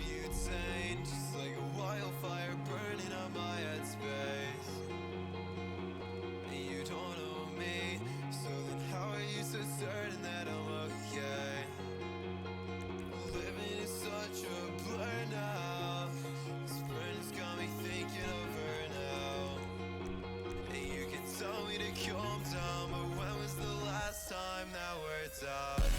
butane, just like a wildfire burning up my headspace. And you don't know me, so then how are you so certain that I'm okay? Living is such a blur now. This burden's got me thinking of her now. And you can tell me to calm down, but when was the last time that worked out?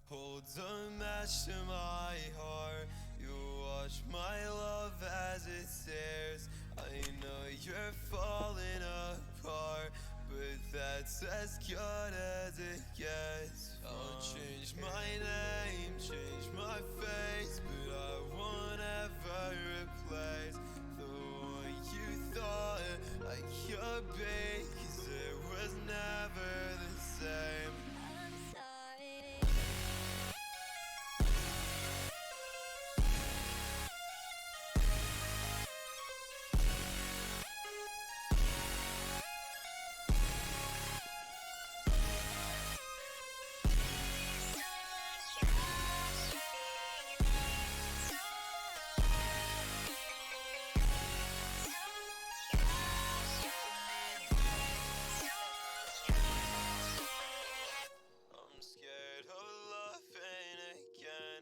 Holds a match to my heart. You watch my love as it tears. I know you're falling apart, but that's as good as it gets. I'll change my name, change my face, but I won't ever replace the one you thought I could be, 'cause it was never the same. I'm scared of loving again,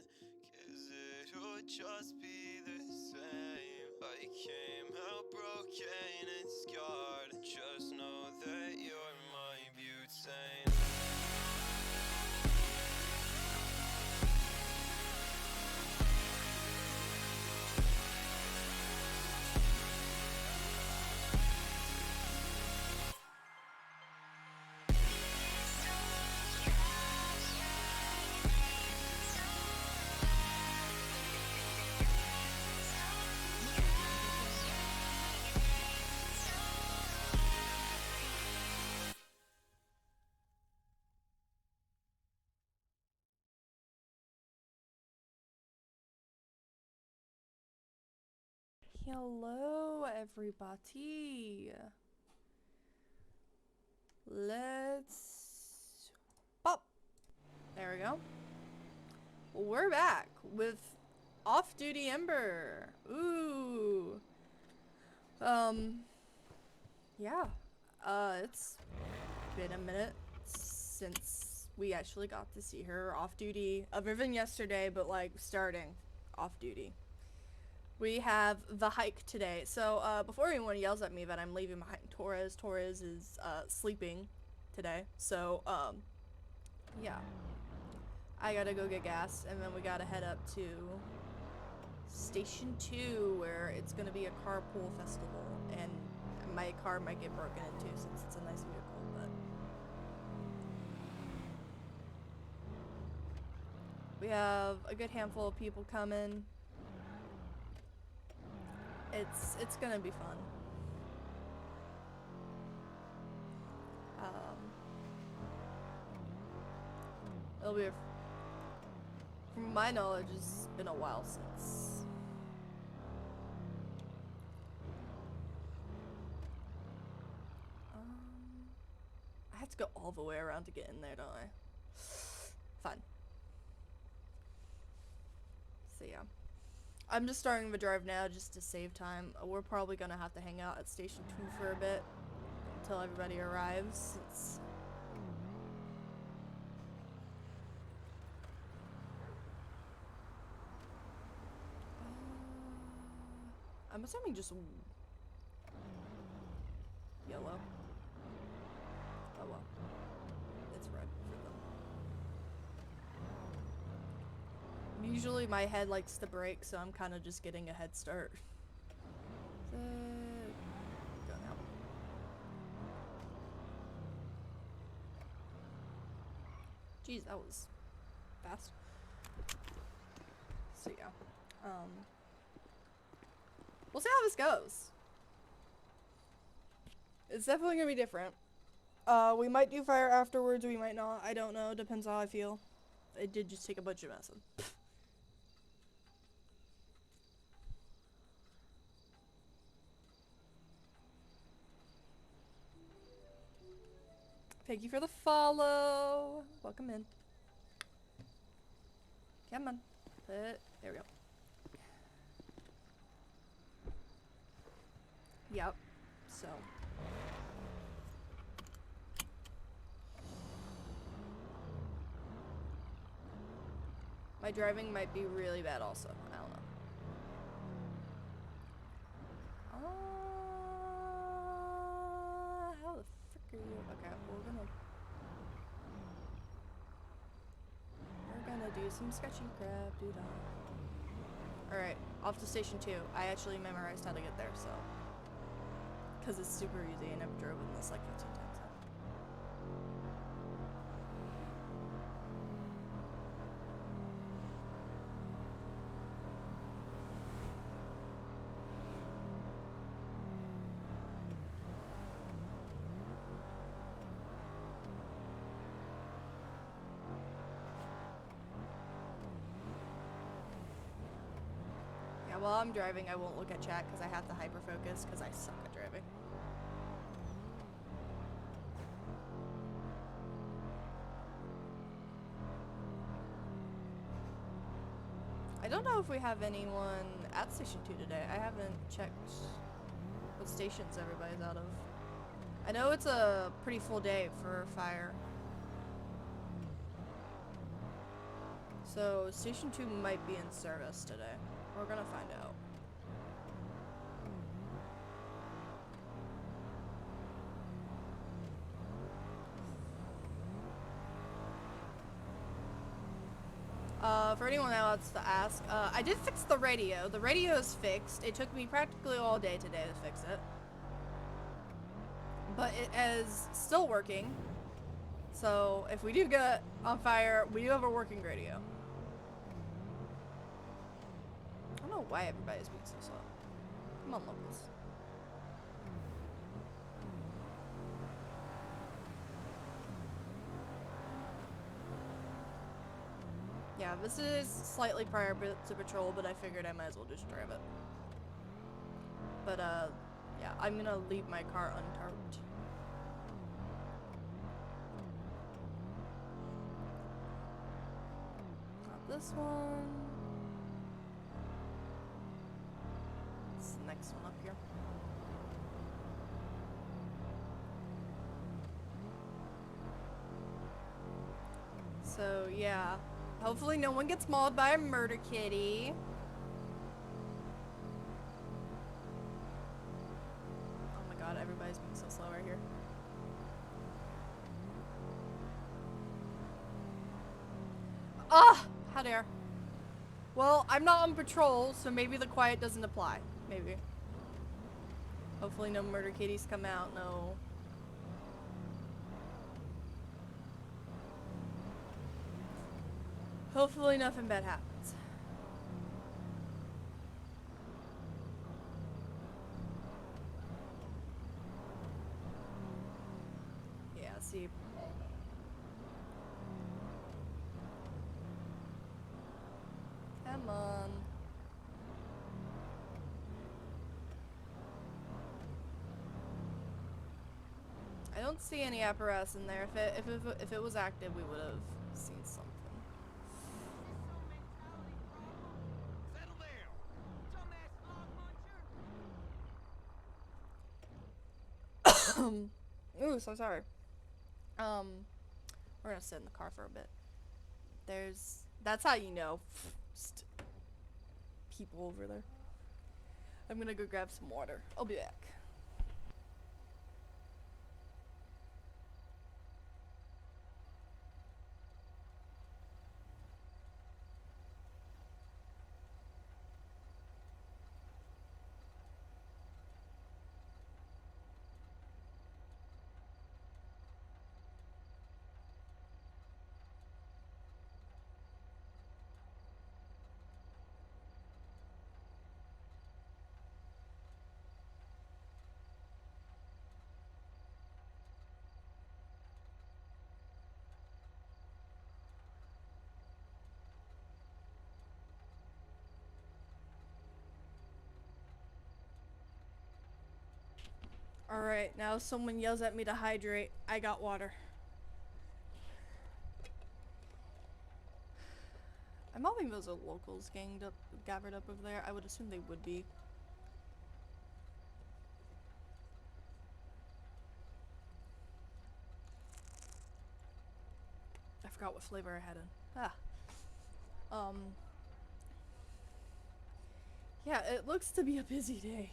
'cause it'll just be the same. I came out broken and scarred. Just know that you're my butane. Hello everybody. Let's pop. There we go. We're back with Off-Duty Ember. Ooh. Yeah. It's been a minute since we actually got to see her off duty, other than yesterday, but like starting off duty. We have the hike today. So, before anyone yells at me that I'm leaving behind Torres is, sleeping today. So, yeah. I gotta go get gas, and then we gotta head up to Station 2, where it's gonna be a carpool festival, and my car might get broken into since it's a nice vehicle, but... We have a good handful of people coming. It's gonna be fun. It'll be from my knowledge, it's been a while since. I have to go all the way around to get in there, don't I? Fine. So yeah. I'm just starting the drive now just to save time. We're probably gonna have to hang out at Station 2 for a bit until everybody arrives. I'm assuming just yellow. Oh well. It's red for them. Usually my head likes to break, so I'm kind of just getting a head start. Go now. Jeez, that was fast. So yeah. We'll see how this goes. It's definitely gonna be different. We might do fire afterwards, we might not. I don't know. Depends how I feel. It did just take a bunch of medicine. Thank you for the follow. Welcome in. Come on. There we go. Yep. So. My driving might be really bad also. I don't know. How the frick are you? Okay, we're gonna do some sketchy crap, dude. Alright, off to station 2. I actually memorized how to get there, so. Because it's super easy and I've driven this like 15 times now. Yeah, while I'm driving, I won't look at chat because I have to hyper-focus because I suck at driving. I don't know if we have anyone at Station 2 today. I haven't checked what stations everybody's out of. I know it's a pretty full day for fire. So Station 2 might be in service today. We're gonna find out. For anyone else to ask, I did fix the radio. The radio is fixed. It took me practically all day today to fix it. But it is still working. So if we do get on fire, we do have a working radio. I don't know why everybody's being so slow. Come on, locals. Yeah, this is slightly prior to patrol, but I figured I might as well just drive it. But, yeah, I'm gonna leave my car untarped. Not this one. It's the next one up here. So, yeah. Hopefully no one gets mauled by a murder kitty. Oh my god, everybody's being so slow right here. Ah! How dare. Well, I'm not on patrol, so maybe the quiet doesn't apply. Maybe. Hopefully no murder kitties come out, no. Hopefully nothing bad happens. Yeah, see. Come on. I don't see any apparatus in there. If it was active, we would have seen something. Ooh, so sorry. We're gonna sit in the car for a bit. That's how you know. Just people over there. I'm gonna go grab some water. I'll be back. Alright, now someone yells at me to hydrate. I got water. I'm hoping those are locals gathered up over there. I would assume they would be. I forgot what flavor I had in. Yeah, it looks to be a busy day.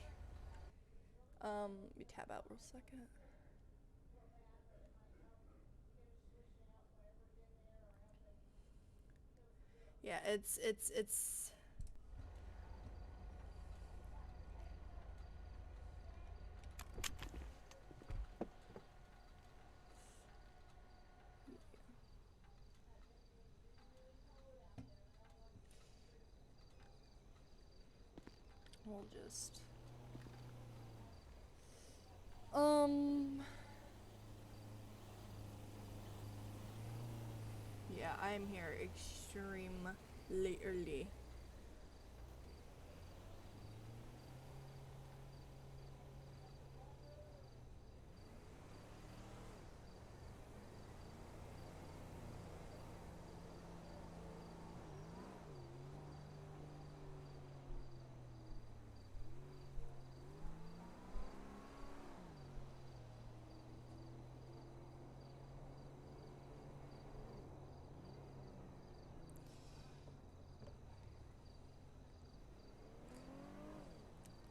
Let me tab out real second. Yeah, it's we'll just yeah, I'm here extremely early.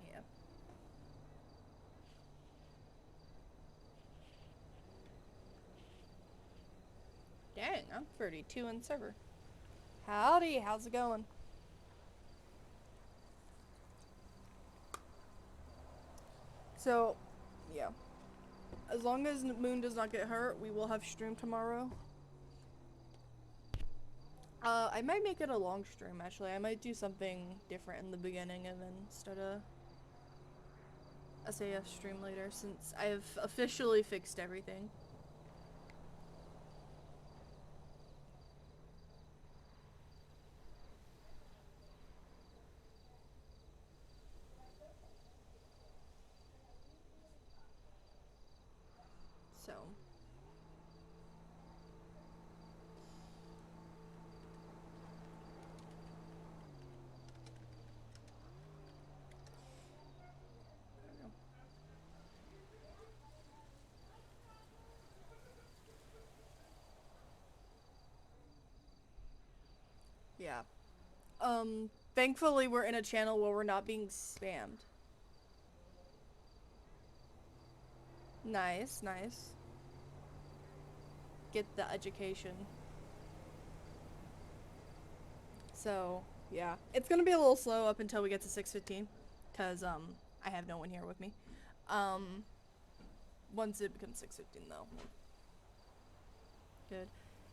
Yeah. Dang, I'm 32 in server. Howdy, how's it going? So, yeah. As long as Moon does not get hurt, we will have stream tomorrow. I might make it a long stream, actually. I might do something different in the beginning and then start a SAF stream later, since I've officially fixed everything. So. Yeah. Thankfully we're in a channel where we're not being spammed. Nice, nice. Get the education. So, yeah. It's gonna be a little slow up until we get to 6:15, because, I have no one here with me. Once it becomes 6:15 though. Good.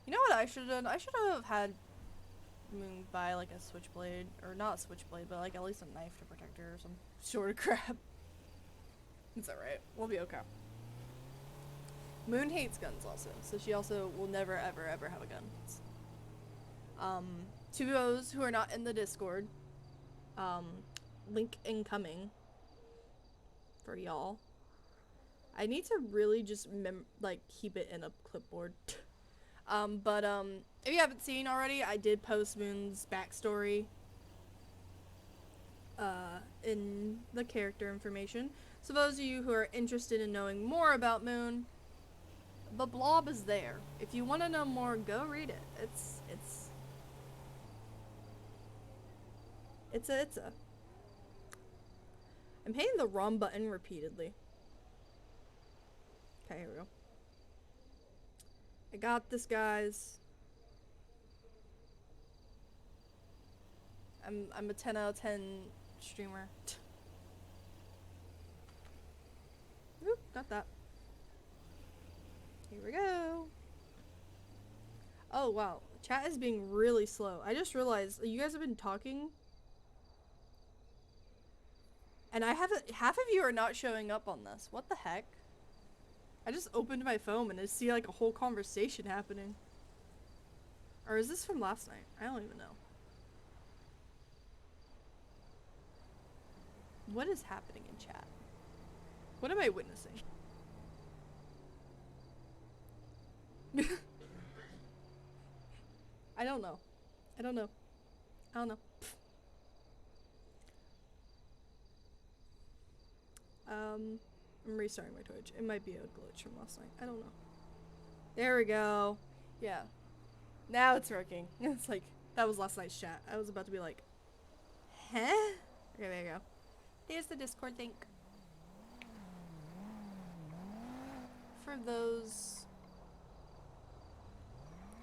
You know what I should have done? I should have had Moon buy like a switchblade, or not a switchblade, but like at least a knife to protect her or some sort of crap. It's alright. We'll be okay. Moon hates guns also, so she also will never ever ever have a gun. To those who are not in the Discord, link incoming for y'all. I need to really just keep it in a clipboard. If you haven't seen already, I did post Moon's backstory in the character information. So those of you who are interested in knowing more about Moon, the blob is there. If you want to know more, go read it. It's a. I'm hitting the wrong button repeatedly. Okay, here we go. I got this, guys. I'm a 10 out of 10 streamer. Oop, got that. Here we go. Oh wow, chat is being really slow. I just realized you guys have been talking, and half of you are not showing up on this. What the heck? I just opened my phone and I see like a whole conversation happening. Or is this from last night? I don't even know. What is happening in chat? What am I witnessing? I don't know. I don't know. I don't know. I'm restarting my Twitch. It might be a glitch from last night. I don't know. There we go. Yeah. Now it's working. It's like, that was last night's chat. I was about to be like, huh? Okay, there you go. There's the Discord link. For those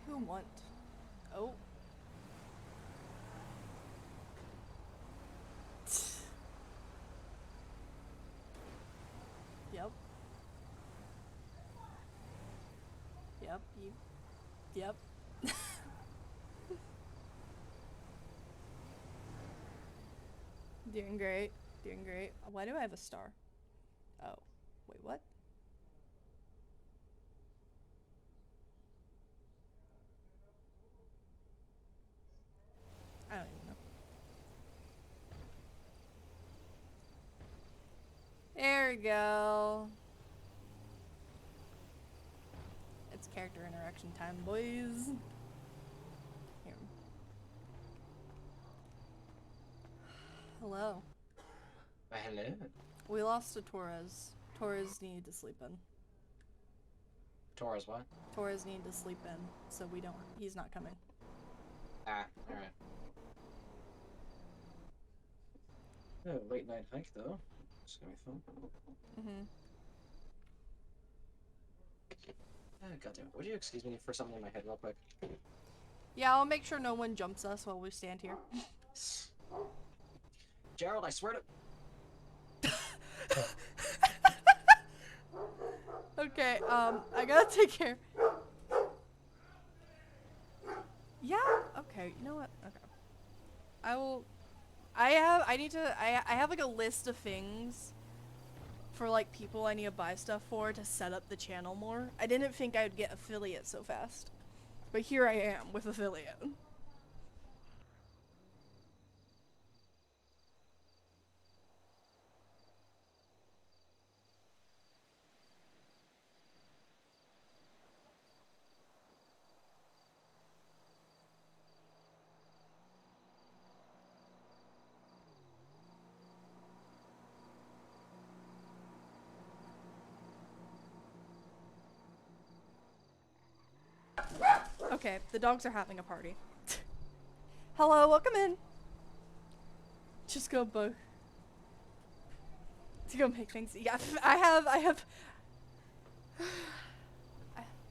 who want. Oh. Yep. Yep. Yep. Doing great. Doing great. Why do I have a star? Oh. Wait, what? I don't even know. There we go. It's character interaction time, boys. Here. Hello. Hello. We lost to Torres. Torres needed to sleep in. Torres what? Torres needed to sleep in, so he's not coming. Ah, alright. Oh, late night hike though. It's gonna be fun. Mm-hmm. Goddamn. Would you excuse me for something in my head real quick? Yeah, I'll make sure no one jumps us while we stand here. Gerald, I swear to... Okay, I gotta take care. Yeah, okay, you know what? Okay. I have like a list of things for like people I need to buy stuff for to set up the channel more. I didn't think I would get affiliate so fast. But here I am with affiliate. Okay, the dogs are having a party. Hello, welcome in. Just go bug. To go make things. Yeah, I have.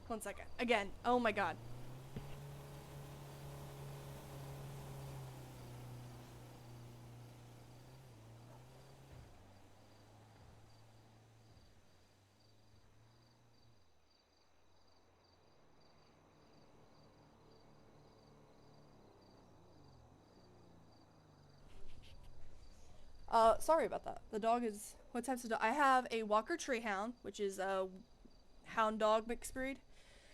One second. Again. Oh my god. Sorry about that. The dog is... What types of dog? I have a Walker Treehound, which is a hound dog mixed breed.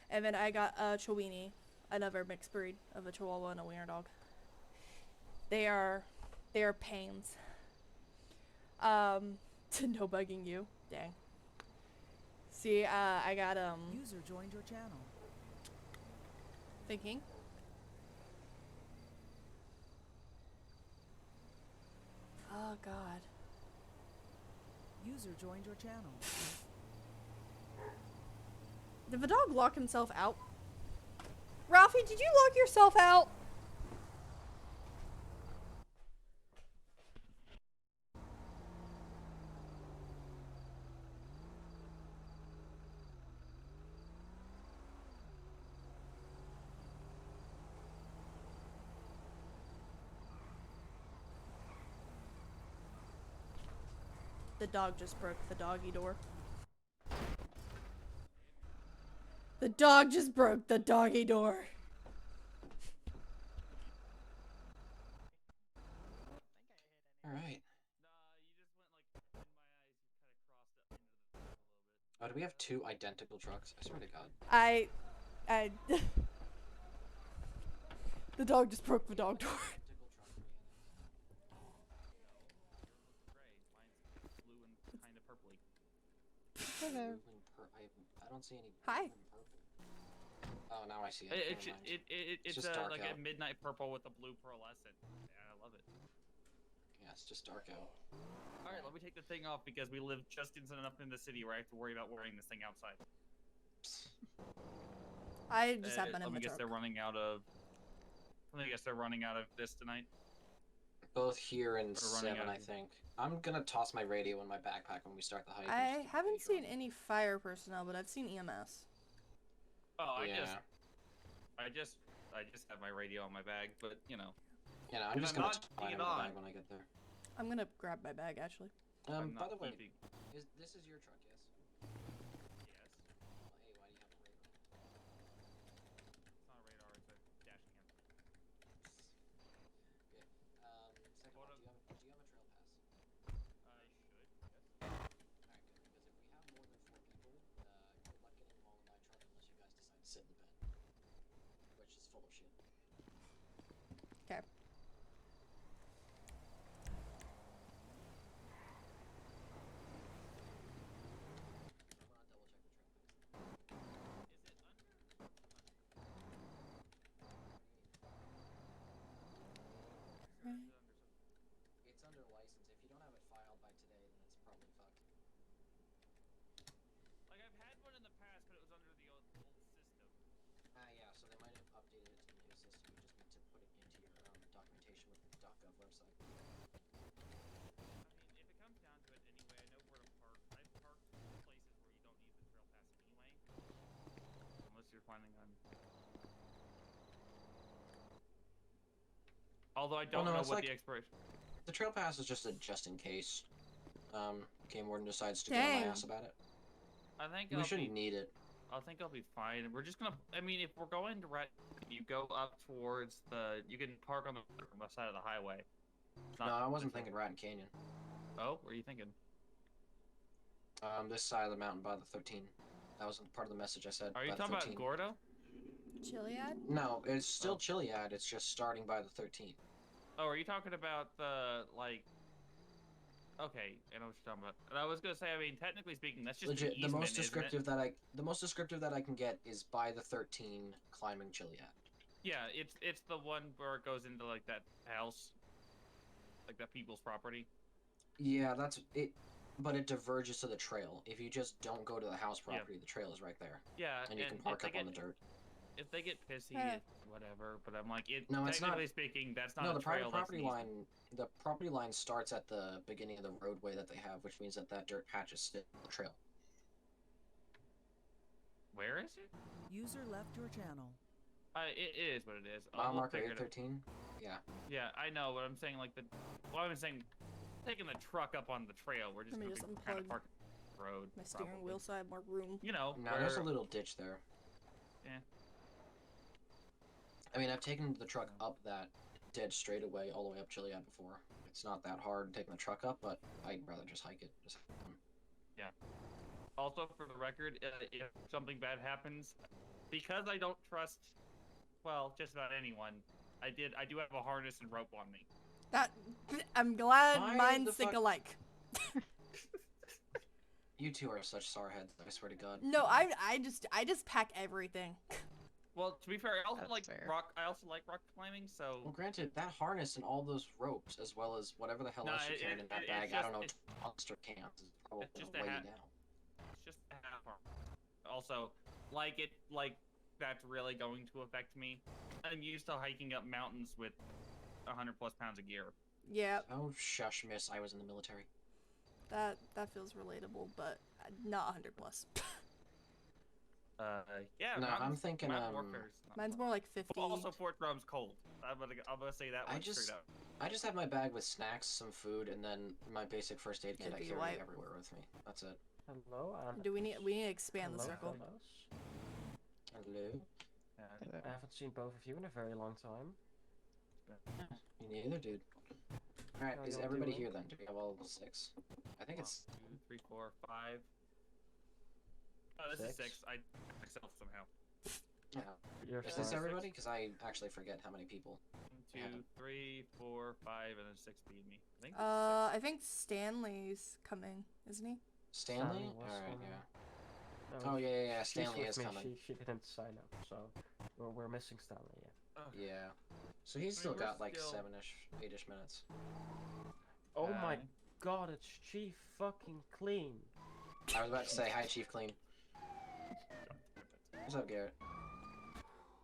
And then I got a Chiweenie, another mixed breed of a Chihuahua and a Wiener dog. They are pains. To no bugging you. Dang. See, I got, User joined your channel. Thinking. Oh god. User joined your channel. Did the dog lock himself out? Ralphie, did you lock yourself out? The dog just broke the doggy door. The dog just broke the doggy door. Alright. Oh, do we have two identical trucks? I swear to god. I The dog just broke the dog door. blue there. and I don't see any blue Hi. and purple. Oh, now I see it. It's Never mind. it's just dark like out. a midnight purple with a blue pearlescent. Yeah, I love it. Yeah, it's just dark out. All right, let me take the thing off because we live just enough in the city where I have to worry about wearing this thing outside. I just have one in Let the me guess truck. they're running out of. Let me guess they're running out of this tonight. Both here and We're running 7, out I of- think. I'm gonna toss my radio in my backpack when we start the hike. I haven't seen any fire personnel, but I've seen EMS. Oh, Yeah. I just have my radio on my bag, but you know. Yeah, I'm If just I'm gonna not toss mine in keeping the it bag on. when I get there. I'm gonna grab my bag actually. I'm By not the way, keeping- this is your truck, yes? Yes. Well, hey, why do you have a radar? It's not a radar, it's a dash cam. Okay. Second What one, a- do you have a trail pass? I should, yes. Alright, good. Because if we have more than 4 people, good luck getting them all in my truck unless you guys decide to sit in the bed. Which is full of shit. Okay. I wanna double check the trail pass. Is it under? Right. It's under license. If you don't have it filed by today, then it's probably fucked. Like I've had one in the past, but it was under the old system. Yeah, so they might have updated it to the new system. You just need to put it into your documentation with the .gov website. I mean, if it comes down to it anyway, I know where to park. I've parked places where you don't need the trail pass anyway. Unless you're planning on. Although I don't no, know it's what like- the expiration. The trail pass is just a just in case. Game warden decides to get on my Dang. ass about it. I think We I'll shouldn't be. need it. I think I'll be fine. We're just gonna. I mean, if we're going to you go up towards the. You can park on the left side of the highway. It's No, not- I wasn't it's a- thinking Ratton Canyon. Oh, what are you thinking? This side of the mountain by the 13. That wasn't part of the message I said. Are you by the talking about 13. Gordo? Chiliad? No, it's still Oh. Chiliad. It's just starting by the 13. Oh, are you talking about the like? Okay, I know what you're talking about. And I was gonna say, I mean, technically speaking, that's just Legit, an the easement, most isn't it? descriptive that I can get is by the 13 climbing Chiliad. Yeah, it's the one where it goes into like that house, like that people's property. Yeah, that's it. But it diverges to the trail. If you just don't go to the house Yeah. property, the trail is right there, Yeah, and you can if park they up on get- the dirt. If they get pissy, Eh. whatever. But I'm like, No, it's not- technically speaking, that's not No, a the trail. private That's property an easement. line. The property line starts at the beginning of the roadway that they have, which means that that dirt patch is still a trail. Where is it? User left your channel. It is what it is. Mile We'll marker figure it out. 813. Yeah. Yeah, I know, but I'm saying like the. Well, I'm saying, taking the truck up on the trail. We're just Let me gonna just be kind of unplug parking the road. My steering probably. wheel so I have more room. You know, Now there's a where- little ditch there. Yeah. I mean, I've taken the truck up that dead straightaway all the way up Chiliad before. It's not that hard taking the truck up, but I'd rather just hike it. Just have fun. Also, for the record, if something bad happens, because I don't trust, well, just about anyone, I do have a harness and rope on me. That I'm glad Why minds the think fuck- alike. You two are such sourheads, I swear to God. No, I just pack everything. Well, to be fair, I also That's like fair. rock. I also like rock climbing, so Well, granted, that harness and all those ropes, as well as whatever the hell No, else you're it- carrying in it- that it's bag, I just- don't know, it's- monster cans, is probably it's just gonna a weigh hat. you down. it's just a half arm. Also, like that's really going to affect me. I'm used to hiking up mountains with 100+ pounds of gear. Yeah, Oh, shush, miss, I was in the military. that feels relatable, but not 100 plus. Yeah. No, I'm mountains- thinking, mountain warfare's not Mine's fun. more like 50. But also, Fort Drum's cold. I'm gonna say that I one just- straight up. I just have my bag with snacks, some food, and then my basic first aid kit Yeah, I do you carry wipe? everywhere with me. That's it. Hello, and Do we need to expand the hello, circle? fellas. Hello. I haven't seen both of you in a very long time. Me neither, dude. Alright, How is y'all everybody doing? here then? Do we have all 6? I think it's... 1, 2, 3, 4, 5. Oh, this is 6. Six. I myself somehow. Yeah. You're Is this fine. everybody? Because I actually forget how many people. 1, 2, 3, 4, 5, and then 6 being me. I think. I think Stanley's coming, isn't he? Stanley? was Alright, coming. yeah. No, Oh, yeah, she's Stanley with is me. coming. She didn't sign up, so we're missing Stanley. Yeah. Yeah. So he's still we're got like still- 7-ish, 8-ish minutes. Oh my Okay. god, it's Chief fucking Clean. I was about to say, hi, Chief Clean. What's up, Garrett?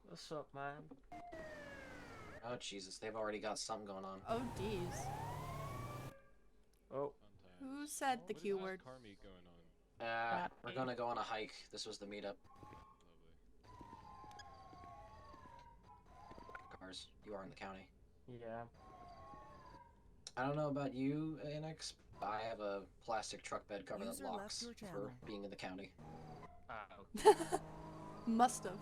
What's up, man? Oh, Jesus, they've already got something going on. Oh, geez. Oh, Who said the Q word? Car meet going on? We're gonna go on a hike. This was the meetup. Lovely. Cars. You are in the county. yeah. I don't know about you, Anix, but I have a plastic truck bed cover that User left locks your for channel. being in the county. Must have.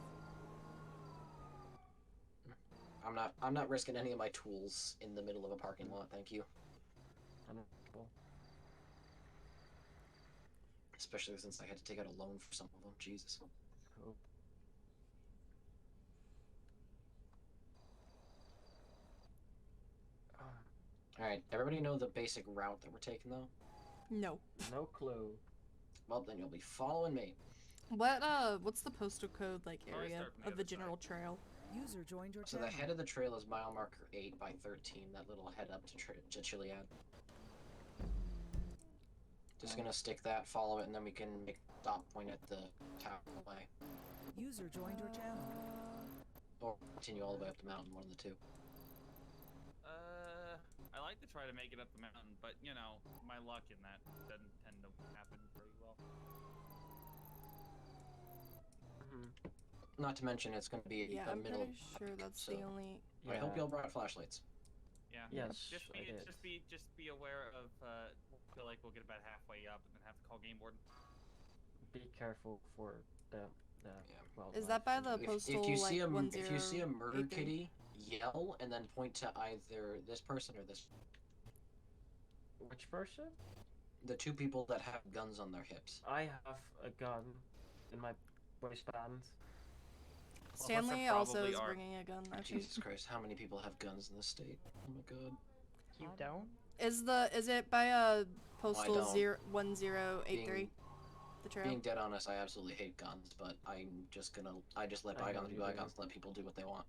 I'm not risking any of my tools in the middle of a parking lot, thank you. Understandable. Especially since I had to take out a loan for some of them. Jesus. Cool. Alright, everybody know the basic route that we're taking, though? No. No clue. Well, then you'll be following me. What's the postal code, like, Probably area start from the of the other general trail? User joined your So channel. the head of the trail is mile marker 8 by 13, that little head up to Chiliad. Just gonna stick that, follow it, and then we can make a stop point at the top of the way. User joined your channel. Or continue all the way up the mountain, one of the two. I like to try to make it up the mountain, but you know, my luck in that doesn't tend to happen very well. Mm-hmm. Not to mention, it's gonna be Yeah, a I'm middle. pretty sure that's so the only. I hope y'all brought flashlights. Yeah. Yes, Just I did. be aware of. Feel like we'll get about halfway up and then have to call game warden. Be careful for the wildlife. Is that by the If postal, you see like, if you see a murder 1083? kitty, yell and then point to either this person or this. Which person? The two people that have guns on their hips. I have a gun in my waistband. Stanley Well, also probably is are. bringing a gun, I think. Jesus Christ, how many people have guns in this state? Oh my god. You don't? Is it by postal don't. 1083? Being- The trail? Being dead honest, I absolutely hate guns, but I just let I bygones know be you do. bygones, let people do what they want.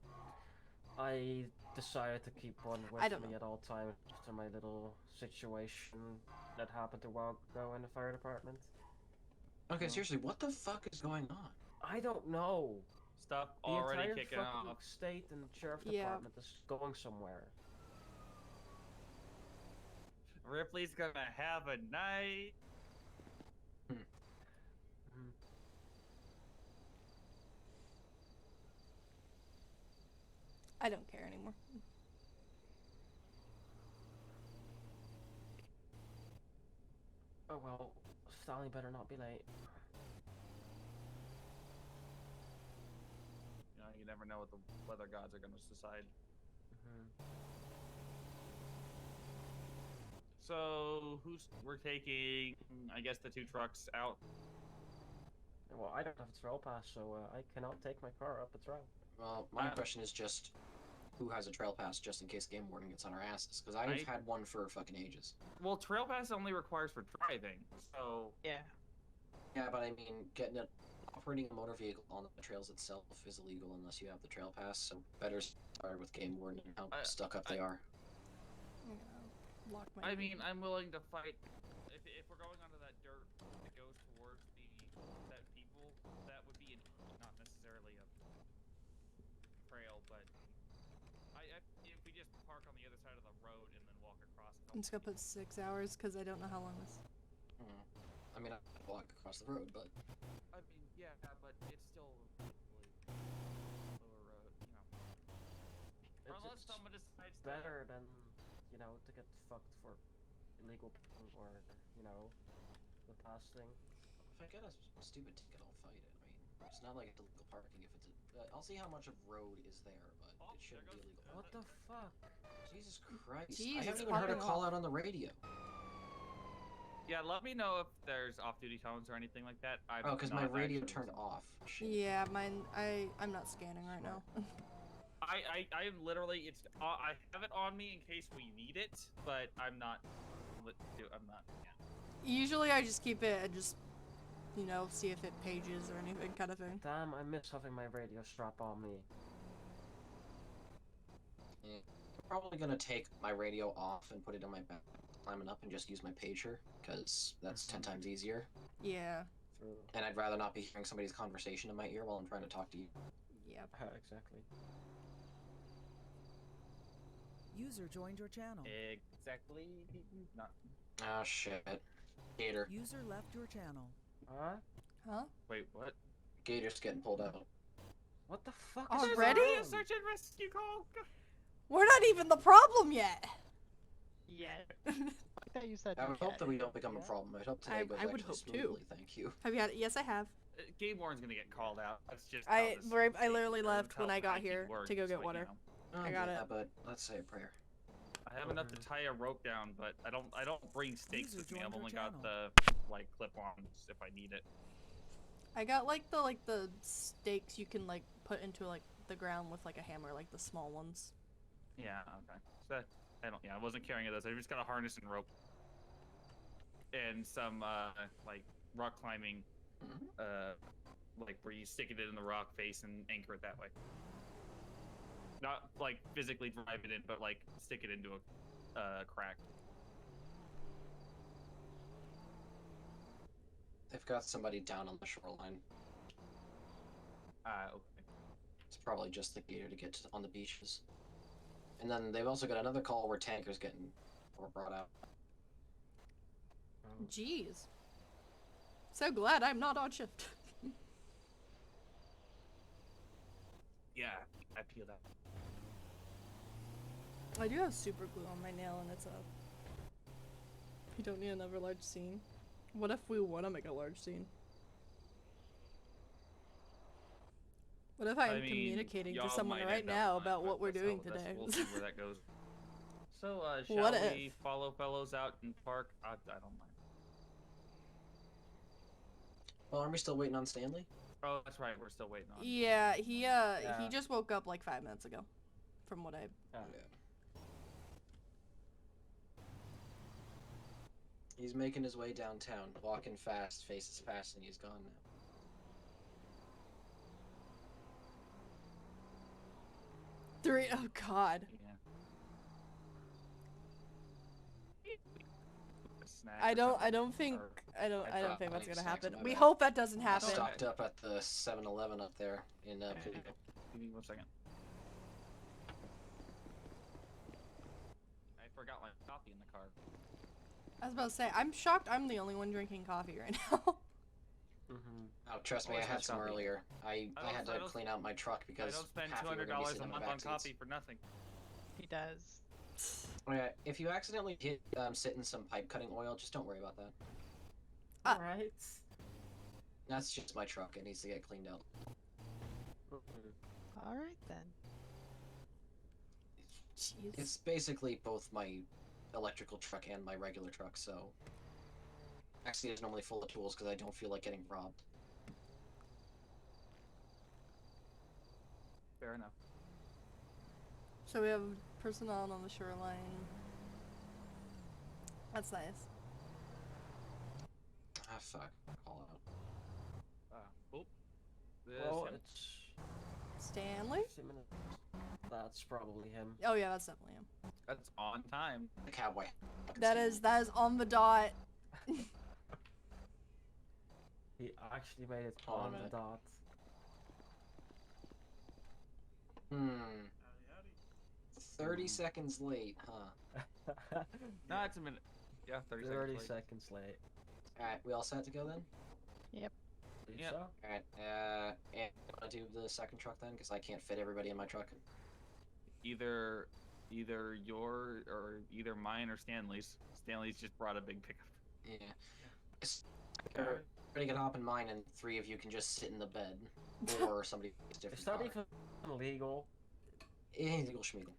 I decided to keep one with I don't me know. at all times after my little situation that happened a while ago in the fire department. Okay, No. seriously, what the fuck is going on? I don't know. Stuff The already entire kicking fucking off. state and sheriff Yeah. department is going somewhere. Ripley's gonna have a night. I don't care anymore. Oh well, Stanley better not be late. You know, you never know what the weather gods are gonna decide. So we're taking? I guess the two trucks out. Well, I don't have a trail pass, so I cannot take my car up a trail. Well, my question is just, who has a trail pass just in case game warden gets on our asses? Because I've had one for fucking ages. Well, trail pass only requires for driving, so Yeah. Yeah, but I mean, operating a motor vehicle on the trails itself is illegal unless you have the trail pass, so better start with game warden and how stuck up they are. I'm gonna lock my I mean, I'm willing to fight. If we're going onto that dirt that goes towards that people, that would be not necessarily a trail, but if we just park on the other side of the road and then walk across. I'm just gonna put 6 hours because I don't know how long this. I mean, I could walk across the road, but I mean, yeah, but it's still lower road, you know. Unless It's someone decides better than, you know, to get fucked for illegal parking or, you know, the pass thing. if I get a stupid ticket, I'll fight it. I mean, it's not like it's illegal parking if it's I'll see how much of road is there, but it shouldn't be illegal. What the fuck? Jesus Christ. Jeez, I it's haven't even heard a popping call off. out on the radio. Yeah, let me know if there's off-duty tones or anything like that. Oh, because my radio turned off. Shit. Yeah, mine. I'm not scanning right now. I'm literally I have it on me in case we need it, but I'm not. I'm not. Yeah. Usually I just keep it and just, you know, see if it pages or anything kind of thing. Damn, I miss having my radio strap on me. Yeah. I'm probably gonna take my radio off and put it on my back, climbing up, and just use my pager, because that's 10 times easier. Yeah. True. And I'd rather not be hearing somebody's conversation in my ear while I'm trying to talk to you. Yep. Exactly. User joined your channel. Exactly. Not. Oh shit. Gator. User left your channel. Huh? Huh? Wait, what? Gator's getting pulled out. What the fuck Already? is A search and rescue call. We're not even the problem yet. Yeah. I thought you said I would okay. hope that we don't become a problem. I hope today I goes would actually hope smoothly, too. thank you. Have you had? Yes, I have. Game Warren's gonna get called out. That's just. I literally that's left how when I got IT here works, to go so, get you water. know. Oh, I got yeah, it. but let's say a prayer. I have enough to tie a rope down, but I don't bring stakes User with me. I've joined your only got channel. the like clip-ons if I need it. I got like the stakes you can like put into like the ground with like a hammer, like the small ones. Yeah. Okay. So I wasn't carrying those. I just got a harness and rope. And some like rock climbing, like where you stick it in the rock face and anchor it that way. Not like physically drive it in, but like stick it into a crack. They've got somebody down on the shoreline. Okay. It's probably just the gator to get on the beaches. And then they've also got another call where tankers getting brought out. Jeez. So glad I'm not on shift. Yeah, I feel that. I do have super glue on my nail and it's up. You don't need another large scene. What if we want to make a large scene? What if I'm mean, communicating to y'all someone might right end up now not, about but what we're that's doing how- today? We'll see where that goes. So, shall What if? we follow fellows out in park? I don't mind. Well, aren't we still waiting on Stanley? Oh, that's right. We're still waiting on. Yeah, he Yeah. just woke up like 5 minutes ago, from what I. Yeah. He's making his way downtown, walking fast, faces fast, and he's gone now. Three. Oh God. Yeah. A snack I or don't. something. I don't think. Or- I don't thought think that's like gonna snacks in happen. my We bag. hope that doesn't I happen. stocked up at the 7-Eleven up there in Pluto. Give me 1 second. I forgot my coffee in the car. I was about to say, I'm shocked I'm the only one drinking coffee right now. Oh, trust me, I Always had has some coffee. earlier. I had to I don't- clean out my truck I because don't spend half of you were $200 gonna be a sitting in the month on back coffee seats. for nothing. He does. Oh, yeah, if you accidentally hit sit in some pipe cutting oil, just don't worry about that. Alright. That's just my truck. It needs to get cleaned out. Alright then. Jeez. It's basically both my electrical truck and my regular truck, so... Actually, it's normally full of tools because I don't feel like getting robbed. Fair enough. So we have personnel on the shoreline. That's nice. Ah, fuck. Call out. Oh. Well, Him. it's Stanley? 60 minutes. That's probably him. Oh yeah, that's definitely him. That's on time. The cowboy. That is on the dot. He actually made it Hold on a on the minute. dot. Hmm. 30 seconds late, huh? No, it's a minute. Yeah, 30 seconds. 30 late. seconds late. Alright, we all set to go then? Think Yep. so? Alright, and you wanna do the second truck then? Because I can't fit everybody in my truck. Either your or either mine or Stanley's. Stanley's just brought a big pickup. Yeah. Everybody can hop in mine and 3 of you can just sit in the bed. Or somebody with a different It's not car. even illegal. Illegal schmiedel.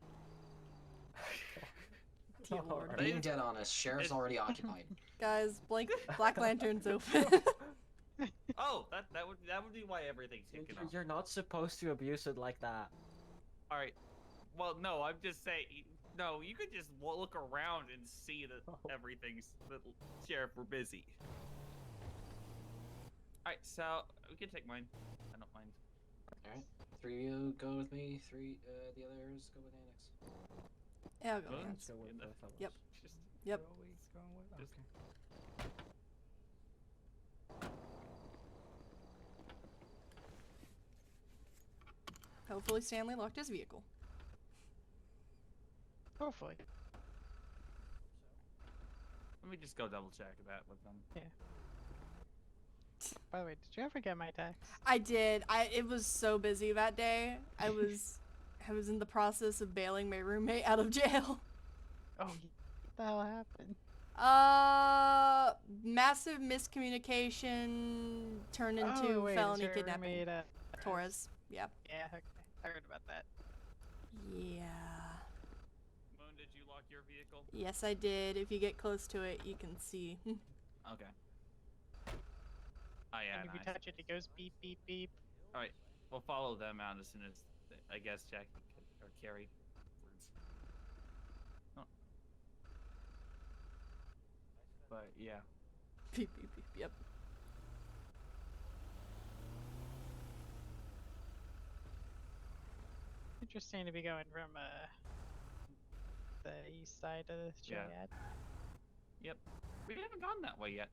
Dear Lord. Alright. Being dead honest, sheriff's already occupied. Guys, Black Lantern's open. Oh, that would be why everything's kicking off. You're not supposed to abuse it like that. All right. Well, no, I'm just saying. No, you could just look around and see that everything's. The sheriff, we're busy. Alright, so we can take mine. I don't mind. Alright. 3 of you go with me, the others go with Annex. Yeah, I'll go. Good. Lance. Let's go with Yeah, both of us. Yep. Just Yep. Always going with. Just- Okay. Hopefully Stanley locked his vehicle. Hopefully. let me just go double check that with them. By the way, did you ever get my text? I did. It was so busy that day. I was in the process of bailing my roommate out of jail. Oh, what the hell happened? Massive miscommunication turned into wait, felony is your kidnapping. roommate, Torres. Yeah. Yeah, okay. I heard about that. Yeah. Moon, did you lock your vehicle? Yes, I did. If you get close to it, you can see. Okay. Oh yeah, And if you nice. touch it, it goes beep, beep, beep. Alright, we'll follow them out as soon as, I guess, Jackie or Carrie. Oh. But yeah. Beep, beep, beep. Yep. Interesting to be going from the east side of the Yeah. triad. Yep. We haven't gone that way yet.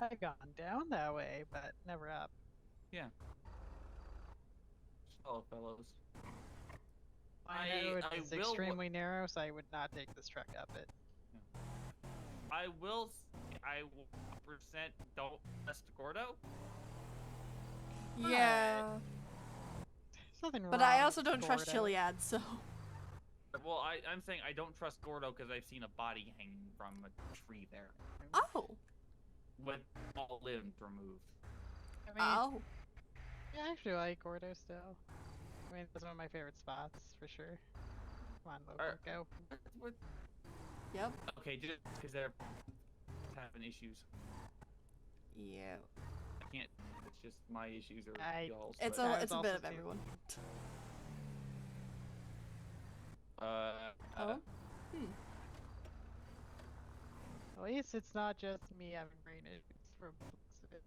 I've gone down that way, but never up. Yeah. Hello, fellows. I know I it's will extremely narrow, so I would not take this truck up it. I will present don't trust Gordo. Yeah. There's nothing wrong But I with also don't trust Gordo. Chiliad, so. Well, I'm saying I don't trust Gordo because I've seen a body hanging from a tree there Oh. with all limbs removed. I mean, Oh. yeah, I actually like Gordo still. I mean, it's one of my favorite spots, for sure. Come on, local, go. Yep. Okay, just because they're having issues. Yeah. I can't. It's just my issues or y'all's. It's but- I a was it's a also bit of seeing- everyone. Oh. At least it's not just me having brain issues from the looks of it.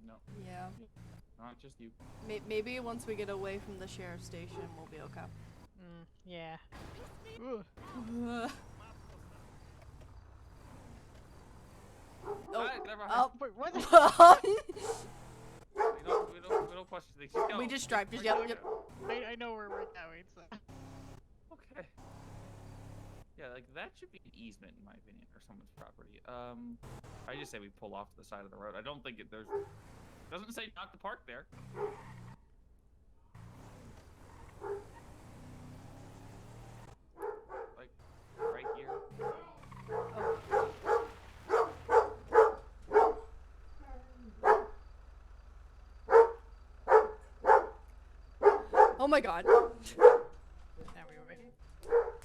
No, Yeah. not just you. Maybe once we get away from the sheriff's station, we'll be okay. Yeah. Ugh. Alright, never mind. Oh. Wait, what? We don't question things. Just go. We just drive. Just, yep, yep. I know where we're going, so. Okay. Yeah, like that should be an easement in my opinion, or someone's property. I just say we pull off to the side of the road. I don't think there's. Doesn't say not to park there. Like right here. Oh my god. Now we were.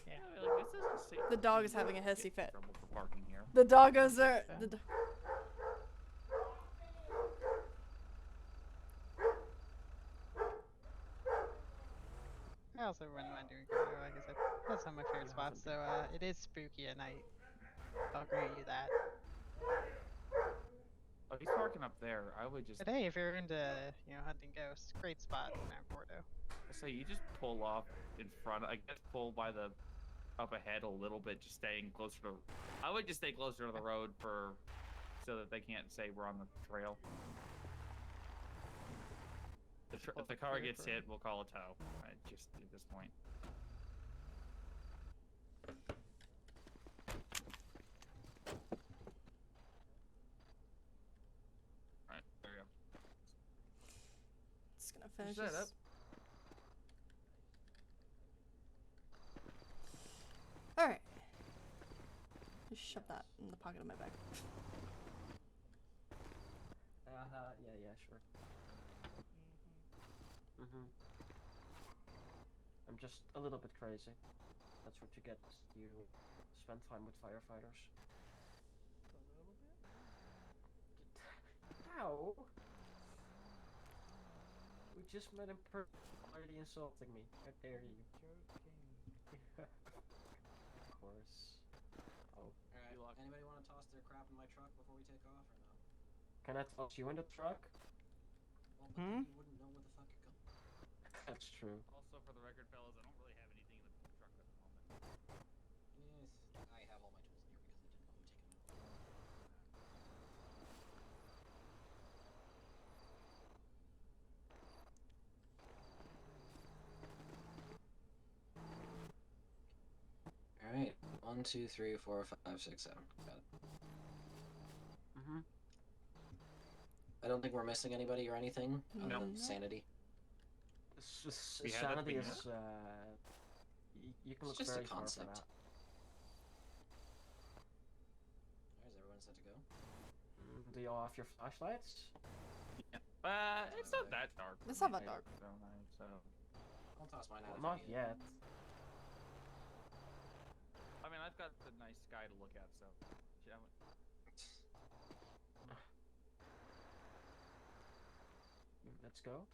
Yeah. Like, this doesn't say The dog is you having a get hissy fit. trouble for parking here. The doggos are. I also wouldn't mind doing Gordo, like I said. That's one of my favorite spots, so it is spooky at night. I'll grant you that. Oh, he's parking up there. I would just But hey, if you're into, hunting ghosts, great spot around Gordo. say you just pull off in front. I guess pull by the up ahead a little bit, just staying closer to. I would just stay closer to the road so that they can't say we're on the trail. If the car gets hit, we'll call a tow. Just at this point. Alright, there you go. Just gonna finish Set this. up. Alright. Just shove that in the pocket of my bag. Yeah, sure. I'm just a little bit crazy. That's what you get. You spend time with firefighters. A little bit? How? We just met in person. already insulting me. How dare you? Of course. Oh. Alright, anybody want to toss their crap in my truck before we take off, or no? Can I toss you in the truck? Well, but then you wouldn't know where the fuck it goes. That's true. Also, for the record, fellas, I don't really have anything in the truck at the moment. Yes, I have all my tools in here because I didn't know who taken them out. Alright, 1, 2, 3, 4, 5, 6, 7. Got it. I don't think we're missing anybody or anything. No. Sanity. It's We had that sanity thing, is, you can It's look just a very far for concept. that. Alright, is everyone set to go? Do you all have your flashlights? It's not that dark. It's not that dark. So, I'll toss mine out. Well, not yet. I mean, I've got the nice sky to look at, so. Yeah, Let's go.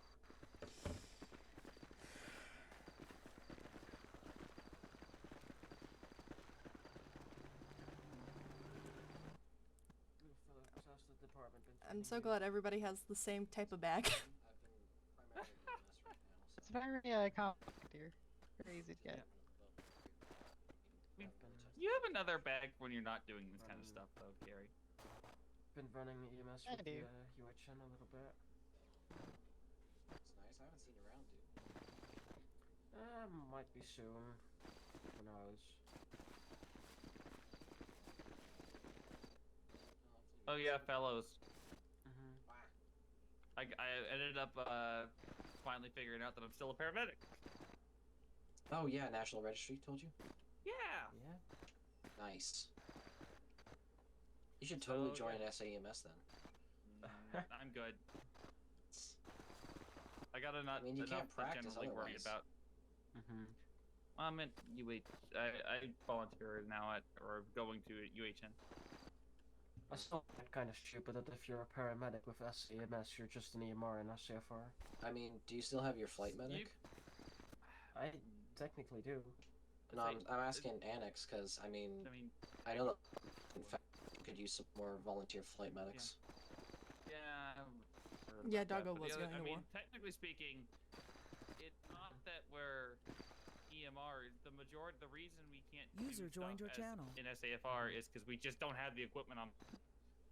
I'm so glad everybody has the same type of bag. I've been primarily doing this It's right now, very compact here. Very easy to get. you have another bag when you're not doing this kind of stuff, though, Gary. Been running EMS I with do. the UHN a little bit. It's nice. I haven't seen you around, dude. Might be soon. Who knows? Oh yeah, fellows. Mm-hmm. I ended up finally figuring out that I'm still a paramedic. Oh yeah, National Registry told you? Yeah. Yeah. Nice. You should totally So, join yeah. SAMS then. I'm good. I gotta not. I mean, you enough can't to practice generally worry otherwise. about. Mm-hmm. I'm at I volunteer now at or going to UHN. I still find it kind of stupid that if you're a paramedic with SAMS, you're just an EMR and SAFR. I mean, do you still have your flight medic? I technically do. No, I'm asking Annex because I mean, I know that in fact you could use some more volunteer flight medics. Yeah. Yeah, Doggo was going to war. Technically speaking, it's not that we're EMR. The reason we can't User do joined stuff your channel. in SAFR is because we just don't have the equipment on.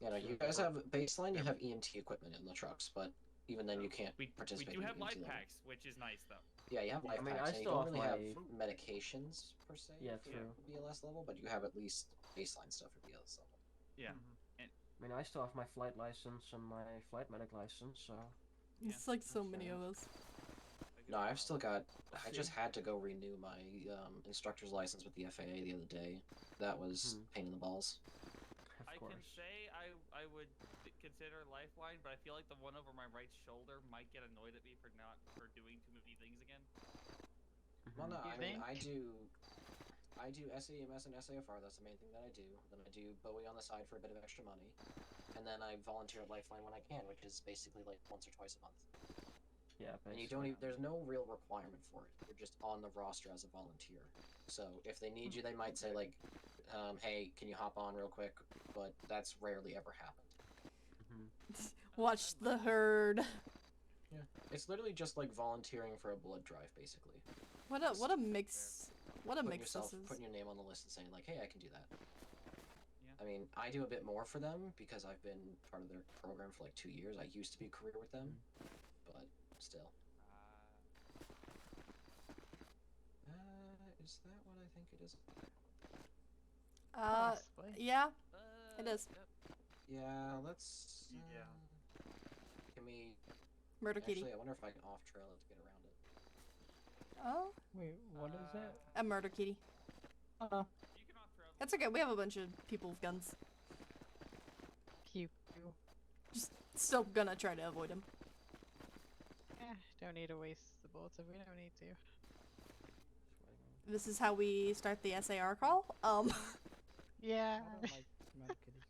Yeah, no, you guys have baseline. You have EMT equipment in the trucks, but even then you can't We participate. do in have EMT life level. packs, which is nice though. Yeah, you have life I mean, packs, I and you still don't have really have my- medications per se. Yeah, for true. BLS level, but you have at least baseline stuff for BLS level. Yeah. I mean, I still have my flight license and my flight medic license, so. It's like so That's many fair. of us. No, I've still got. I just had to go renew my instructor's license with the FAA the other day. That was pain in the balls. Of I course. can say I would consider Lifeline, but I feel like the one over my right shoulder might get annoyed at me for doing too many things again. Well, no, You I mean, think? I do SAMS and SAFR. That's the main thing that I do. Then I do Bowie on the side for a bit of extra money, and then I volunteer at Lifeline when I can, which is basically like once or twice a month. Yeah, And you basically. don't even, there's no real requirement for it. You're just on the roster as a volunteer. So if they need you, they might say like, hey, can you hop on real quick? But that's rarely ever happened. Watch the herd. Yeah. It's literally just like volunteering for a blood drive, basically. What a mix. What a mix this is. Putting your name on the list and saying like, hey, I can do that. Yeah. I mean, I do a bit more for them because I've been part of their program for like 2 years. I used to be a career with them, but still. Is that what I think it is? Possibly. Yeah, it is. Yeah, let's. Yeah. Can we? Murder Kitty. Actually, I wonder if I can off trail it to get around it. Oh, Wait, what is that? a murder kitty. You can off-trail. That's okay. We have a bunch of people with guns. Pew. Just still gonna try to avoid him. Don't need to waste the bullets if we don't need to. This is how we start the SAR call. Yeah. I don't like mad kitties.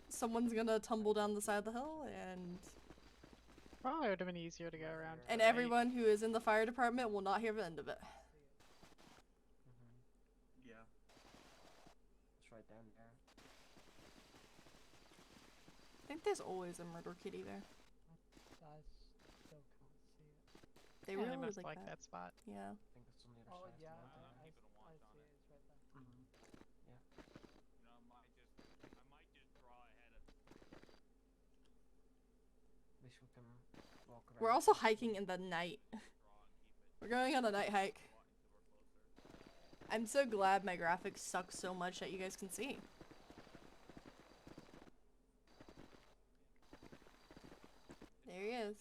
Someone's gonna tumble down the side of the hill, and Probably would have been easier to go around. And right? everyone who is in the fire department will not hear the end of it. Mm-hmm. Yeah. It's right down there. I think there's always a murder kitty there. I still can't see it. They Yeah, really they must like like that spot. Yeah. I think it's on the other Oh side. yeah, of the mountain. I see it. It's right there. Mm-hmm. Yeah. You know, I might just draw ahead of. At least we can walk around. We're also hiking in the night. Draw and keep it. We're going on a night hike. Until we're closer. I'm so glad my graphics suck so much that you guys can see. There he is.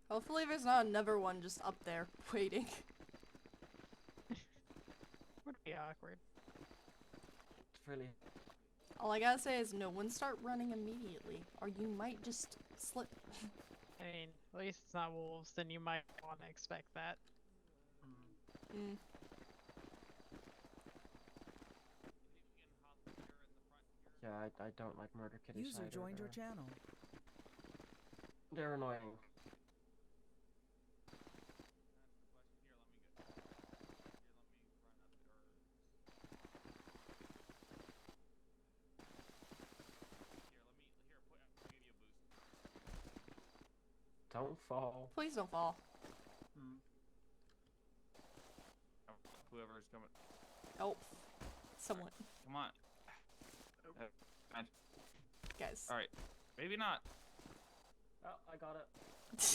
Hopefully there's not another one just up there waiting. Would be awkward. It's really. All I gotta say is no one start running immediately, or you might just slip. I mean, at least it's not wolves, then you might want to expect that. Mm. Yeah, I don't like murder kitties. User either. joined your They're- channel. They're annoying. Don't fall. Please don't fall. Whoever's coming. Oh, someone. Come on. Guys. Alright. Maybe not. Oh, I got it.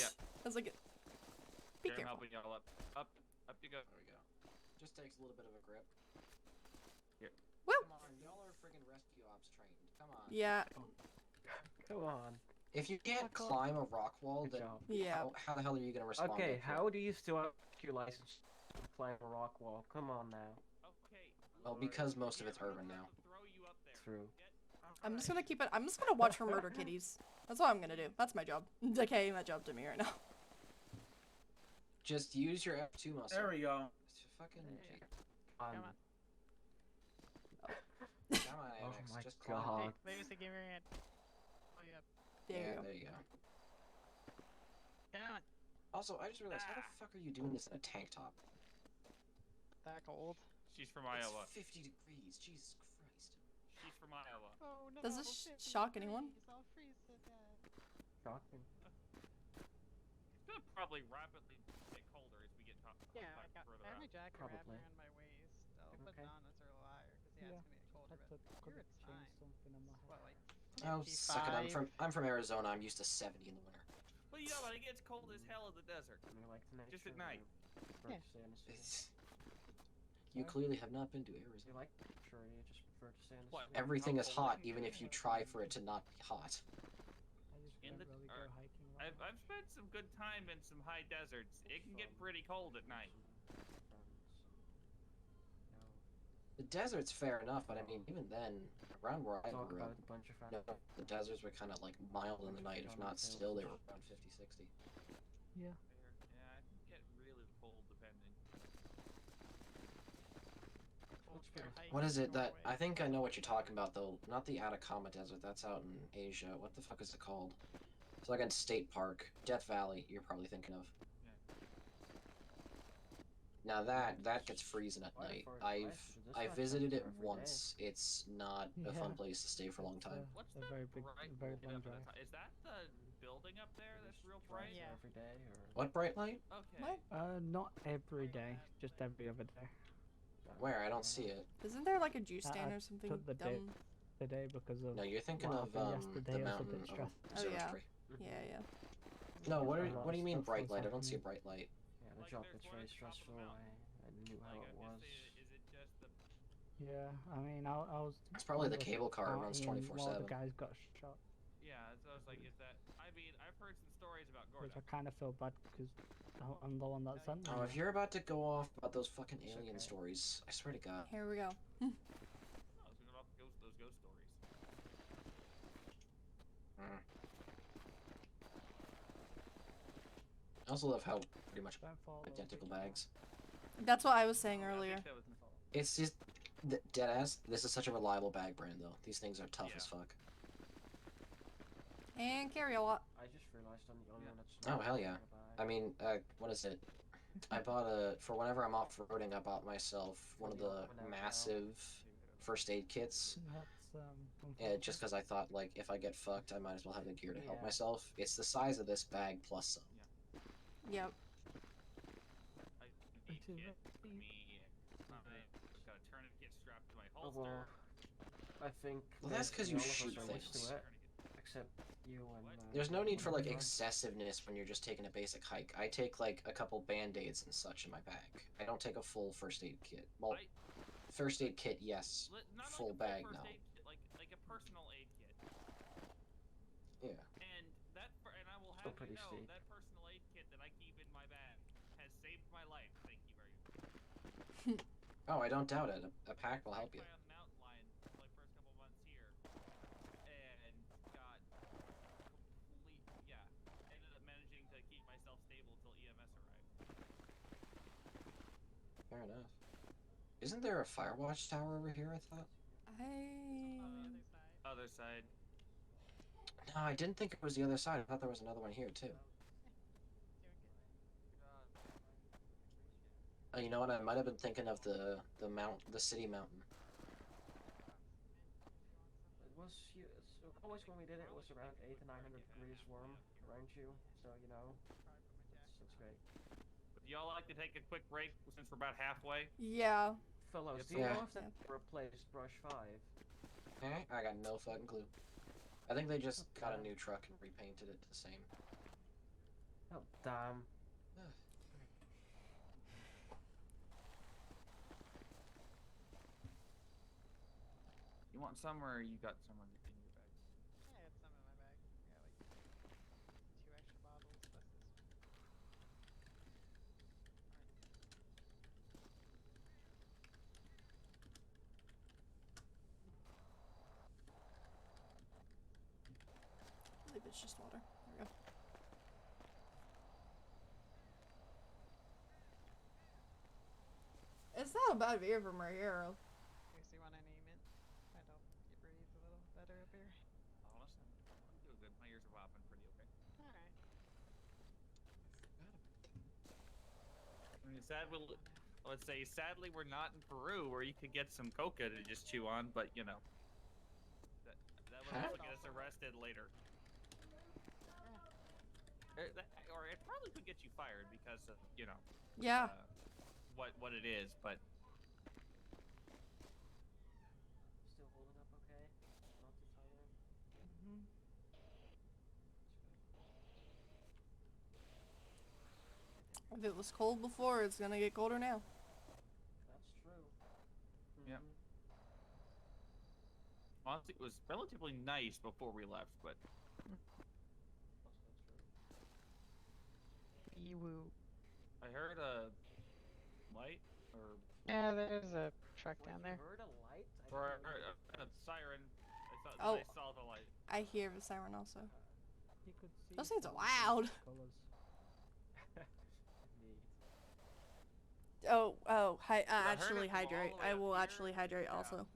Yeah. I was like, be Here, I'm careful. helping y'all up. Up you go. There we go. Just takes a little bit of a grip. Woo! Come on, y'all are friggin' rescue ops trained. Come on. Yeah, Come on. If you can't climb a rock wall, Good then job. yeah. how the hell are you gonna respond? Okay, to it? how do you still have your license to climb a rock wall? Come on now. Okay. Well, because most of it's urban now. Throw you up there. True. I'm just gonna keep it. I'm just gonna watch for murder kitties. That's what I'm gonna do. That's my job. Decaying that job to me right now. Just use your F2 muscle. There we go. Fucking. Come on. Come on, Oh Amex. my Just climb. god. Hey, there's the gamer hand. Oh, yeah. There you Yeah, go. there you go. Come on. Also, I just realized, how the fuck are you doing this in a tank top? That cold. She's from Iowa. It's 50 degrees. Jesus Christ. She's from Iowa. Oh no. Does this shock anyone? I'll freeze to death. Shocking. It's gonna probably rapidly get colder as we get Yeah, further I have out. my jacket wrapped Probably. around my waist. I'll put Okay. it on as a little higher, because yeah, it's gonna get colder. I But could you're have fine. changed something in my head. What, like Oh, suck it. 55? I'm from Arizona. I'm used to 70 in the winter. Well, you know what? It gets cold as hell in the desert. And we like to nature. Just at night. We Yeah. prefer to stay in the city. You clearly have not been to You Arizona. like nature, or you just prefer to stay in the What? city? Everything is How cold? hot, even if you try for it to not be hot. I just In don't the- really go hiking around. I've spent some good time in some high deserts. It can get pretty cold at night. The desert's fair enough, but I mean, even then, around where I Talk grew about up, a bunch of no, friends. the deserts were kind of like mild in the night. If not, still they were around 50, 60. Yeah. Yeah, it can get really cold depending. What is it that I think I know what you're talking about though? Not the Atacama Desert. That's out in Asia. What the fuck is it called? It's like in State Park, Death Valley. You're probably thinking of. Now that gets freezing at night. I visited it once. It's not a fun Yeah. place to stay for a long time. What's A that very big, bright very light long up at the drive. top? Is that the building up there that's real bright? Yeah. Every day, or What bright light? Okay. What? Not every day, just every other day. Where? I don't see it. Isn't there like a juice I stand or something took the day- dumb? The day because of No, you're thinking what of happened the yesterday. I was a mountain bit stressed. Oh, yeah. observatory. Yeah, yeah. No, what A lot do you of mean stuff bright was light? I don't see a happening. bright light. yeah, the Like, job there's gets one very at the top of the stressful. mountain. I knew how Like, it was. is it just the Yeah, I mean, I was. It's probably the I was cable car. It runs partying while 24/7. the guys got shot, yeah? So I was like, is that? I mean, I've heard some stories about which Gordo. I kind of feel bad because I'm the one that sent them. Oh, if you're about to go off about those fucking It's alien okay. stories, I swear to God. Here we go. Oh, it's going off those ghost stories. I also love how pretty much Don't follow the identical bridge bags. That's what I was saying I think earlier. that was- It's just dead ass. This is such a reliable bag brand though. These things are tough Yeah. as fuck. And carry a lot. I just realized I'm the only one that's Oh, not hell yeah. carrying a bag. I mean, what is it? I bought for whenever I'm off-roading, I bought myself one of the massive first aid kits. That's Yeah, unfortunate. just because I thought, like, if I get fucked, I might as well have the gear to help Yeah. myself. It's the size of this bag plus some. Yep. I need kit for me. I've got a tourniquet strapped to my Oh, holster. well, I think Well, that's 'cause basically you all of us shoot are used things. to it, except you and. There's no need for, like, George. excessiveness when you're just taking a basic hike. I take, like, a couple band-aids and such in my bag. I don't take a full first aid kit. Well, first aid kit, yes. Not Full like a bag, full no. first aid kit, like a personal aid kit. Yeah. And and I will Still have pretty you know steep. that personal aid kit that I keep in my bag has saved my life. Thank you very much. Oh, I don't doubt it. A pack will help you. I was on the mountain lion for my first couple months here, and got ended up managing to keep myself stable till EMS arrived. Fair enough. Isn't there a fire watch tower over here, I thought? Other side. No, I didn't think it was the other side. I thought there was another one here, too. Oh, you know what? I might have been thinking of the city mountain. It was so always when we did it, it was around 800 to 900 degrees warm around you, so you know, that's great. Would y'all like to take a quick break since we're about halfway? Yeah. Fellows, do you know if that replaced Brush 5? I got no fucking clue. I think they just got a new truck and repainted it the same. Oh, damn. You want some, or you got some in your bag? I had some in my bag. I got like 2 extra bottles plus this one. I believe it's just water. There we go. It's not a bad view from right here. Seriously, want to name it? Might help you breathe a little better up here. Honestly, I'm doing good. My ears are popping pretty okay. Alright. I mean, let's say, sadly, we're not in Peru where you could get some coca to just chew on, but you know, that would also get us arrested later. Or it probably could get you fired because of, you know, Yeah. What it is, but Still holding up okay? Not too tired? If it was cold before, it's gonna get colder now. That's true. Yeah. Honestly, it was relatively nice before we left, but Woo. I heard a light or Yeah, there's a truck down there. You heard a light? or a siren. I saw the light. I hear the siren also. You could see Those things are some loud. colours. Oh, actually it from all hydrate. the way I up will here. actually hydrate Yeah. also.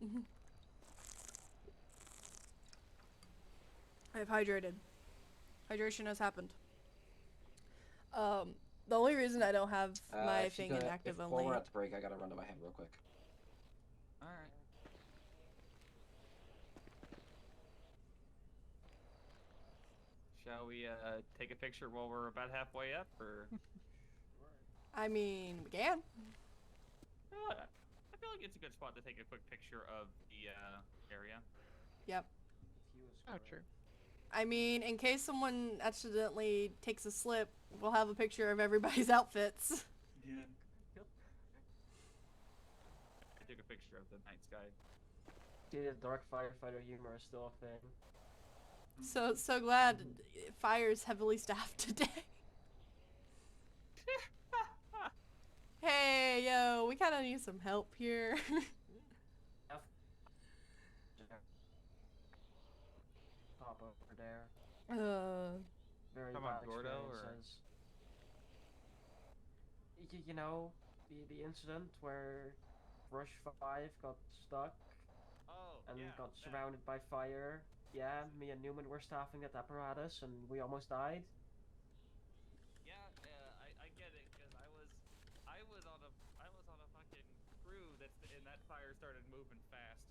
I've hydrated. Hydration has happened. The only reason I don't have my thing inactive While only. we're at the break, I gotta run to my head real quick. All right. Shall we take a picture while we're about halfway up, or? I mean, we can. I feel like it's a good spot to take a quick picture of the area. Yep. Oh, true. I mean, in case someone accidentally takes a slip, we'll have a picture of everybody's outfits. Yeah. I took a picture of the night sky. See, the dark firefighter humor is still a thing. So glad fire's heavily staffed today. Hey, yo, we kind of need some help here. Pop over there. Very Talking bad about Gordo, or? experiences. You know, the incident where Rush 5 got stuck Oh, and yeah, got that. surrounded by fire Yeah, me and Newman were staffing that apparatus, and we almost died. Yeah, I get it, because I was on a fucking crew and that fire started moving fast.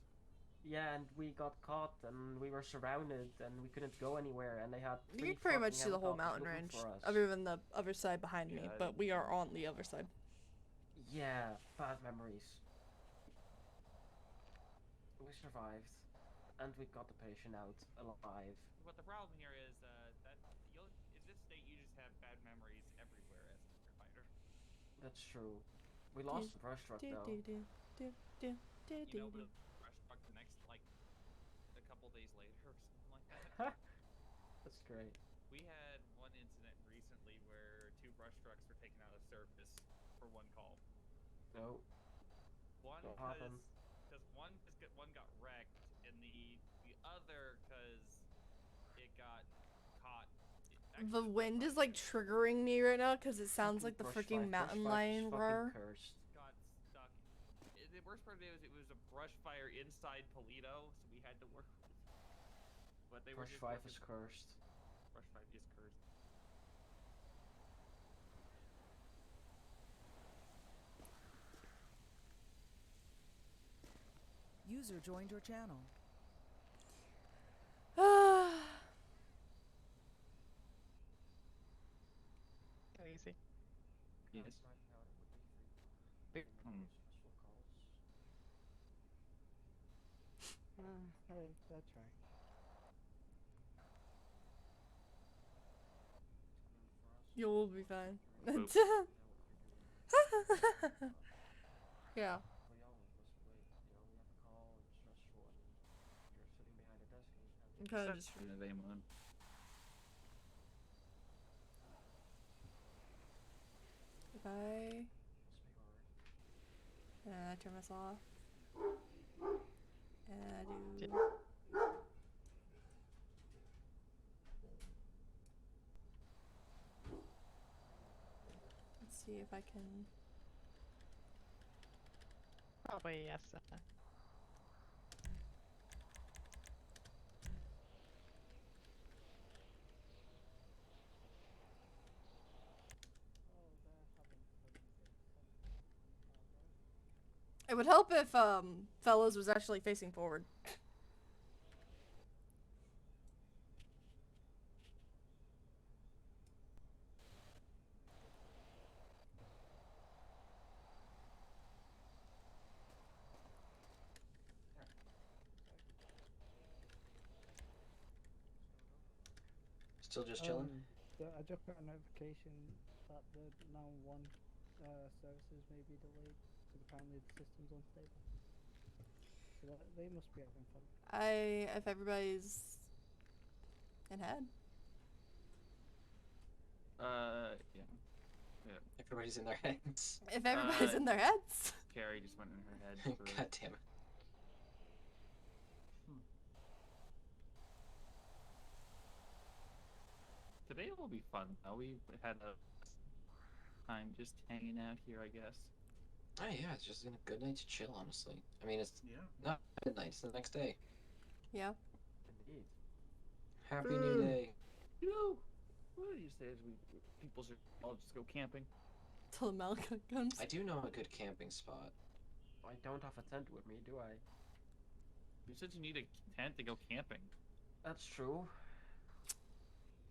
Yeah, and we got caught, and we were surrounded, and we couldn't go anywhere, and they had You 3 can pretty much fucking see the whole helicopters mountain looking range, for us. other than the other side behind me, Yeah, but we are on the other side. Yeah, bad memories. We survived, and we got the patient out alive. But the problem here is that in this state you just have bad memories everywhere as a firefighter. That's true. We lost the brush truck though. You know, but the brush truck the next, like, a couple days later or something like that. That's great. We had one incident recently where 2 brush trucks were taken out of service for 1 call. No. One What happened? because one got wrecked, and the other because it got caught. The wind is like triggering me right now because it sounds like the Brush freaking fire- mountain brush fire is lion fucking roar. Cursed. Got stuck. The worst part of it was a brush fire inside Polito, so we had to work. But they were Brush just 5 working- is cursed. Brush 5 is cursed. User joined your channel. Easy. Yes. Hey, that's right. You'll be fine. Boop. Yeah. I'm kind of just. If I. And I turn this off. And I do. Let's see if I can. Probably yes. It would help if Fellows was actually facing forward. Still just chilling? I just got a notification that the 911 services may be delayed because apparently the system's unstable. So they must be having fun. If everybody's in head. Yeah. Everybody's in their heads. If everybody's in their heads. Carrie just went in her head. God damn it. Today will be fun though. We had a time just hanging out here, I guess. Oh yeah, it's just a good night to chill, honestly. I mean, it's not midnight, it's the next day. Yeah. Indeed. Happy New Day. You know, one of these days people should all just go camping. Till the milk comes. I do know a good camping spot. I don't have a tent with me, do I? You said you need a tent to go camping. That's true.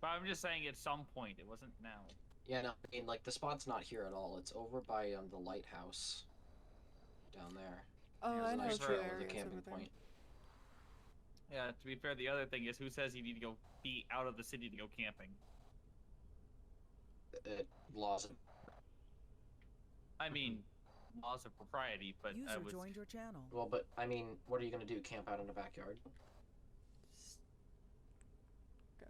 But I'm just saying at some point, it wasn't now. Yeah, no, I mean, like, the spot's not here at all. It's over by the lighthouse. Down there. Oh, There's I a know nice true trail with a areas camping over there. point. Yeah, to be fair, the other thing is who says you need to go be out of the city to go camping? Laws. I mean, laws of propriety, but I User was... joined your channel. Well, but, I mean, what are you gonna do? Camp out in the backyard? Go.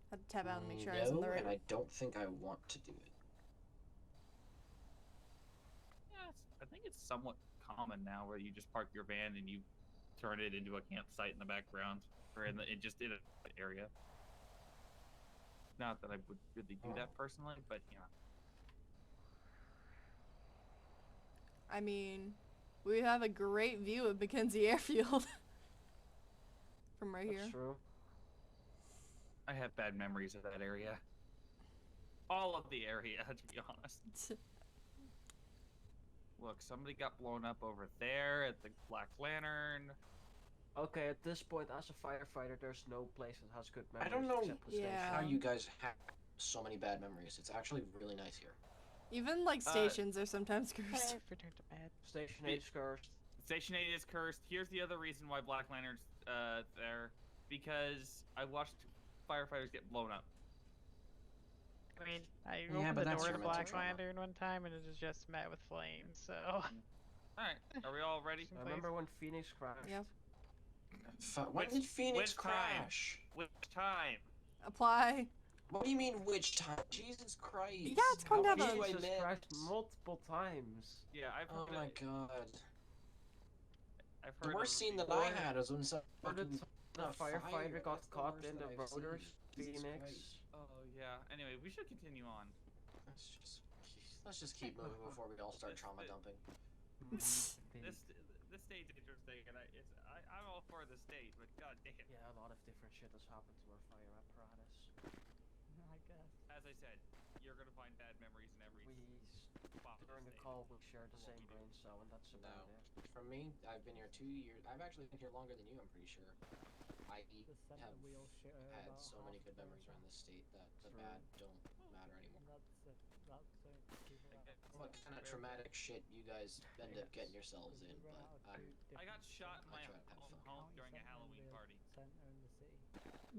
Had to tab out and make sure I was in No, the right. and I don't think I want to do it. Yeah, I think it's somewhat common now where you just park your van and you turn it into a campsite in the background, or in an area. Not that I would really do that personally, but yeah. I mean, we have a great view of Mackenzie Airfield. from right That's here. true. I have bad memories of that area. All of the area, to be honest. Look, somebody got blown up over there at the Black Lantern. Okay, at this point, as a firefighter, there's no place that has good memories I don't know except the station. Yeah. how you guys have so many bad memories. It's actually really nice here. Even like stations are sometimes cursed. Return to bed. Station 8 is cursed. Station 8 is cursed. Here's the other reason why Black Lantern's there. Because I watched firefighters get blown up. I mean, I Yeah, opened but the that's door your to mental Black trauma. Lantern one time and it was just met with flames, so... Alright, are we all ready? I remember when Phoenix crashed. Yep. When did Phoenix which time? crash? Which time? Apply. What do you mean which time? Jesus Christ. Yeah, it's calm down. How do I Phoenix miss? has crashed multiple times. Yeah, I've Oh heard my it. god. I've The heard worst of scene that before. I had was when some Or the fucking firefighter got That's the caught worst in the that I've rotors. seen. Jesus Phoenix. Christ. Oh yeah. Anyway, we should continue on. Let's just keep moving before we all start trauma dumping. This state's interesting, and I'm all for the state, but god damn. Yeah, a lot of different shit has happened to our fire apparatus. I guess. As I said, you're gonna find bad memories in every spot of During the the state. call, we shared the What same we do. brain cell, and that's No. about it. For me, I've been here 2 years. I've actually been here longer than you, I'm pretty sure. I The center have wheel shit had about so many good memories around this state that the True. bad don't matter anymore. That's people that What kind of traumatic shit you guys end up getting yourselves in, but I got shot in I my try to have own fun. home during a Halloween party. Center in the city.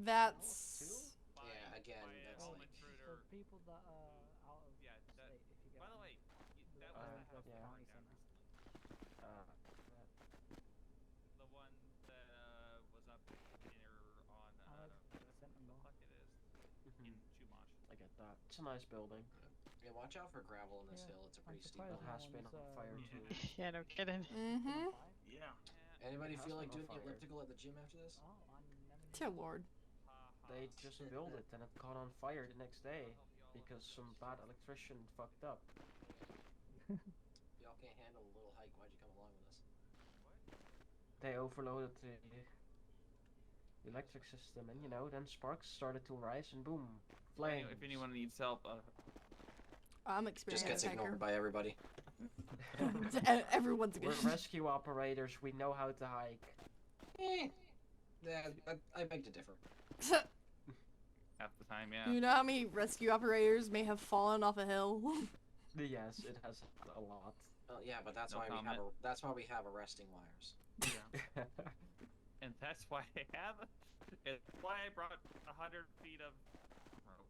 That's... By, Yeah, again, by that's a home like- intruder. For people that are out of Yeah, the that- state, if you get By the me. way, that was the house that yeah. burned down recently. The one that was up near on Center the Mall. fuck it is in Chumash. I get that. It's a nice building. Yeah, watch out for gravel in this Yeah, hill. It's a I'm pretty steep surprised It hill. has been on fire too. Yeah, no kidding. Mm-hmm. Yeah. Anybody It has feel like been doing on the fire. elliptical at the gym after this? Oh, I never knew. Dear Lord. They just built it and it caught on fire the next day because some bad electrician fucked up. Y'all can't handle a little hike. Why'd you come along with us? They overloaded the electric system and then sparks started to rise and boom, flames. If anyone needs help, I'm Just experienced gets hiker. ignored by everybody. Everyone's good. We're rescue operators, we know how to hike. Yeah, I beg to differ. half the time, yeah. You know how many rescue operators may have fallen off a hill? Yes, it has a lot. Yeah, but that's No why comment. that's why we have arresting wires. Yeah. And that's why I have. It's why I brought 100 feet of rope.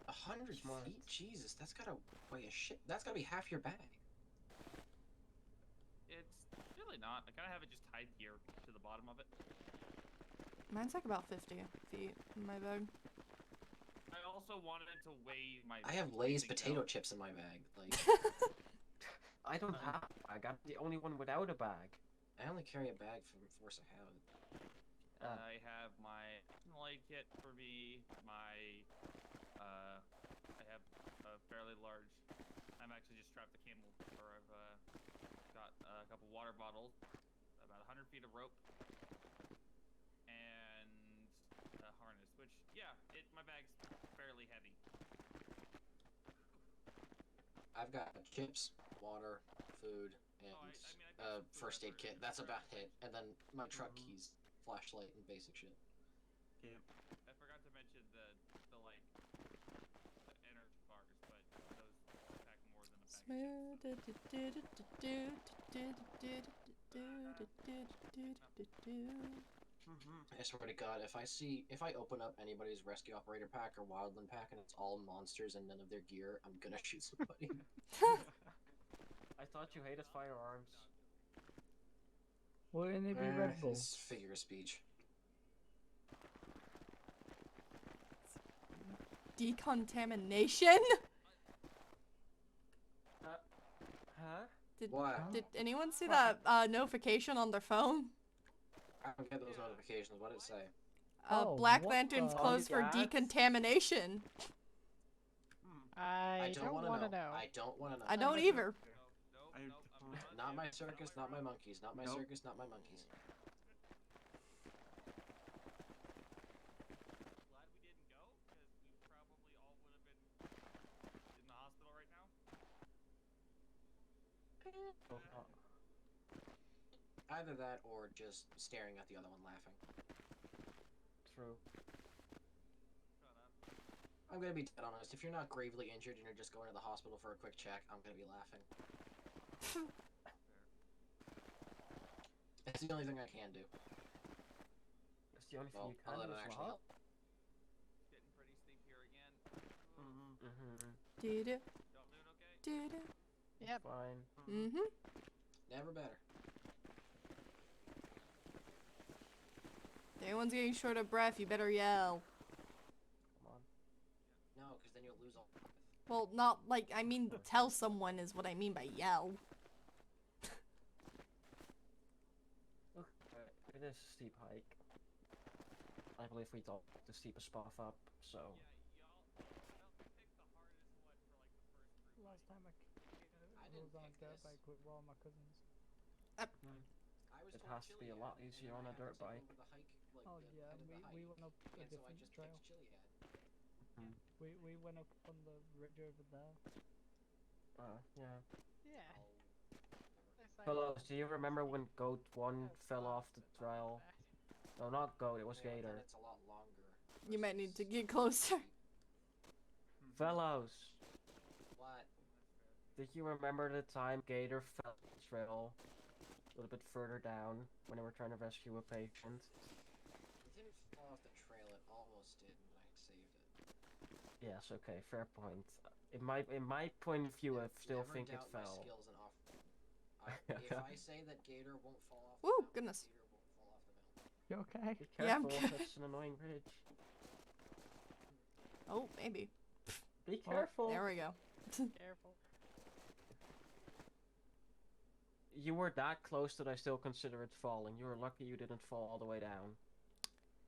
100 Smart. feet? Jesus, that's gotta weigh a shit. That's gotta be half your bag. It's really not. I kind of have it just tied here to the bottom of it. Mine's like about 50 feet in my bag. I also wanted to weigh my. I have Lay's thing potato out. chips in my bag. Like, I don't have a bag, I'm the only one without a bag. I only carry a bag from force of habit. I have my light kit for me. I have a fairly large. I'm actually just strapped a camel, or I've got a couple water bottles, about 100 feet of rope, and a harness. Which, yeah, my bag's fairly heavy. I've got chips, water, food, and I mean, I've got some food first aid I've kit. already That's about prepared. it. And then my truck keys, flashlight, and basic shit. I forgot to mention the energy bars, but those pack more than a pack. I swear to God, if I open up anybody's rescue operator pack or wildland pack and it's all monsters and none of their gear, I'm gonna shoot somebody. I thought you hated firearms. Wouldn't it be Red Bull? It's figure of speech. Decontamination? Huh? What? Did anyone see that notification on their phone? I don't get those notifications. What did it say? Oh, Black what Lantern's the- closed for That's- decontamination. I don't wanna want to know. I don't want to know. I don't either. Nope, Not my circus, not my monkeys. Not my circus, not my monkeys. Well, Either that or just staring at the other one laughing. true. I'm gonna be dead honest. If you're not gravely injured and you're just going to the hospital for a quick check, I'm gonna be laughing. It's the only thing I can do. It's the only thing Well, you can other do than is actually laugh. help. Getting pretty steep here again. Do-do, Y'all doing okay? do-do. Yep. Fine. Mm-hmm. Never better. If anyone's getting short of breath, you better yell. Come on. No, because then you'll lose all. Well, not like, I mean, tell someone is what I mean by yell. Look, it is a steep hike. I believe we got the steepest path up, so. Yeah, y'all picked the hardest one for like the first group. Last time I didn't was on a pick dirt this. bike with one of my cousins. I was It told has to be a lot Chiliad, easier and on a I dirt happened to bike. go the hike, like, Oh the yeah, head of the we hike, went up a and so I different just trail. picked Chiliad. We went up on the ridge over there. Yeah. Yeah. Oh, There's like- Fellows, do you remember when Goat 1 there's fell lots off the of trail? that. No, not Goat, it was well, then Gator. it's a lot longer. You might need to versus get closer. steep. Fellows, What? did you remember the time Gator fell off the trail a little bit further down when they were trying to rescue a patient? It didn't fall off the trail. It almost did, but I saved it. Yes, okay, fair point. In my point of view, I still Never think it doubt my fell. skills in off. If I say that Gator won't fall off the Woo, mountain, goodness. Gator won't fall off the mountain. You okay? Be Yeah, I'm careful, good. it's an annoying bridge. Oh, maybe. Be Oh, careful! there we go. Careful. You were that close that I still consider it falling. You were lucky you didn't fall all the way down.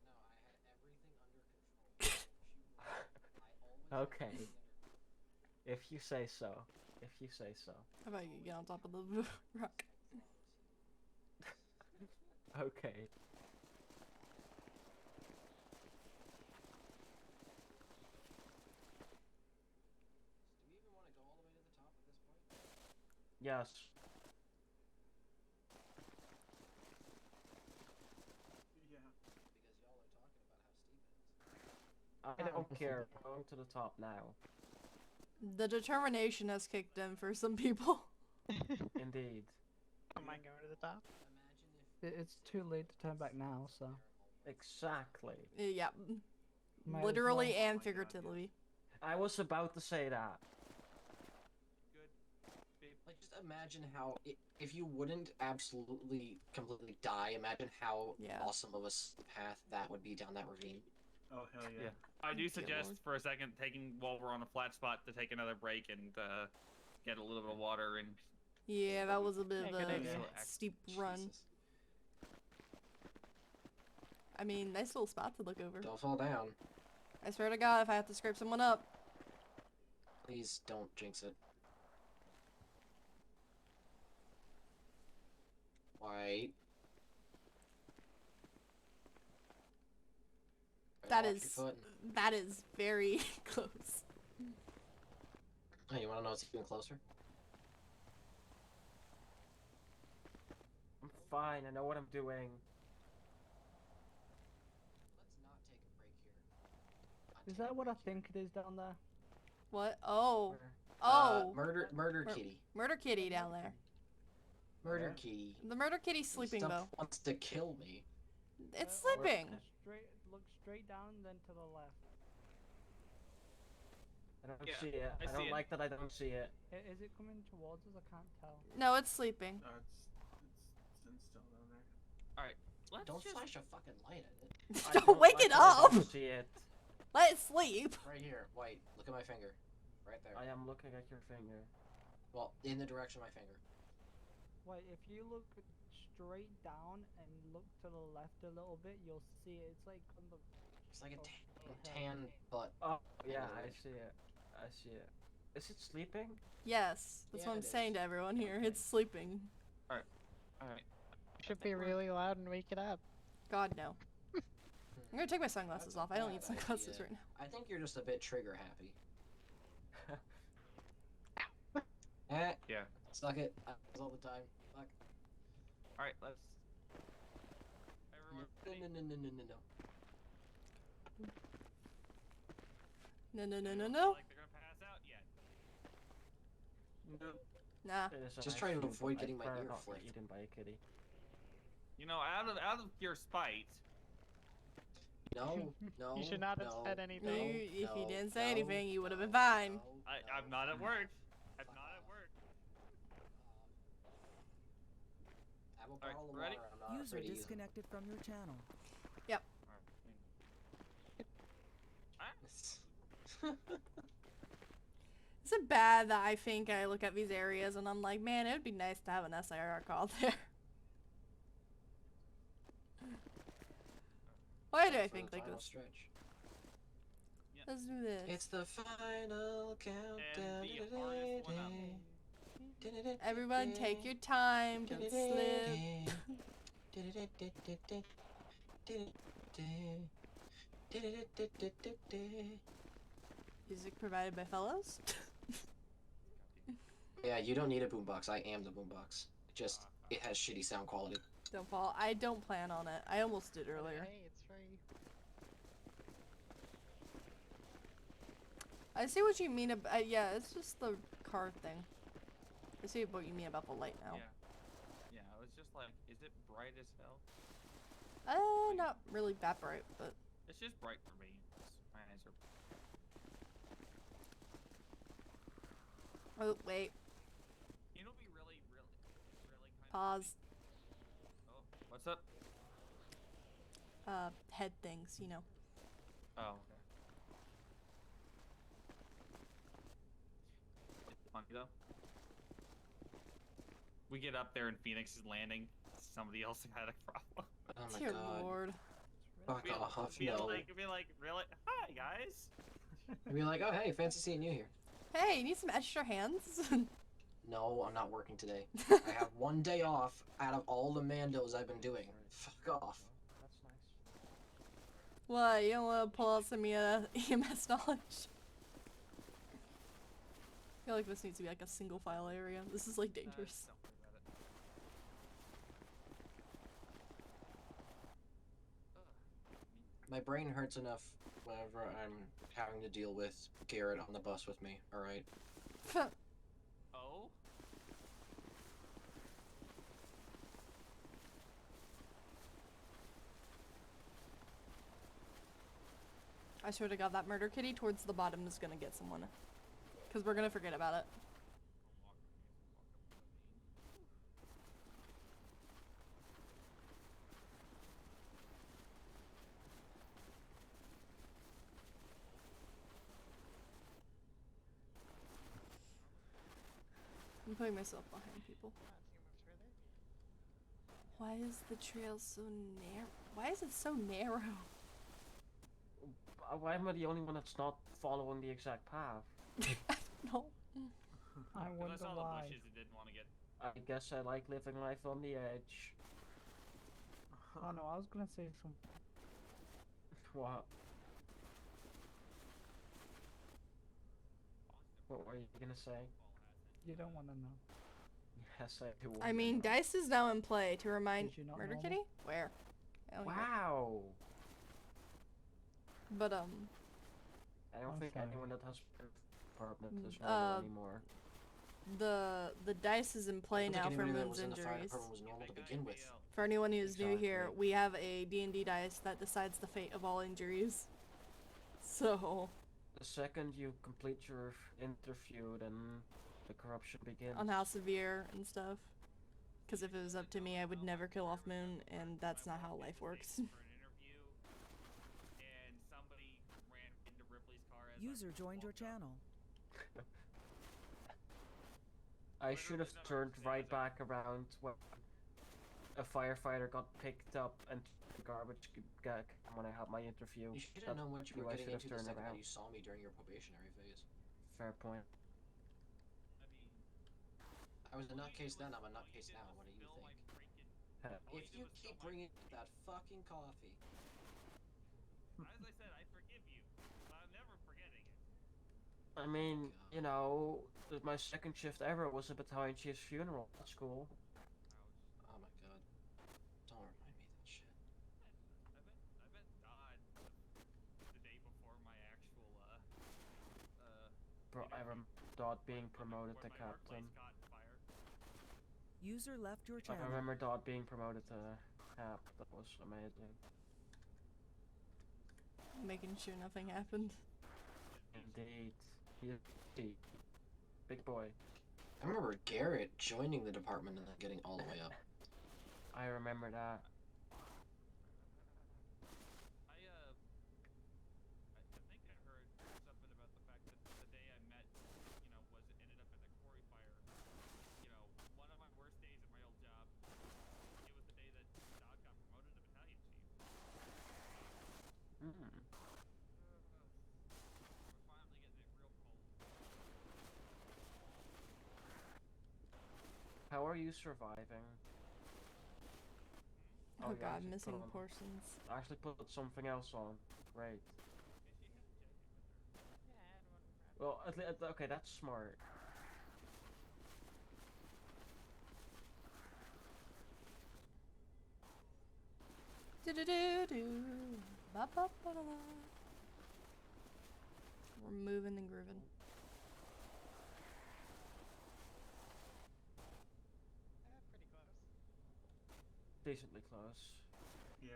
No, I had everything under control. I always Okay. have everything under If you say so. If you say so. How about you get on top of the rock? Okay. Do we even want to go all the way to the top at this point? Yes. Yeah. Because y'all are talking about how steep it is. I don't care. We're going to the top now. The determination has kicked in for some people. Indeed. Don't mind going to the top. Imagine if It's too late to turn back now, so. Exactly. Yeah. Might as Literally well. and figuratively. I was about to say that. Good. Babe. Like, just imagine how, if you wouldn't absolutely, completely die, imagine how Yeah. awesome of a path that would be down that ravine. Oh hell yeah. Yeah. I do Dear suggest Lord. for a second taking while we're on a flat spot to take another break and get a little bit of water and Yeah, that was a bit of Yeah, good a idea. steep run. Jesus. I mean, nice little spot to look over. Don't fall down. I swear to God, if I have to scrape someone up. Please don't jinx it. White. That Watch your is foot. that is very close. Oh, you wanna know what's even closer? I'm fine. I know what I'm doing. Let's not take a break here. Is that what I think it is down there? What? Oh. Where? Oh. Murder Mur- kitty. Murder kitty down there. Murder Where? kitty. The murder kitty's sleeping Stuff though. wants to kill me. It's Or sleeping. Look straight down, then to the left. I don't Yeah, see it. I I see don't it. like that I don't see it. Is it coming towards us? I can't tell. No, it's sleeping. It's still down there. let's Don't just flash a fucking light at it. I Don't don't wake like it that I up. don't see it. Let it sleep. Right here, White. Look at my finger. Right there. I am looking at your finger. Well, in the direction of my finger. Wait, if you look straight down and look to the left a little bit, you'll see it. It's like on the. It's like a Oh, tan butt. Oh, yeah, I see it. I see it. Is it sleeping? Yes, that's Yeah, what I'm it saying is. to everyone here. Okay. It's sleeping. all right. Should be really loud and wake it up. God no. I'm gonna take my sunglasses off. I don't need Bad sunglasses idea. right now. I think you're just a bit trigger happy. Eh, Yeah. Suck it. I was all the time. Fuck. All right, let's. Everyone, ready? No. No, no, no, They no, don't no. feel like they're gonna pass out yet. Nah. It is a Just nice trying to view, avoid but getting I'd my rather ear not get flicked. eaten by a kitty. You know, out of pure spite. No, no. You should not have no, said anything. If you didn't say no, anything, you would have been no, fine. no, I'm no, not at fuck work. off. I'm Fuck not at off. work. Have a Alright, bottle of ready? water. I'm not User afraid to use it. disconnected from your channel. Is it bad that I think I look at these areas and I'm like, man, it would be nice to have an SIR call there? Why do I For think the like final this? stretch. Let's do this. It's the final countdown. And the hardest one up. Everyone take your time, don't slip. Music provided by fellows. Yeah, you don't need a boombox. I am the boombox. Just, it has shitty sound quality. Don't fall. I don't plan on it. I almost did earlier. Hey, it's free. I see what you mean about, yeah, it's just the car thing. I see what you mean about the light now. Yeah. Yeah, it was just like, is it bright as hell? Not really that bright, but It's just bright for me. My eyes are. oh wait, You know, be really kind of. pause. Oh, what's up? Head things, you know. Oh, okay. It's funny though. We get up there and Phoenix is landing. Somebody else had a problem. Oh my Dear god. Lord. Fuck off, Be no. like, really? Hi guys. I'd be like, oh hey, fancy seeing you here. Hey, you need some extra hands? No, I'm not working today. I have one day off out of all the Mandos I've been doing. Fuck off. That's nice. What, you don't want to pull out some EMS knowledge? I feel like this needs to be like a single file area. This is like dangerous. Don't worry about it. My brain hurts enough whenever I'm having to deal with Garrett on the bus with me, alright? Oh? I swear to God, that murder kitty towards the bottom is gonna get someone. Because we're gonna forget about it. I'm putting myself behind people. Why is the trail so narrow? Why is it so narrow? Why am I the only one that's not following the exact path? No. I Because wonder I saw the why. bushes and didn't want to get. I guess I like living life on the edge. Oh no, I was gonna say something. What? What were you gonna say? You don't want to know. Yes, I do. I mean, dice is now in play to remind Did you not murder know? kitty? Where? Oh, here. Wow. But I don't think Okay. anyone that has permanent is Uh, normal anymore. the dice is in play I don't now think for anybody that Moon's was in the fire injuries. department was normal to begin with. For anyone who's new here, Exactly. we have a D&D dice that decides the fate of all injuries. So, The second you complete your interview, then the corruption begins. on how severe and stuff. Because if it was up to me, I would never kill off Moon, and that's not how life works. For an interview, and somebody ran into Ripley's car as I User joined your walked up. channel. I should have turned right back around when a firefighter got picked up and the garbage bag when I had my interview. You should That have known what you view were I getting should have into the turned second that around. you saw me during your probationary phase. Fair point. I mean, I was a nutcase then, I'm a nutcase now, what do you spill my think? freaking. If you keep bringing that fucking coffee. As I said, I forgive you. But I'm never forgetting it. I mean, you know, my second shift ever was a battalion chief's funeral. That's cool. Oh my god. Don't remind me of that shit. I met Dodd the day before my actual Bro, I remember Dodd being promoted to captain. User left your I channel. remember Dodd being promoted to cap. That was amazing. Making sure nothing happened. Indeed. He big boy. I remember Garrett joining the department and then getting all the way up. I remember that. I think I heard something about the fact that the day I met, ended up in the quarry fire. One of my worst days at my old job. It was the day that Dodd got promoted to battalion chief. Hmm. We're finally getting it real cold. How are you surviving? Oh, yeah, god, actually missing put on- portions. Actually put something else on. Right. Well, okay, that's smart. Do do do do. Ba ba ba da. We're moving and grooving. Pretty close. Decently close. Yeah.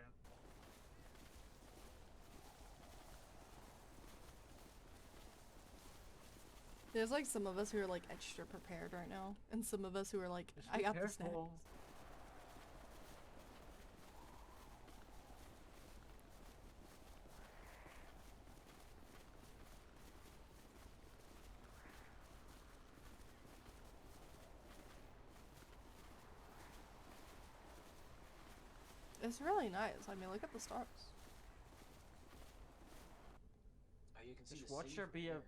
There's like some of us who are like extra prepared right now, and some of us who are like, Just I be got the snacks. careful. It's really nice. I mean, look at the stars. Oh, you can see Just the watch city there from be here.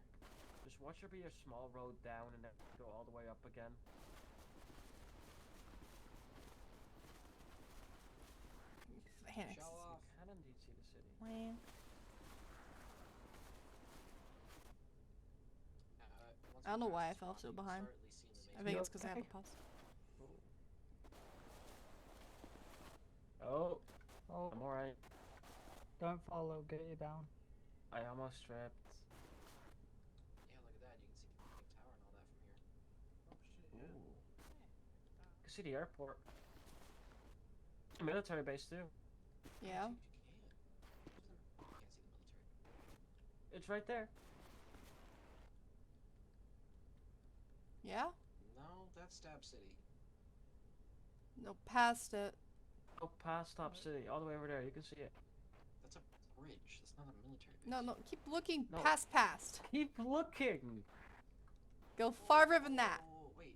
Just watch there be a small road down and then go all the way up again. Phoenix. Show off. You can indeed see the city. Wah. Once I don't we know why I pass this fell spot, so you can behind. start at least seeing the I main think You it's because I have okay? a pulse. Oh, Oh, I'm alright. don't follow, get you down. I almost tripped. Yeah, look at that. You can see the big tower and all that from here. Oh shit, Ooh. yeah. You can see the airport. A military base too. Yeah. You can't. You can't see the military. It's right there. Yeah? No, that's Stab City. No, past it. Go past Top City, all the way over there. You can see it. That's a bridge. That's not a military base. No, no, keep looking No. past. Keep looking. Go farther than that. Oh, wait,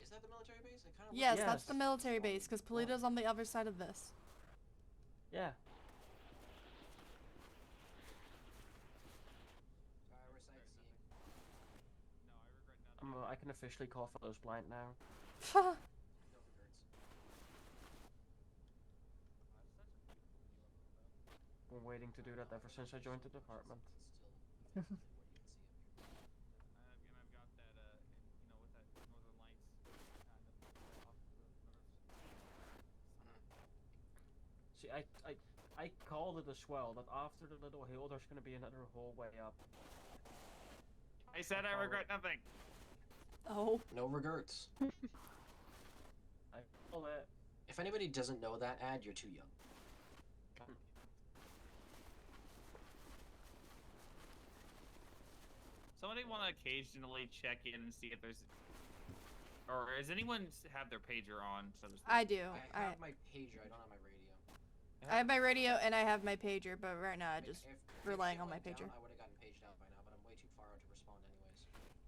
is that the military base? It kind of Yes, Yes. that's the military base, because Polito's on the other side of this. Yeah. Alright, we're sightseeing. No, I regret nothing. I can officially call fellows blind now. No regrets. Been waiting to do that ever since I joined the department. Still, what you can see up here. I've got that, with that northern lights kind of off the See, I called it as well, that after the little hill, there's gonna be another whole way up. I said I regret nothing. Oh. No regrets. I called it. If anybody doesn't know that ad, you're too young. Somebody want to occasionally check in and see if there's, or does anyone have their pager on? So to speak? I do. I have my pager, I don't have my radio. I have my radio and I have my pager, but right now I Like, just if relying shit on my went down, pager. I would have gotten paged out by now, but I'm way too far out to respond anyways.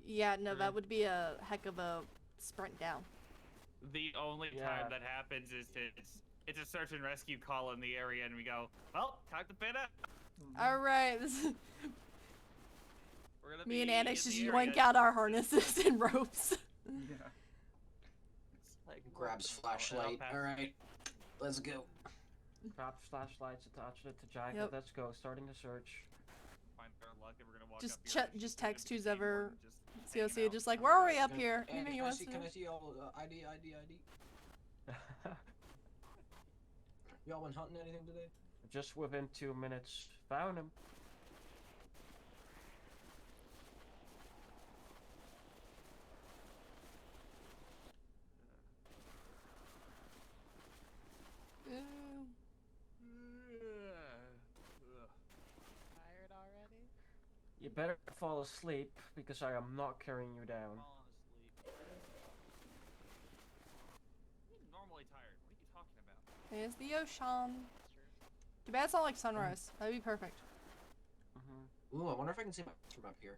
Yeah, no, that would be a heck of a sprint down. The only Yeah. time that happens is it's a search and rescue call in the area, and we go, well, time to pin up. All right, We're gonna me and be Annex in just the yoink area. out our harnesses and ropes. Yeah. It's like, Grabs and I'll flashlight. pass- Alright, let's go. Grab flashlights, attach it to jacket. Yep. Let's go. Starting the search. Find our like they were gonna walk Just up here. just text who's ever hanging COC, out. just like, where are we up here? Hey, Anything can you I want see, to can know? I see all ID? Y'all been hunting anything today? Just within 2 minutes, found him. Ooh. Tired already? You better fall asleep because I am not carrying you down. Falling asleep. I'm normally tired. What are you talking about? There's the ocean. That's true. Too bad it's not like sunrise. That'd be perfect. Ooh, I wonder if I can see my house from up here.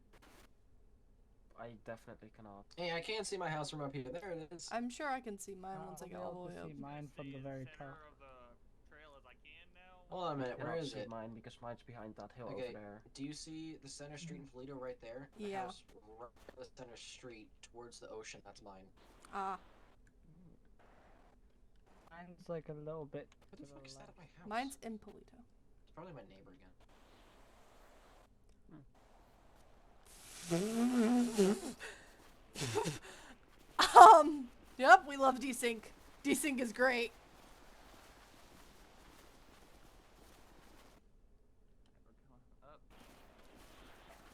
I definitely cannot. Hey, I can't see my house from up here. There it is. I'm sure I can see mine I'll once I be get all able the way to up. see mine from the very center top. of the trail as I can now. Hold on a minute. Where Cannot is see it? mine because mine's behind that hill Okay. over there. Do you see the center street in Toledo right there? The Yeah. house right on the center street towards the ocean. That's mine. Ah, Mine's like a little bit What to the the fuck is that left. at my house? mine's in Polito. It's probably my neighbor again. Yep, we love desync. Desync is great.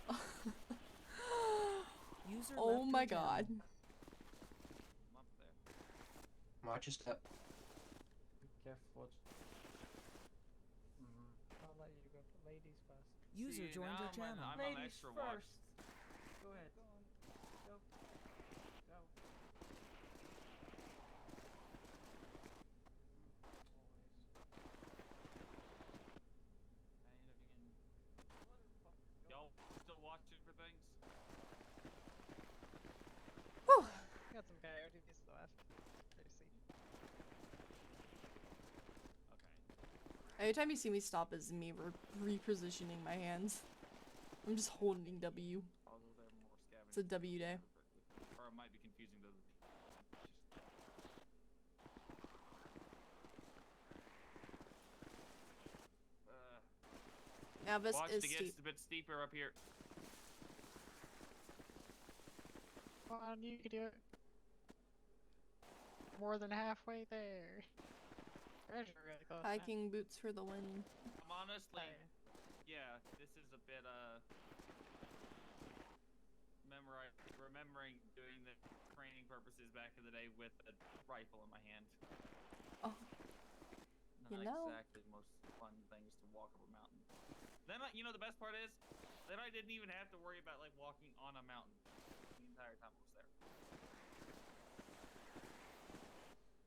Up. User Oh left my your channel. god. I'm up there. Watch your step. Careful. I'll let you go for ladies first. User See, joined now your I'm channel. on Ladies extra watch. first. Go ahead. Go. Y'all still watching for things? Whew. Got some coyotes to the left. Pretty safe. Okay. Every time you see me stop is me repositioning my hands. I'm just holding W. Although they're more scavengers. It's a W day. Or it might be confusing those. Now this Watch, is it gets steep. a bit steeper up here. Come on, you can do it. More than halfway there. Treasure really close. now. Hiking boots for the win. I'm honestly, Oh, yeah, this is a bit remembering doing the training purposes back in the day with a rifle in my hand. Oh. Not You know. exactly the most fun things to walk up a mountain. Then you know the best part is that I didn't even have to worry about like walking on a mountain the entire time I was there.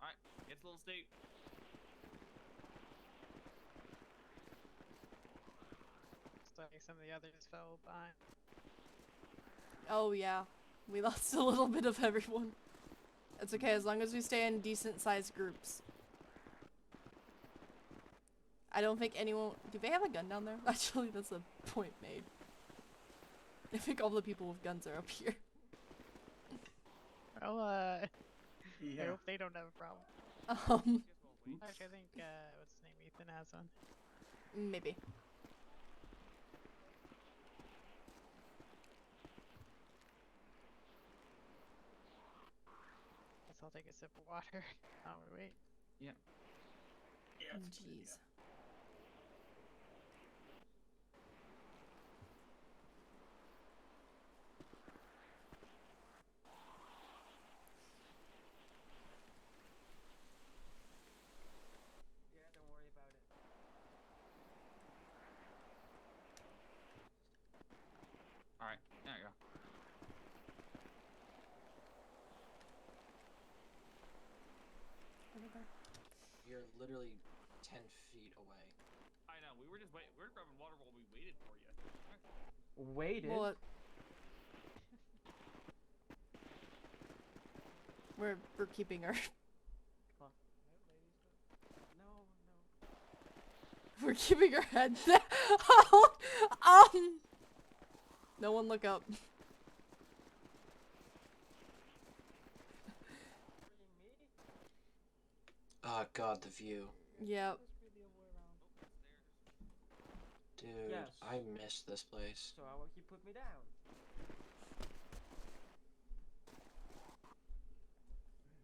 All right, it's a little steep. Looks like some of the others fell behind. Oh yeah. We lost a little bit of everyone. It's okay as long as we stay in decent sized groups. I don't think anyone. Do they have a gun down there? Actually, that's a point made. I think all the people with guns are up here. Well, I Yeah. hope they don't have a problem. Actually, I think, what's his name? Ethan has one. Maybe. Guess I'll take a sip of water. Oh, wait. Yeah. Jeez. Yeah, don't worry about it. All right, there you go. You're literally 10 feet away. I know. We were just wait. We were grabbing water while we waited for you. Waited. Well, we're keeping our No. we're keeping our head down. No one look up. Oh god, the view. Yep. Dude, Yes. I miss this place. So how about you put me down?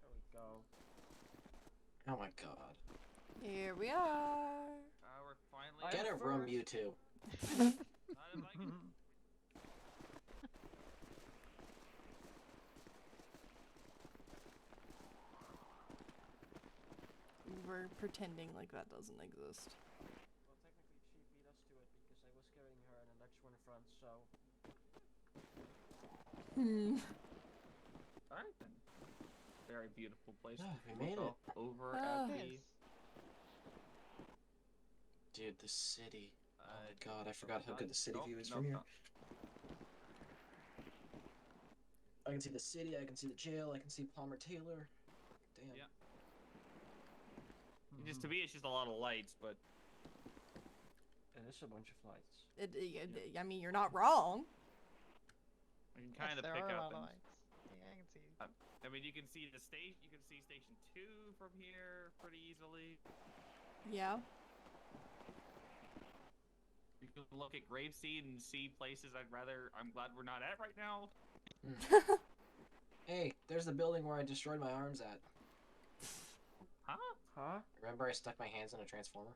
There we go. Oh my god. Here we are. We're finally. Get a room, you two. Not if I can. We're pretending like that doesn't exist. Well, technically she beat us to it because I was carrying her and the next one in front, so... Alright then. Very beautiful place. Yeah, to we made look it. off over Ah. at the. Yes. Dude, the city. Oh my Uh, god, I forgot how good the city nope, view is nope, from here. nope. I can see the city, I can see the jail, I can see Palmer Taylor. Damn. Yeah. Just to me, it's just a lot of lights, but It is a bunch of lights. I mean, you're not wrong. I can Yes, kind of there pick are a up. lot of And, lights. Yeah, I can see. I mean, you can see the station. You can see Station 2 from here pretty easily. Yeah. You can look at Graveseed and see places I'm glad we're not at right now. Hey, there's the building where I destroyed my arms at. Huh? Huh? Remember I stuck my hands in a transformer?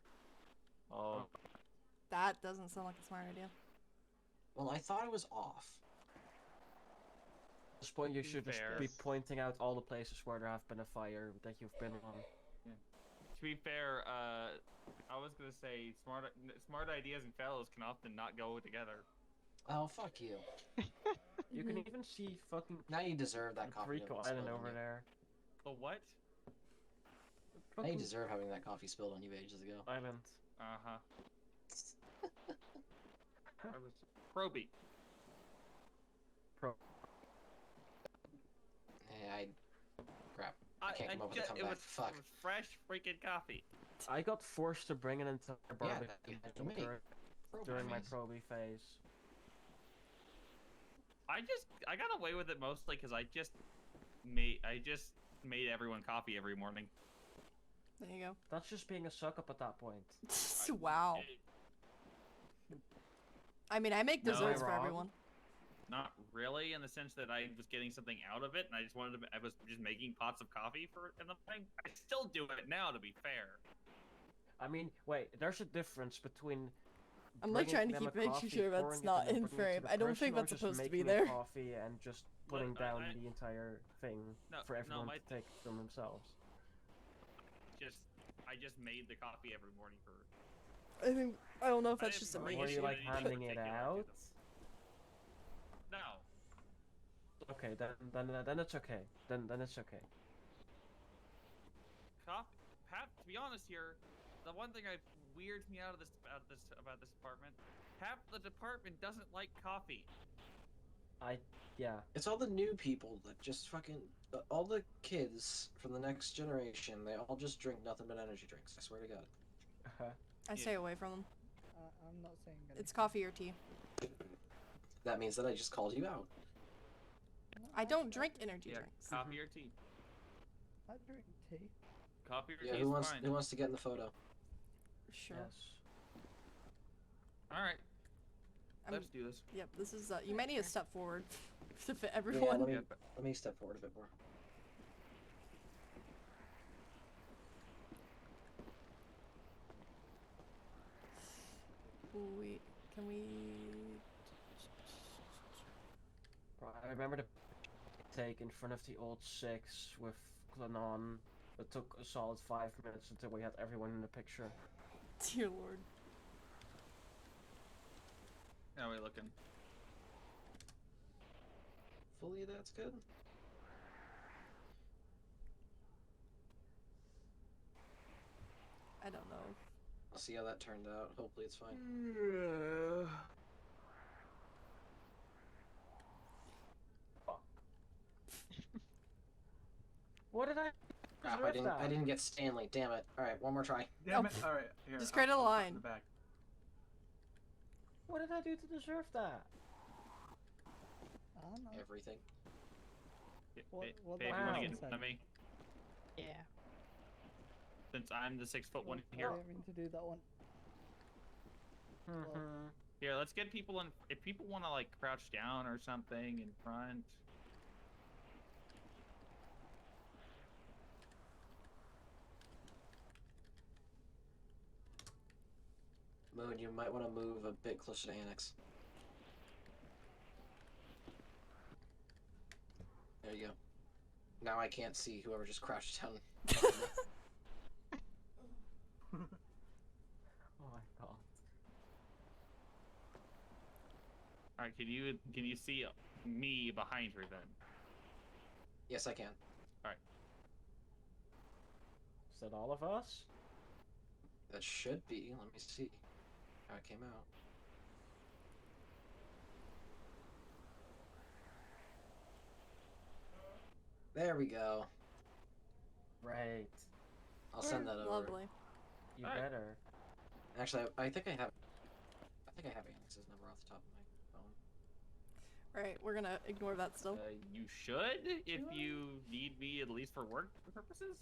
Oh. That doesn't sound like a smart idea. Well, I thought it was off. At this point, you should just Fair. be pointing out all the places where there have been a fire that you've been on. To be fair, I was gonna say smart ideas and fellows can often not go together. Oh, fuck you. You can even see fucking Now you deserve that coffee Rico spilled Island on over you. there. The what? Now you Fucking deserve having that coffee spilled on you ages ago. Island. Uh-huh. I was Proby. Hey, crap. I can't come up with a It comeback. was Fuck. fresh freaking coffee. I got forced to bring an entire Yeah, barbecue you had to make. during my Probies. Proby phase. I got away with it mostly because I just made everyone coffee every morning. There you go. That's just being a suck up at that point. Wow. I mean, I make No. desserts Am I for wrong? everyone. Not really, in the sense that I was getting something out of it, and I was just making pots of coffee in the morning. I still do it now, to be fair. I mean, wait, there's a difference between I'm like bringing trying to them a keep making coffee, sure pouring that's it, not and then in bringing it frame. to the I don't think person, or that's just supposed to be making a there. coffee and just putting Look, down I- the entire thing No, for no, everyone my- to take from themselves. I just made the coffee every morning for. I think I don't know if I that's didn't just a bring me Were you issue. like anything handing it particular to out? this. No. Okay, then it's okay. Then it's okay. To be honest here, the one thing that weirds me out of about this department, half the department doesn't like coffee. Yeah. It's all the new people that just fucking... all the kids from the next generation, they all just drink nothing but energy drinks, I swear to God. I stay away from them. I'm not saying anything. It's coffee or tea. That means that I just called you out. I don't drink energy Yeah, drinks. coffee or tea. I drink tea. Coffee or Yeah, tea who is wants fine. who wants to get in the photo? Sure. Yes. All right, I'm- let's do this. Yep, this is, you might need to step forward to fit Yeah, everyone. let me step forward a bit more. Wait, can we... I remember the take in front of the old 6 with Glennon. It took a solid 5 minutes until we had everyone in the picture. Dear Lord. How are we looking? Fully, that's good. I don't know. I'll see how that turned out. Hopefully it's fine. What did I? Crap, deserve I didn't get Stanley. Damn it. All right, one more try. Damn Oh. it! All right, here. Just create a I'll put it line. in the back. What did I do to deserve that? I don't know. Everything. What Babe, about you want to Wow. get in front of me? Yeah. Since I'm the 6'1" I here. didn't mean to do that one. Here, let's get people in. If people want to like crouch down or something in front. Moon, you might want to move a bit closer to Annex. There you go. Now I can't see whoever just crouched down. Oh my god. All right, can you see me behind her then? Yes, I can. All right. Is that all of us? That should be. Let me see how it came out. There we go. Right. I'll send that over. Lovely. You Alright. better. Actually, I think I have. I think I have Annex's number off the top of my phone. Right, we're gonna ignore that still. You should, if you need me at least for work purposes.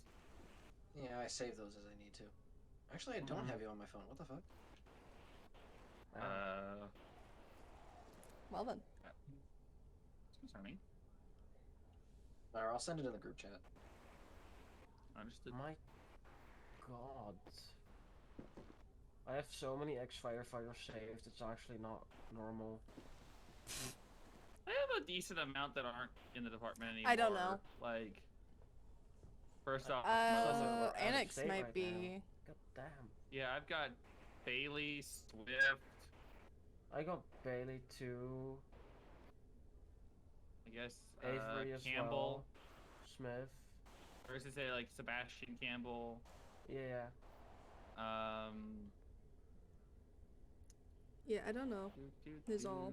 Yeah, I save those as I need to. Actually, I don't have you on my phone. What the fuck? Well then. It's concerning. Alright, I'll send it in the group chat. Understood. My god. I have so many ex-firefighters saved, it's actually not normal. I have a decent amount that aren't in the department anymore. I don't know. Like, first off, Annex state might right be. God damn. yeah, I've got Bailey, Swift. I got Bailey too. I guess Avery as Campbell. well. Smith. Or is it say like Sebastian Campbell? Yeah. Yeah, I don't know. Who's all?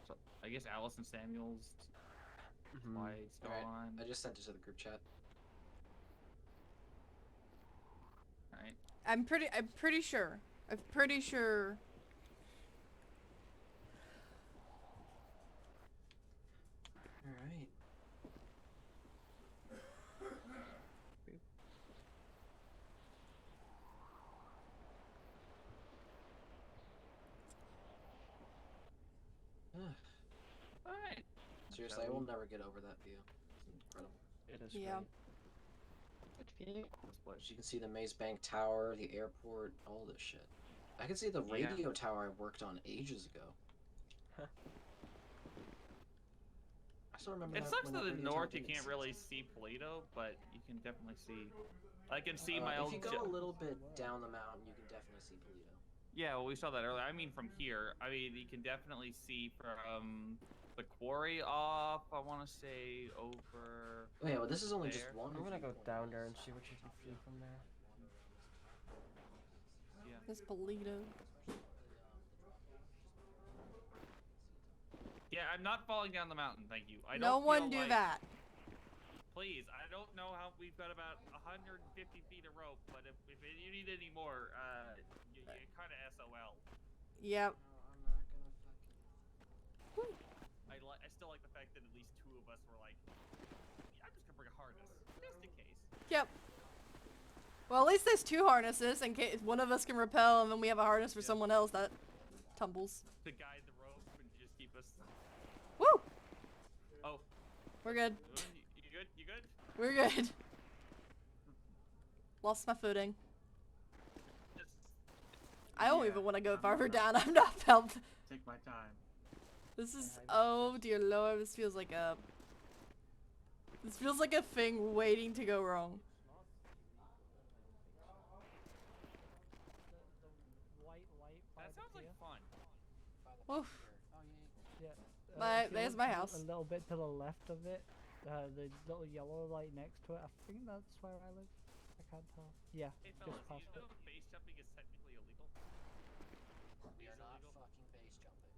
So, I guess Allison Samuels. Why it's Alright, gone. I just sent it to the group chat. Alright. I'm pretty sure. Alright. Alright. Seriously, I will never get over that view. It's incredible. It is Yeah. great. Good view. As you can see the Maze Bank Tower, the airport, all this shit. I can see the Yeah. radio tower I worked on ages ago. Huh. I still remember It that sucks when to that the radio tower north you did can't exist. really see Polito, but you can definitely see. I can see my If old. you go a little bit down the mountain, you can definitely see Polito. Yeah, well, we saw that earlier. I mean, from here, I mean, you can definitely see from the quarry off. I want to say over. Oh yeah, well this is only just There. one. I'm gonna go viewpoint. down there and see what you can see from there. Yeah. This Polito. Yeah, I'm not falling down the mountain. Thank you. I No don't one feel do like- that. Please, I don't know how we've got about 150 feet of rope, but if you need any more, you kind of SOL. Yep. No, I'm not gonna fucking. I still like the fact that at least two of us were like, yeah, I'm just gonna bring a harness, just in case. Yep. Well, at least there's two harnesses in case one of us can rappel, and then we have a harness for someone else that tumbles. To guide the rope and just keep us. Woo! Oh, We're good. you good? You good? We're good. Lost my footing. Just, I don't Yeah, even want to go I'm farther not- down. I'm not felt. Take my time. This is. Oh dear lord. This feels like a. This feels like a thing waiting to go wrong. The white light by that the sounds like pier. fun. Oof. Yeah. My- if you there's look my a house. little bit to the left of it, the little yellow light next to it. I think that's where I live. I can't tell. Yeah, Hey fellas, just do past you it. know base jumping is technically illegal? We are Is not illegal? fucking base jumping.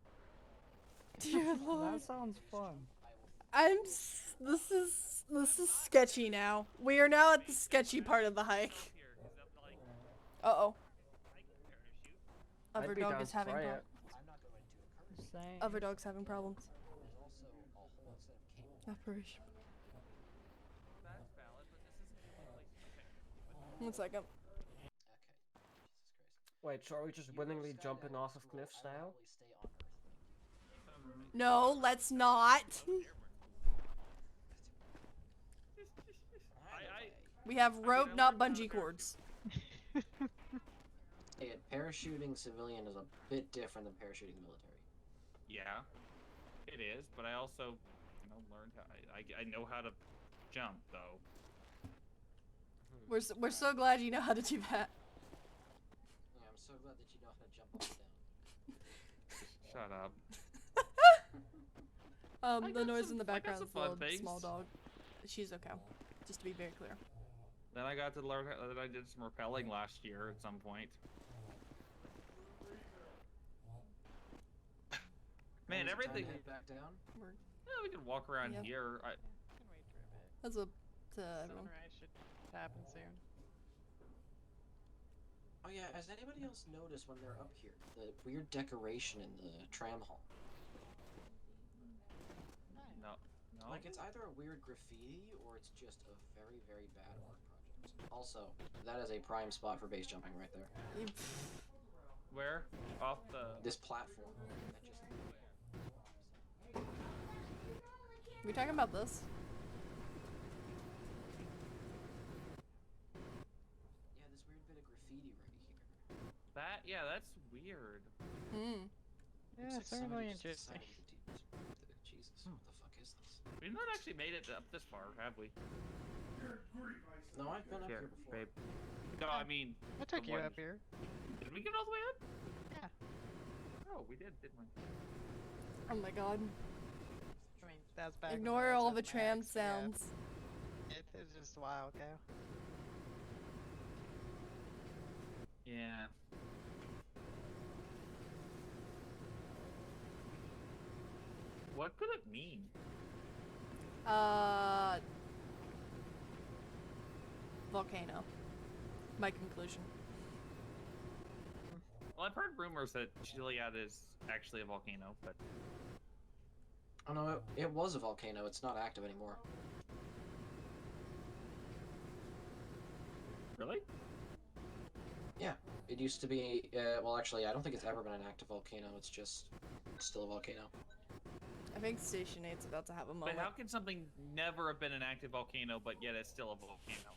Dear lord. That sounds fun. This is sketchy now. We are now at the sketchy part of the hike. Up here, 'cause I'm like, Uh-oh. I can parachute. Other I'd be dog down is to having try problems. it. I'm not going to encourage. Same. Other dog's having problems. There's also a whole set of cable. Operation. That's valid, but this isn't the only place. Okay. One second. Okay. Jesus Christ. Wait, so are we just willingly jumping off of cliffs now? Stay on Earth. No, let's not. We have rope, not bungee cords. Hey, parachuting civilian is a bit different than parachuting military. Yeah, it is, but I also, learned how. I know how to jump though. We're so glad you know how to do that. Yeah, I'm so glad that you know how to jump up and down. Shut up. The noise in the background is fun the things. small dog. She's okay. Just to be very clear. Then I got to learn that I did some rappelling last year at some point. Man, Is it time to everything. head back down? Yeah, we can walk around Yeah. here. Can wait for a bit. That's up to everyone. Sunrise should happen soon. Oh yeah, has anybody else noticed when they're up here the weird decoration in the tram hall? No. Like it's either a weird graffiti or it's just a very, very bad art project. Also, that is a prime spot for base jumping right there. Where? Off the. This platform. That just... We talking about this? Yeah, this weird bit of graffiti right here. That's weird. Hmm. Yeah, Looks like somebody certainly just interesting. decided to do- Jesus, what the fuck is this? We've not actually made it up this far, have we? No, I've been up Here, here before. babe. No, I mean. I took the you one- up here. Did we get all the way up? Yeah. Oh, we did, didn't we? Oh my god. I mean, that's back. when Ignore I was all at the tram max, yeah. sounds. It was just a while ago. Yeah. What could it mean? Volcano. My conclusion. Well, I've heard rumors that Chiliad is actually a volcano, but Oh no, it was a volcano. It's not active anymore. really? Yeah, it used to be. Well, actually, I don't think it's ever been an active volcano. It's just still a volcano. I think Station 8's about to have a moment. But how can something never have been an active volcano, but yet it's still a volcano?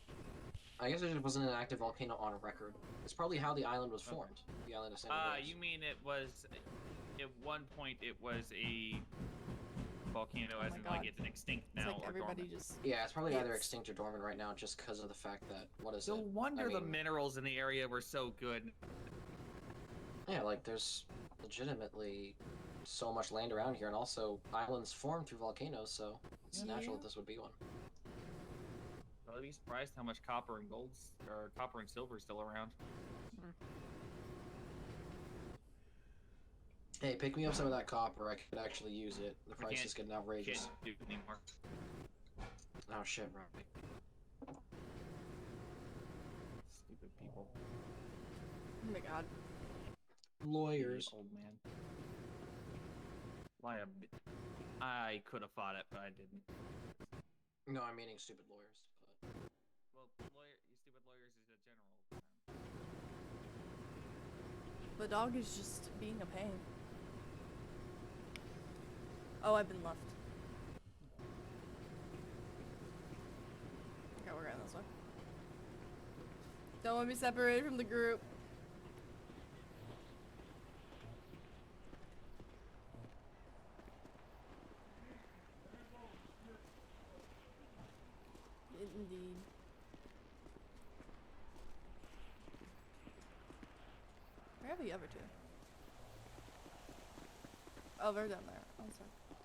I guess it just wasn't an active volcano on record. It's probably how the island was formed. The island of San Andreas. You mean it was at one point it was a volcano, Oh as my in God. like it's an extinct It's now like or everybody dormant? just. Yeah, it's probably either It's- extinct or dormant right now, just because of the fact that No wonder the mean- minerals in the area were so good. Yeah, like there's legitimately so much land around here, and also islands form through volcanoes, so it's natural that this would be one. I'd be surprised how much copper and gold's or copper and silver is still around. Hey, pick me up some of that copper. I could actually use it. The We price can't- is getting outrageous. Can't do it anymore. Oh shit, right. Stupid people. Oh my god. Lawyers. Old man. I could have fought it, but I didn't. No, I'm meaning stupid lawyers. But... Well, stupid lawyers is a general term. The dog is just being a pain. Oh, I've been left. Okay, we're going this way. Don't want to be separated from the group. Indeed. Where are the other two? Oh, they're down there. I'm sorry. And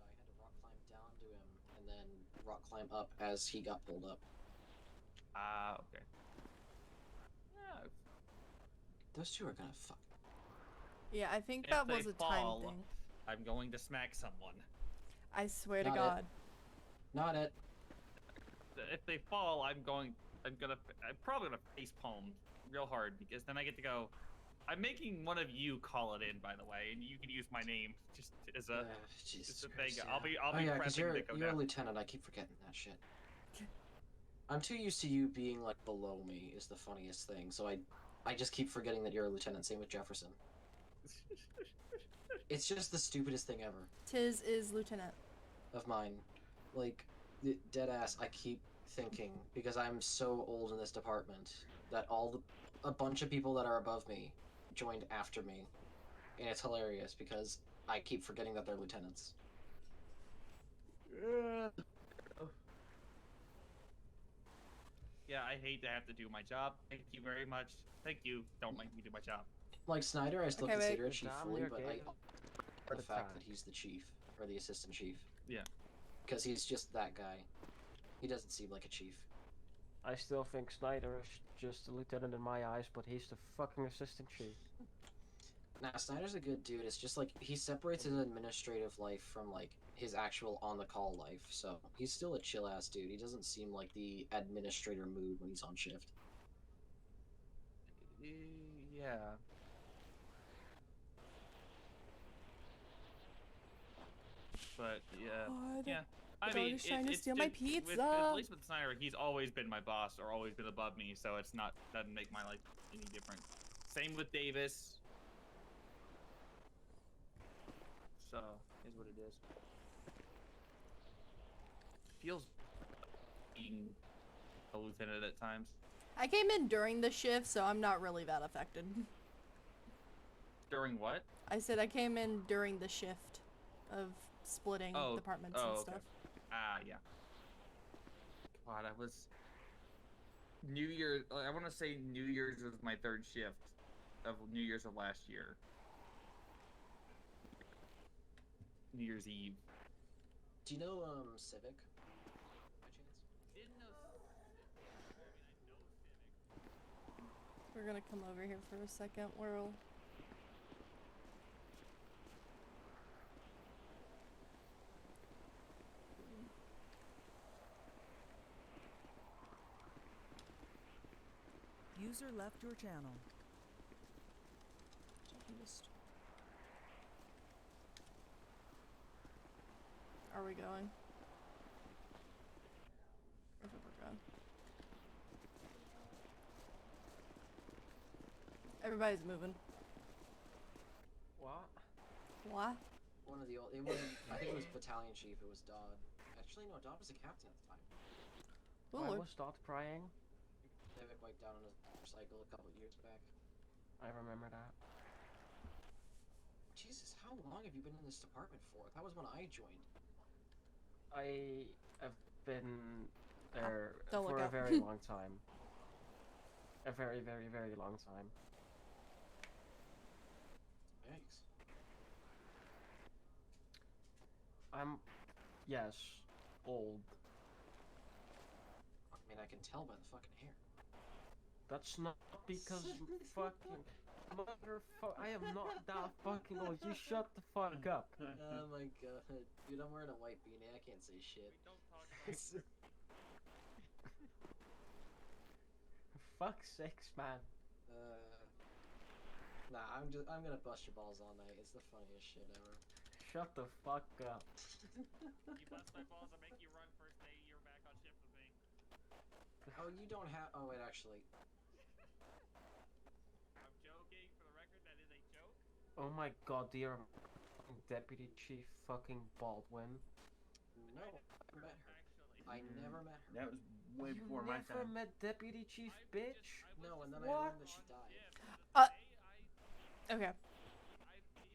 I had to rock climb down to him, and then rock climb up as he got pulled up. Ah, okay. Yeah. Those two are gonna fuck. Yeah, I think If that they was a fall, time thing. I'm going to smack someone. I swear to Not it. God. Not it. If they fall, I'm probably gonna face palm real hard because then I get to go. I'm making one of you call it in, by the way, and you can use my name just as a Jesus just a thing. Christ, I'll be oh, yeah, 'cause pressing you're to go a down. lieutenant. I keep forgetting that shit. I'm too used to you being like below me is the funniest thing. So I just keep forgetting that you're a lieutenant. Same with Jefferson. It's just the stupidest thing ever. Tiz is lieutenant. Of mine, like dead ass. I keep thinking because I'm so old in this department that a bunch of people that are above me joined after me, and it's hilarious because I keep forgetting that they're lieutenants. Yeah, I hate to have to do my job. Thank you very much. Thank you. Don't make me do my job. Like Snyder, I still Okay, wait. consider a chief Damn fully, near but I gave the the fact time. that he's the chief or the assistant chief. Yeah. Because he's just that guy. He doesn't seem like a chief. I still think Snyder is just a lieutenant in my eyes, but he's the fucking assistant chief. Nah, Snyder's a good dude. It's just like he separates his administrative life from like his actual on-the-call life. So he's still a chill-ass dude. He doesn't seem like the administrator mood when he's on shift. Yeah. But yeah, God. yeah. The I dog mean, is trying to it's steal my just- pizza. at least with Snyder, he's always been my boss or always been above me, so it's not doesn't make my life any different. Same with Davis. So is what it is. Feels being a lieutenant at times. I came in during the shift, so I'm not really that affected. During what? I said I came in during the shift of splitting Oh, departments oh, and okay. stuff. Ah, yeah. God, I was New Year's. I want to say New Year's was my third shift of New Year's of last year. New Year's Eve. Do you know Civic by chance? Didn't know. We're gonna come over here for a second. We'll... User left your channel. Are we going? I think we're going. Everybody's moving. What? What? One of the old. It wasn't. I think it was battalion chief. It was Dodd. Actually, no. Dodd was a captain at the time. Oh, Why Lord. was Dot crying? Civic wiped out on his motorcycle a couple years back. I remember that. Jesus, how long have you been in this department for? That was when I joined. I have been there Don't look for a up. very long time. A very, very, very long time. Thanks. I'm, yes, old. I mean, I can tell by the fucking hair. That's not because fucking motherfucker. I am not that fucking old. You shut the fuck up. Oh my god. Dude, I'm wearing a white beanie. I can't say shit. Don't talk about Fuck's sakes, man. Nah, I'm gonna bust your balls all night. It's the funniest shit ever. Shut the fuck up. You bust my balls, I'll make you run first day you're back on shift with me. Oh, you don't have. Oh, wait, actually. I'm joking, for the record, that is a joke. Oh my god, dear Deputy Chief fucking Baldwin. No, I met her. Actually. I never met her. That was way before my never time. met Deputy Chief, bitch? No, and then I What? learned that she died. Okay. I did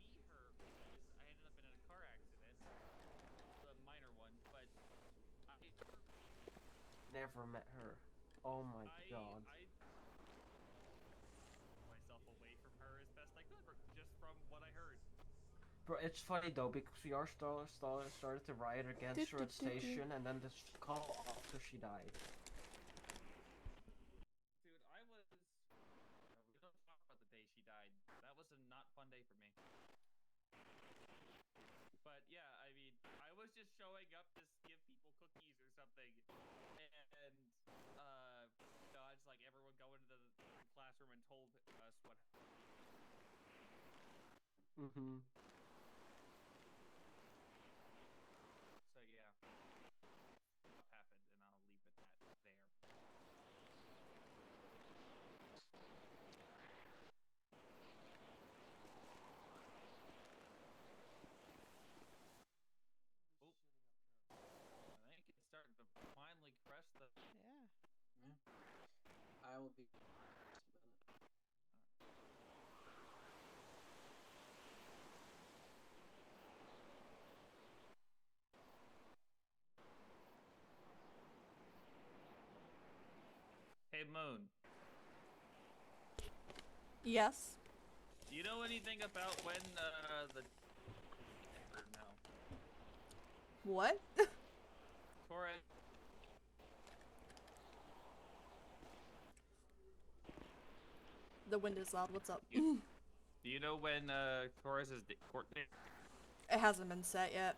see her because I ended up in a car accident. A minor one, but Never met her. Oh my god. I myself away from her as best I could, just from what I heard. Bro, it's funny though because we are started to riot against her at station and then this call after she died. Dude, I was. We don't talk about the day she died. That was a not fun day for me. But yeah, I mean, I was just showing up to give people cookies or something, and Dodge like everyone go into the classroom and told us what. Mm-hmm. So yeah, stuff happened, and I'll leave it at that. be just a minute. Hey, Moon. Yes. Do you know anything about when the or no What? Torres? The wind is loud. What's up? Do you know when Torres' court date? It hasn't been set yet.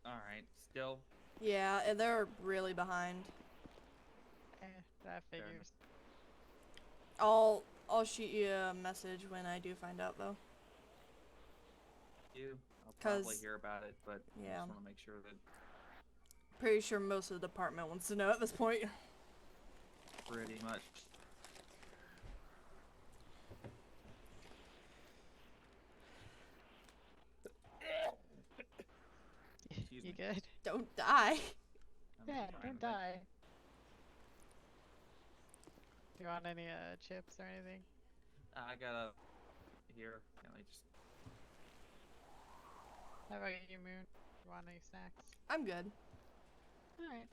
All right, still. Yeah, and they're really behind. That figures. I'll shoot you a message when I do find out though. I'll probably 'Cause- hear about it, but I yeah. just want to make sure that Pretty sure most of the department wants to know at this point. pretty much. Excuse You me. good? Don't die. I'm Yeah, trying don't to think. die. You want any chips or anything? I gotta here. Can I just? How about you, Moon? You want any snacks? I'm good. Alright.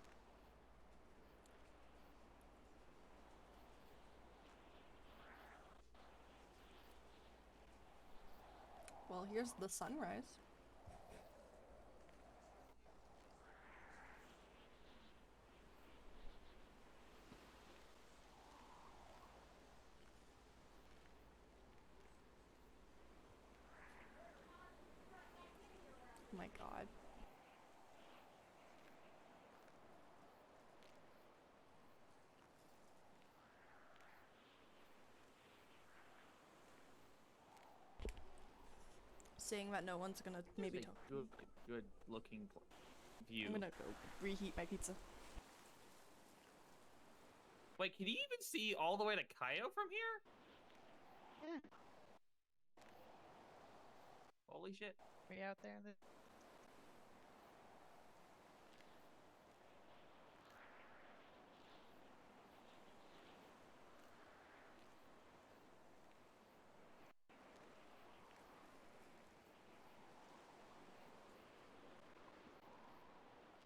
Well, here's the sunrise. Oh my god. Saying that no one's gonna maybe It's a talk. good looking view. I'm gonna go reheat my pizza. Wait, can you even see all the way to Cayo from here? Yeah. Holy shit. We out there in the...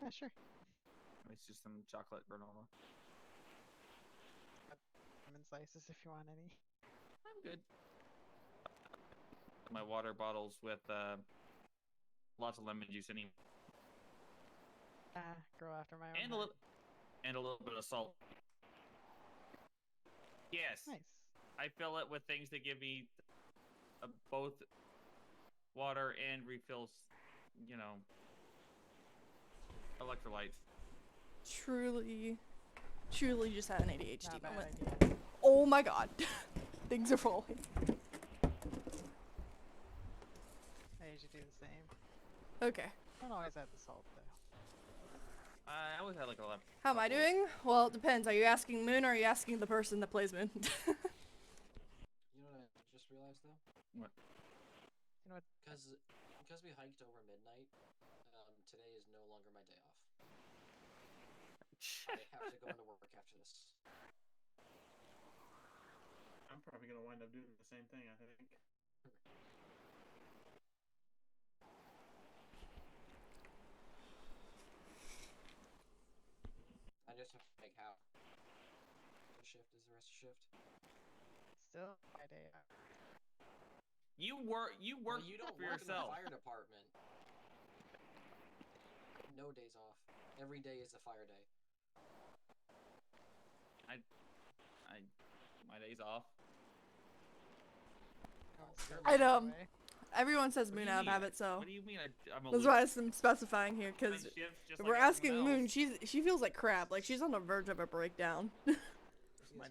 Yeah, sure. It's just some chocolate granola. Lemon slices if you want any. I'm good. My water bottles with lots of lemon juice in it, Grow after my own and a heart. little bit of salt. Yes. Nice. I fill it with things that give me both water and refills, you know, electrolytes. Truly just had an ADHD Not a bad moment. idea. Oh my god. Things are falling. I usually do the same. Okay. Don't always add the salt though. I always had like a lot. How am I doing? Well, it depends. Are you asking Moon or are you asking the person that plays Moon? You know what I just realized though? What? You know what? Because we hiked over midnight, today is no longer my day off. I have to go into work after this. I'm probably gonna wind up doing the same thing, I think. I just have to make half the shift is the rest of shift. Still my day off. You Well, work you don't for work yourself. in the fire department. No days off. Every day is a fire day. My days off. I know. Everyone says What do Moon you out of mean? habit, so What do you mean? I'm a that's why I'm specifying here, because shifts just if like we're asking everyone Moon, else. she feels like crap, like she's on the verge of a breakdown. My Yes,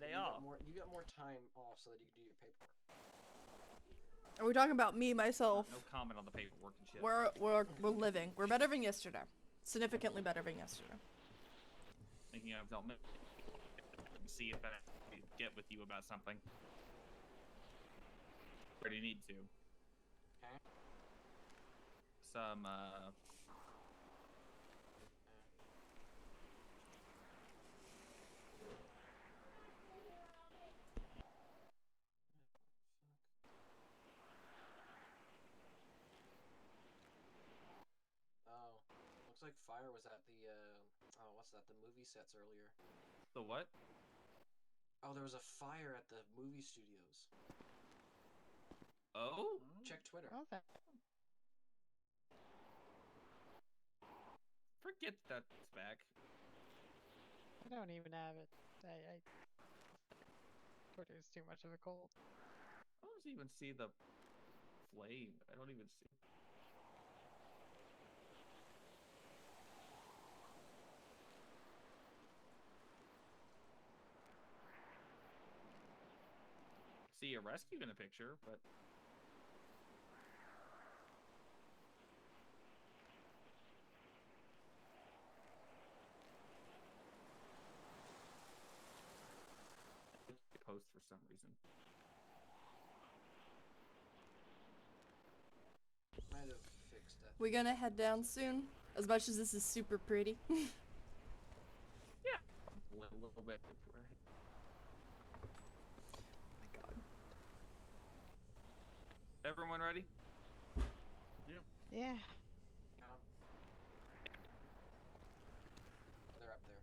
day but off. You got more time off so that you can do your paperwork. Are we talking about me, myself? No comment on the paperwork and shit. We're living. We're better than yesterday. Significantly better than yesterday. Thinking of development. See if I can get with you about something. Where do you need to? Okay. Some like fire was at the oh, what's that? The movie sets earlier. The what? Oh, there was a fire at the movie studios. Oh? Check Twitter. Oh, that. Forget that's back. I don't even have it. Twitter's too much of a cult. I don't even see the flame. I don't even see. See a rescue in a picture, but post for some reason. Might have fixed that. We gonna head down soon? As much as this is super pretty. Yeah, a little bit. My God. Everyone ready? Yeah. They're up there.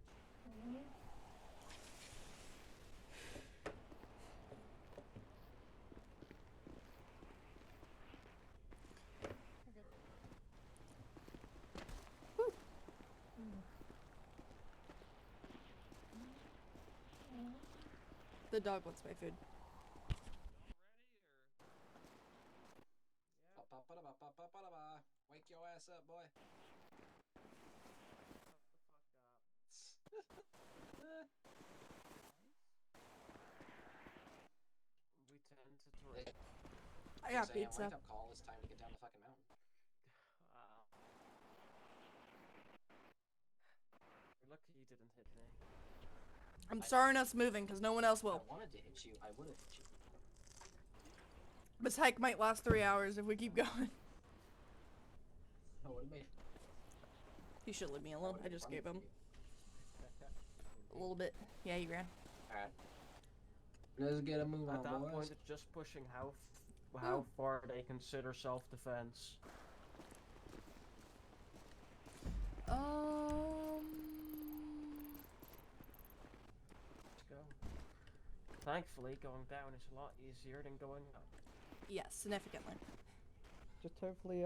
The dog wants my food. Wake your ass up, boy. We tend to drink. I got Saying, pizza. wake up call. It's time to get down the fucking mountain. You're lucky you didn't hit me. I'm starting us moving because no one else will. I wanted to hit you. I would have hit you. This hike might last 3 hours if we keep going. I would have made. You should leave me alone. I just gave him a little bit. Yeah, you ran. Alright. Let's get a move At on, that boys. point, it's just pushing how far they consider self-defense. Let's go. Thankfully, going down is a lot easier than going up. Yes, significantly. Just hopefully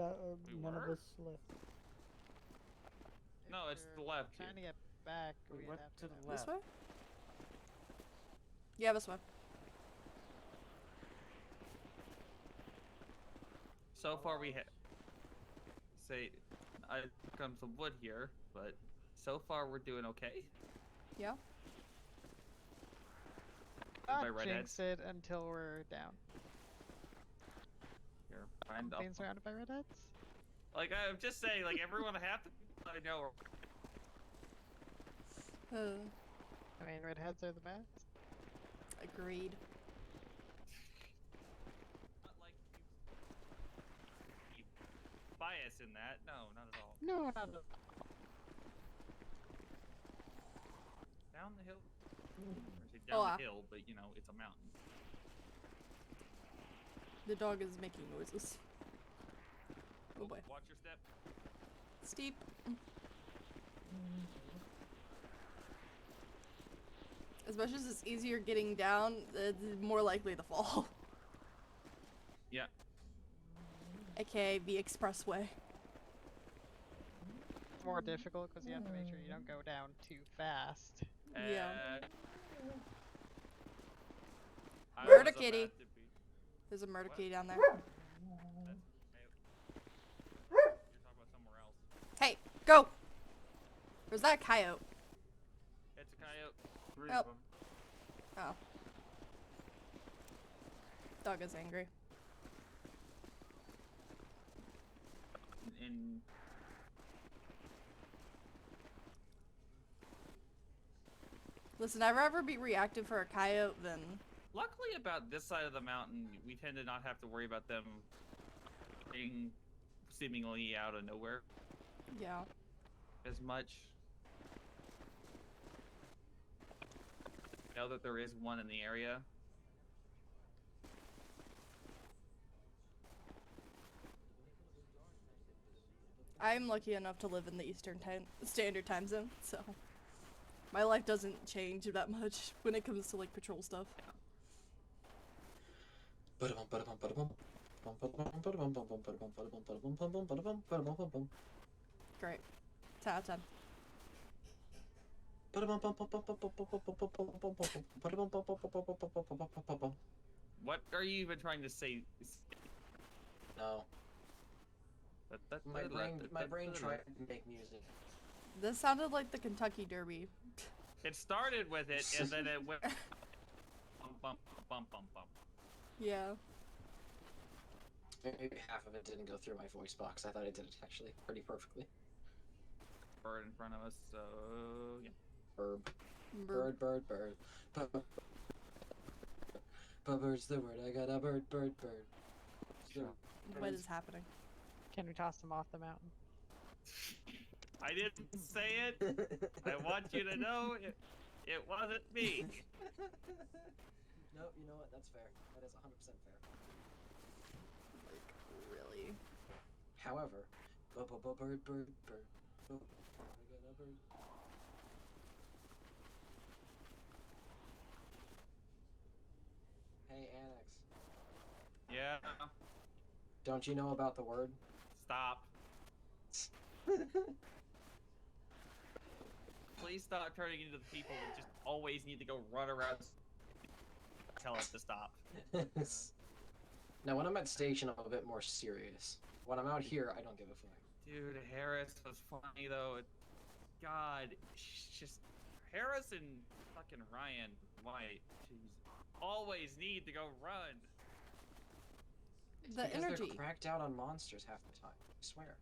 none of us left. No, it's the left here. Trying to get back. We we'd went have to go the This left. way? Yeah, this way. So far we say I come some wood here, but so far we're doing okay. Yeah. Not By redheads. jinx it until we're down. Here, find up. Being surrounded by redheads? Like I'm just saying, like everyone half the people I know are. I mean, redheads are the best. Agreed. Not like you bias in that. No, not at all. No, not at all. Down the hill. Or say down the hill, but you know it's a mountain. The dog is making noises. Oh boy. Watch your step. Steep. As much as it's easier getting down, it's more likely to fall. Yeah. AKA the expressway. It's more difficult because you have to make sure you don't go down too fast. Yeah. I Murder was kitty. about to be- There's a murder What? kitty down there. You're talking about somewhere else. Hey, go! Where's that coyote? It's a coyote. Three Oh. of them. Oh. Dog is angry. And Listen, I'd rather be reactive for a coyote than... luckily about this side of the mountain, we tend to not have to worry about them being seemingly out of nowhere Yeah. as much. I know that there is one in the area. I'm lucky enough to live in the Eastern Standard Time Zone, so my life doesn't change that much when it comes to like patrol stuff. Great. 10 out of 10. What are you even trying to say? No. My brain tried to make music. This sounded like the Kentucky Derby. It started with it, and then it went bump, bump, bump, bump, bump. Yeah. Maybe half of it didn't go through my voice box. I thought I did it actually pretty perfectly. Bird in front of us, so yeah. Bird. Bird, bird, bird. Bird's the word. I got a bird, bird, bird. What is happening? Can we toss him off the mountain? I didn't say it. I want you to know it wasn't me. No, you know what? That's fair. That is 100% fair. Like, really? However, bird, bird, bird. I got a bird. Hey, Annex. Yeah. Don't you know about the word? Stop. Please stop turning into the people that just always need to go run around. Tell us to stop. Now, when I'm at station, I'm a bit more serious. When I'm out here, I don't give a fuck. Dude, Harris was funny though. God, just Harris and fucking Ryan White. Jeez, always need to go run. The Because energy. they're cracked out on monsters half the time. I swear.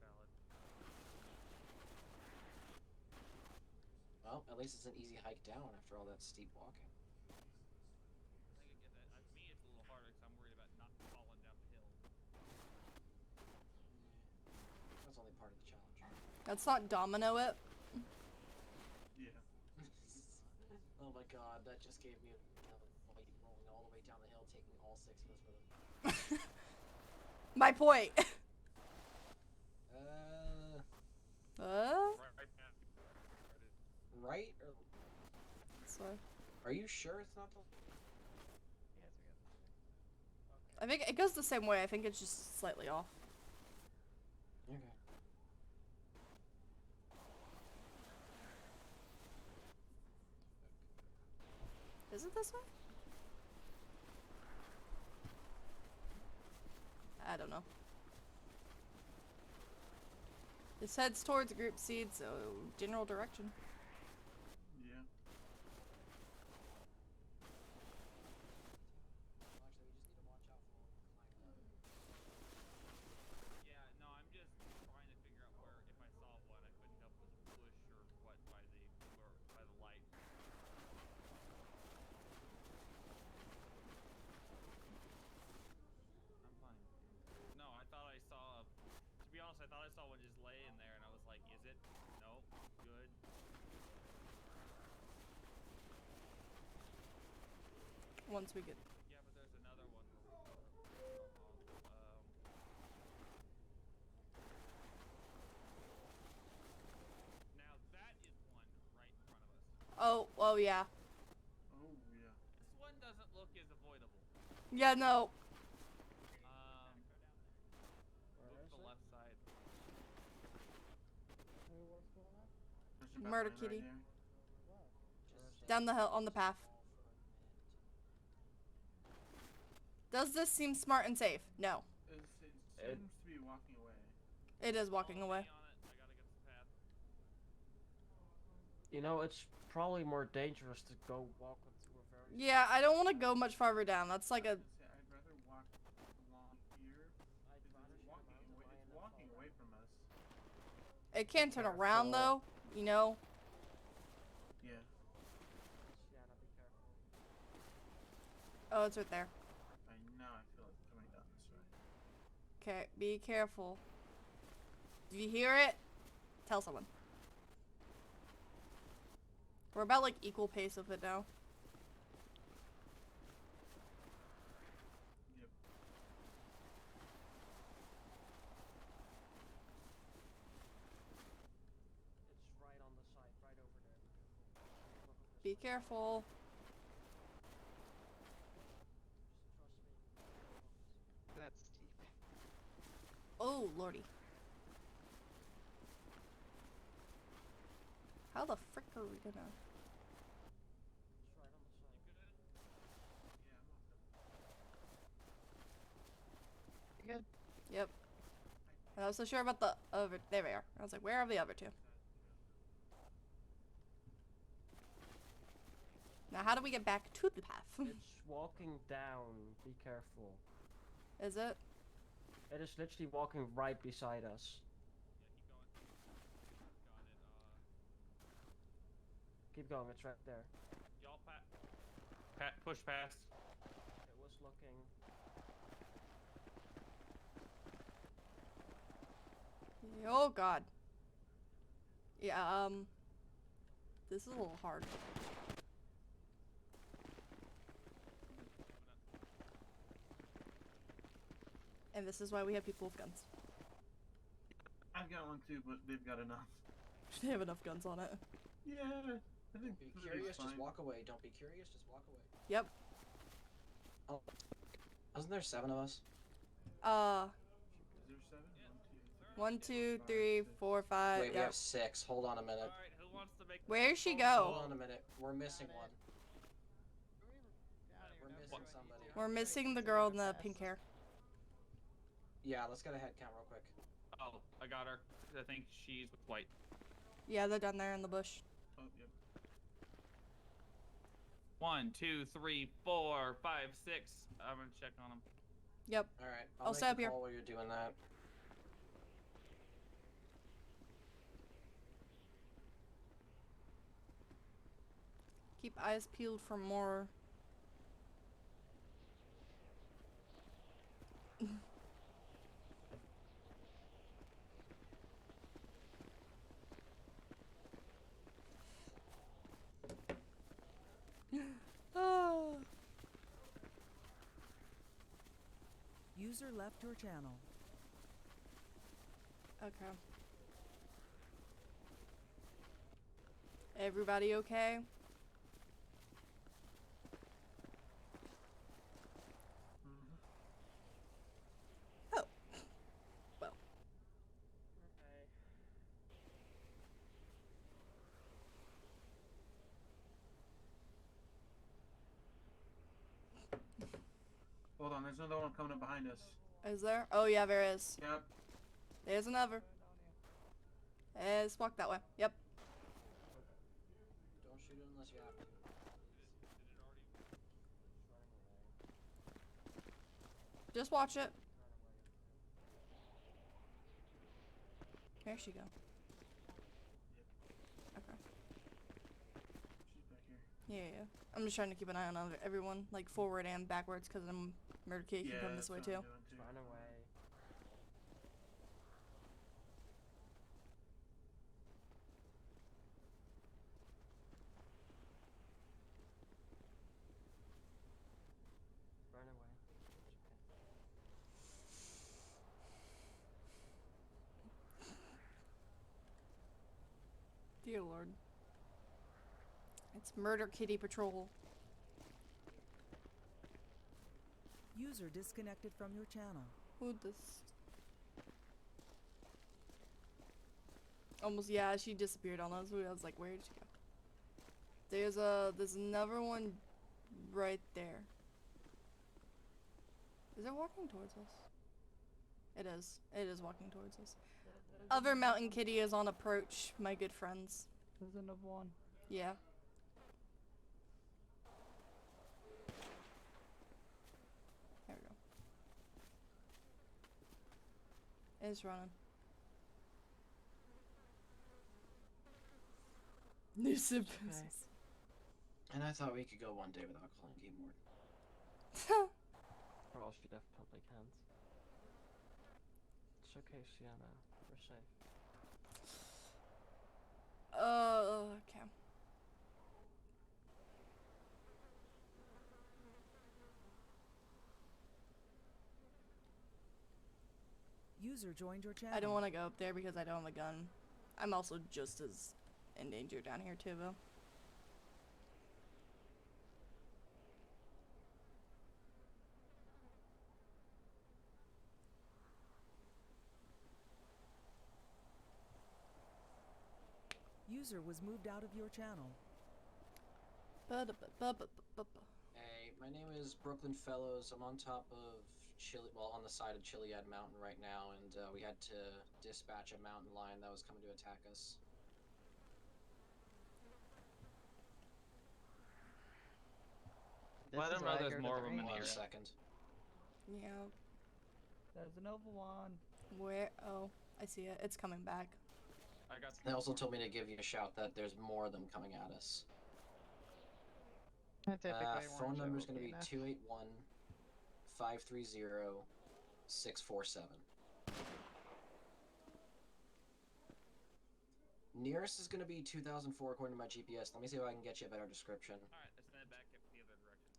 Well, at least it's an easy hike down after all that steep walking. I get that. Me, it's a little harder because I'm worried about not falling down the hill. That's only part of the challenge. That's not domino it. Yeah. Oh my god, that just gave me a fight rolling all the way down the hill, taking all 6 of us with him. My point. Right? Or... So, Are you sure it's not the... I think it goes the same way. I think it's just slightly off. Okay. Is it this way? I don't know. This heads towards group seed, so general direction. Yeah. Yeah, no, I'm just trying to figure out where, if I saw one, I couldn't tell if it was a bush or what by the light. I'm fine. No, I thought I saw. To be honest, I thought I saw one just lay in there, and I was like, "Is it? No, good." Once we get. Yeah, but there's another one. Now that is one right in front of us. Oh yeah. Oh, yeah. This one doesn't look as avoidable. Yeah, no. Look to the left side. What's going on? There's a Murder backline kitty. Right here. Down the hill, on the path. Does this seem smart and safe? No. It seems to be walking away. It is walking Follow away. me on it. I gotta get this path. You know, it's probably more dangerous to go walk into a very... Yeah, I don't want to go much farther down. That's like a... I'd rather walk along here. It's walking away from us. It can turn around though, you know. Yeah. Shiana, be careful. Oh, it's right there. Now I feel it coming down this way. Okay, be careful. Do you hear it? Tell someone. We're about like equal pace of it now. Yep. Be careful. That's steep. Oh, lordy. How the frick are we gonna... You good? Yep. I was so sure about the other... There we are. I was like, where are the other two? Now, how do we get back to the path? It's walking down. Be careful. Is it? It is literally walking right beside us. Keep going, it's right there. Y'all push past. It was looking. Oh god. Yeah, this is a little hard. And this is why we have people with guns. I've got one too, but they've got enough. They have enough guns on it. Yeah, I think Be it'll curious, fine. just walk away. Don't be curious, just walk away. Yep. Oh, wasn't there 7 of us? Is there 7? 1, 2, 3, 4, 5. Wait, we Yep. have 6. Hold on a minute. Alright, who wants to make Where'd she Hold go? on a minute. We're missing one. We're We're missing somebody. We're missing the girl in the pink hair. Yeah, let's get a head count real quick. Oh, I got her. I think she's with white. Yeah, they're down there in the bush. Oh, yep. 1, 2, 3, 4, 5, 6. I'm gonna check on them. Yep. Alright, I'll I'll stay make up the here. call while you're doing that. Keep eyes peeled for more. Oh. User left your channel. Okay. Everybody okay? Oh. Well. Hold on, there's another one coming up behind us. Is there? Oh yeah, there is. Yep. There's another. Let's walk that way. Yep. Don't shoot it unless you have to. Just watch it. Where'd she go? Okay. She's back here. Yeah. I'm just trying to keep an eye on everyone, like forward and backwards, because I'm murder kid can come this way that's too. what I'm doing too. Run away. Run away. Dear Lord. It's Murder Kitty Patrol. User disconnected from your channel. Who'd this? Almost, yeah, she disappeared on us. I was like, where did she go? There's another one right there. Is it walking towards us? It is. It is walking towards us. Other mountain kitty is on approach, my good friends. There's another one. Yeah. There we go. It's running. New Civ And I thought we could go one day without calling game warden. Well, she definitely can't. It's okay, Sienna. We're safe. Okay. User joined your channel. I don't want to go up there because I don't have a gun. I'm also just as in danger down here too, though. User was moved out of your channel. Hey, my name is Brooklyn Fellows. I'm on top of on the side of Chiliad Mountain right now, and we had to dispatch a mountain lion that was coming to attack us. Let This them is know why I there's go to more the of them in the One area. second. Yeah. There's another one. Where? Oh, I see it. It's coming back. I got. They also told me to give you a shout that there's more of them coming at us. I typically Phone number is going going to be 281-530-647. Nearest is going to be 2004 according to my GPS. Let me see if I can get you a better description. Alright, let's send it back up the other direction.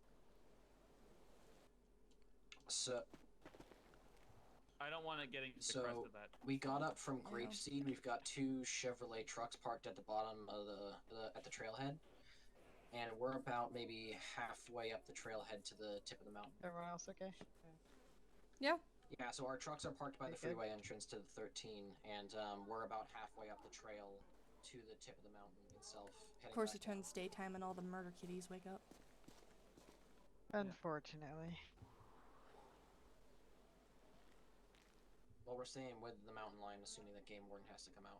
So, I don't want to get into the crest of that. we got up from Yeah. Grapeseed. We've got 2 Chevrolet trucks parked at the bottom of at the trailhead, and we're about maybe halfway up the trailhead to the tip of the mountain. Everyone else okay? Yeah. Yeah, so our trucks are parked by the Okay, good. freeway entrance to the 13, and we're about halfway up the trail to the tip of the mountain itself. Of course, heading it back turns daytime and all the murder kitties wake up. Unfortunately. Well, we're staying with the mountain lion, assuming that Game Warden has to come out.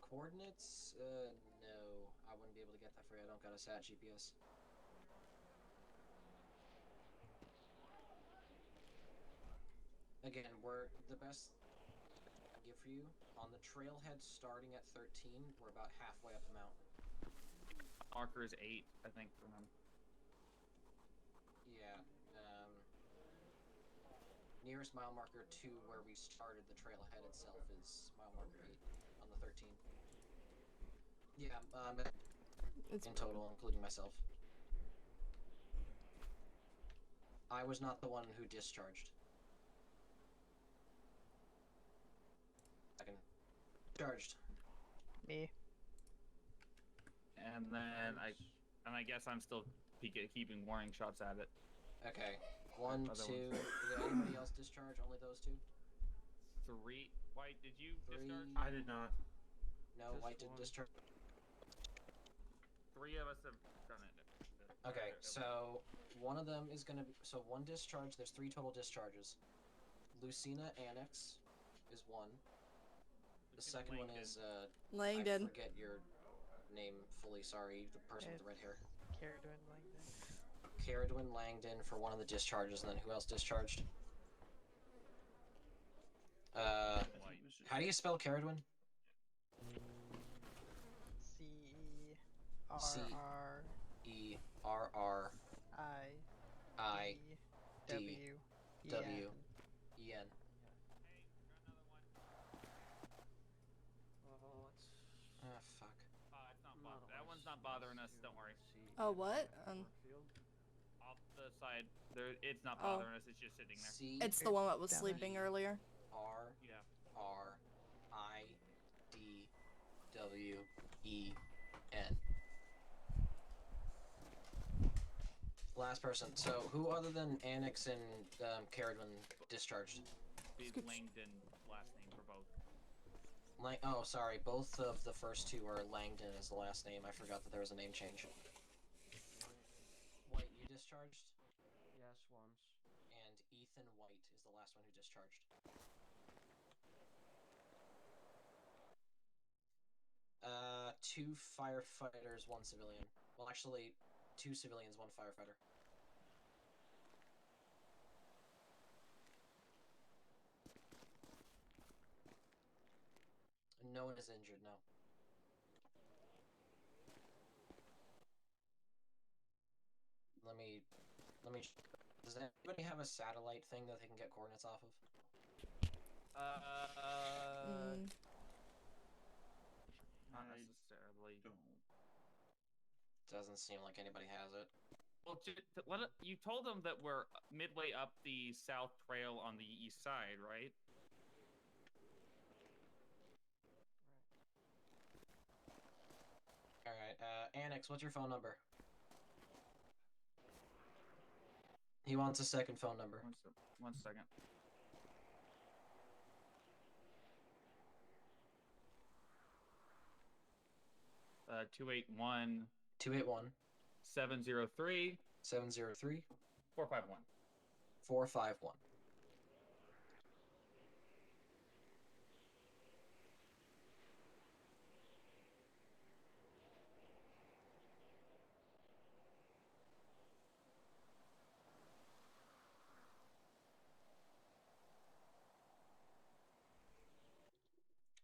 Coordinates? No. I wouldn't be able to get that for you. I don't got a SAT GPS. Again, we're the best I can give for you. On the trailhead starting at 13, we're about halfway up the mountain. Marker is 8, I think, for them. Yeah. Nearest mile marker to where we started the trailhead itself is mile marker 8 on the 13. Yeah, It's in total, including myself. I was not the one who discharged. Second. Charged. Me. And then I guess I'm still keeping warning shots at it. Okay. 1, Other 2. ones. Did anybody else discharge? Only those 2? 3. White, did you 3. discharge? I did not. No, Just White didn't one. discharge. 3 of us have done it. Okay, so one of them is gonna be, so 1 discharge, there's 3 total discharges. Lucina Annex is 1. The second one is, I Langdon. forget your name fully, sorry, the person with the red hair. Caradwin Langdon. Caradwin Langdon for one of the discharges, and then who else discharged? How do you spell Caradwin? C-E-R-R-I-D-W-E-N. Ah, fuck. It's not that one's not bothering us, don't worry. Oh, what? Off the side, it's not Oh. bothering us, it's just sitting there. C It's the one that was Down there. sleeping earlier. R Yeah. R I D W E N. Last person. So, who other than Annex and Caradwin discharged? It's Langdon last name for both. Oh, sorry. Both of the first 2 are Langdon as the last name. I forgot that there was a name change. White, you discharged? Yes, once. And Ethan White is the last one who discharged. 2 firefighters, 1 civilian. Well, actually, 2 civilians, 1 firefighter. No one is injured, no. Let me. Does anybody have a satellite thing that they can get coordinates off of? Not I necessarily. don't. Doesn't seem like anybody has it. Well, you told them that we're midway up the south trail on the east side, right? Alright, Annex, what's your phone number? He wants a second phone number. 1 second. 281 281 703 703 451. 451.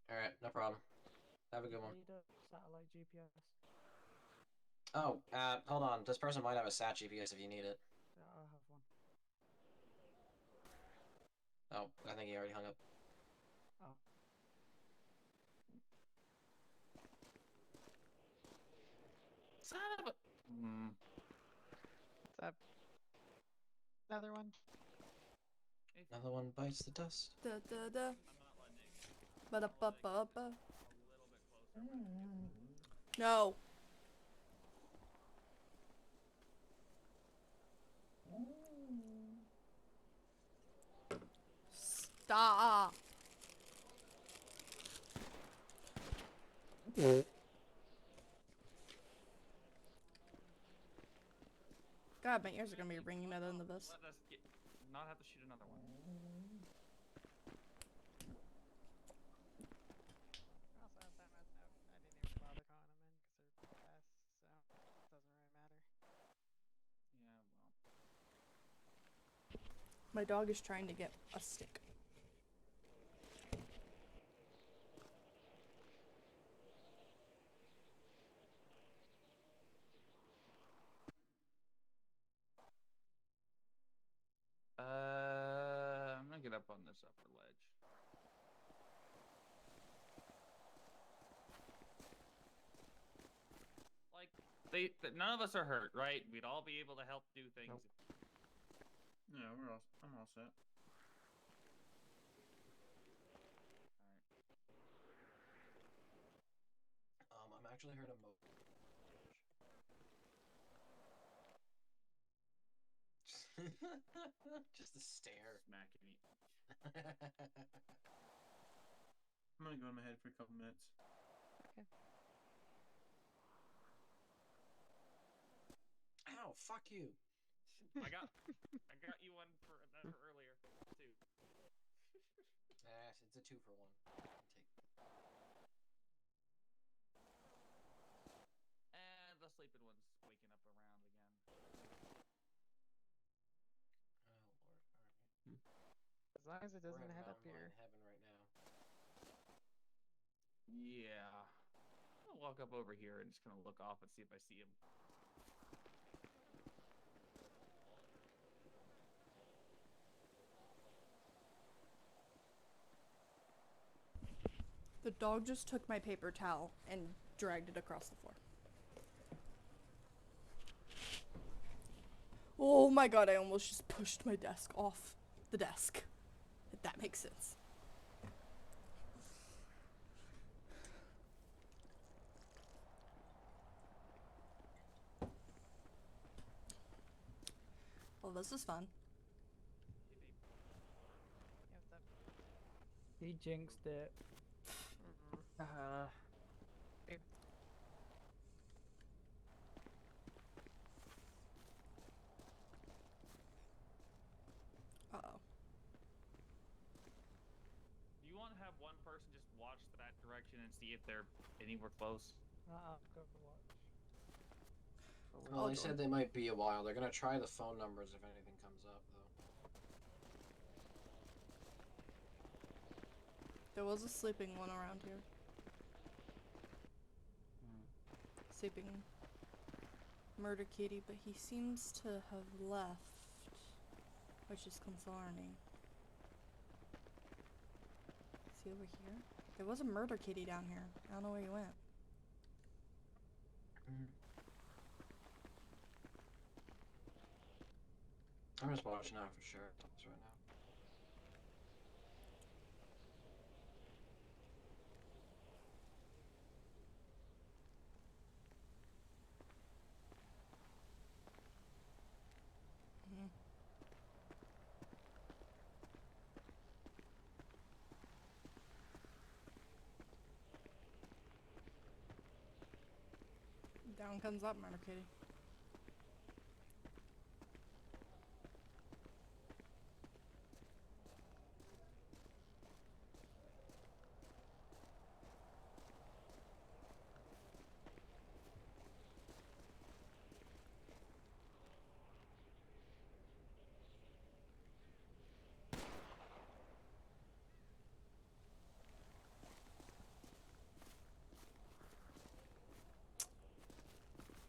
Alright, no problem. Have a good one. Need a satellite GPS. Oh, hold on. This person might have a sat GPS if you need it. Yeah, I have one. Oh, I think he already hung up. Oh. Son of a. What's up? Another one? Another one bites the dust. Da da da. I'm not letting it. Ba da ba ba ba. A little bit closer. No. Stop. God, my ears are gonna be ringing at the end of this. Let us not have to shoot another one. Also, as that note, I didn't even bother calling them in because they're fast, so it doesn't really matter. Yeah, well. My dog is trying to get a stick. I'm gonna get up on this upper ledge. Like, none of us are hurt, right? We'd all be able to help do things. Nope. Yeah, I'm all set. I'm actually heard a just a stare. Smacking me. I'm gonna go in my head for a couple minutes. Okay. Ow, fuck you. I got you one for earlier too. It's a 2-for-1. And the sleeping one's waking up around again. Oh lord, alright. As long as it We're doesn't in head up mountain here. lion heaven right now. Yeah. I'm gonna walk up over here and just gonna look off and see if I see him. The dog just took my paper towel and dragged it across the floor. Oh my god, I almost just pushed my desk off the desk. If that makes sense. Well, this is fun. Yeah, what's up? He jinxed it. Babe. Uh-oh. Do you want to have one person just watch that direction and see if they're anywhere close? I'll go for watch. Well, I'll they join. said they might be a while. They're gonna try the phone numbers if anything comes up, though. There was a sleeping one around here. Sleeping murder kitty, but he seems to have left, which is concerning. Is he over here? There was a murder kitty down here. I don't know where he went. I'm just watching out for sure right now. Mhm. Down comes that murder kitty.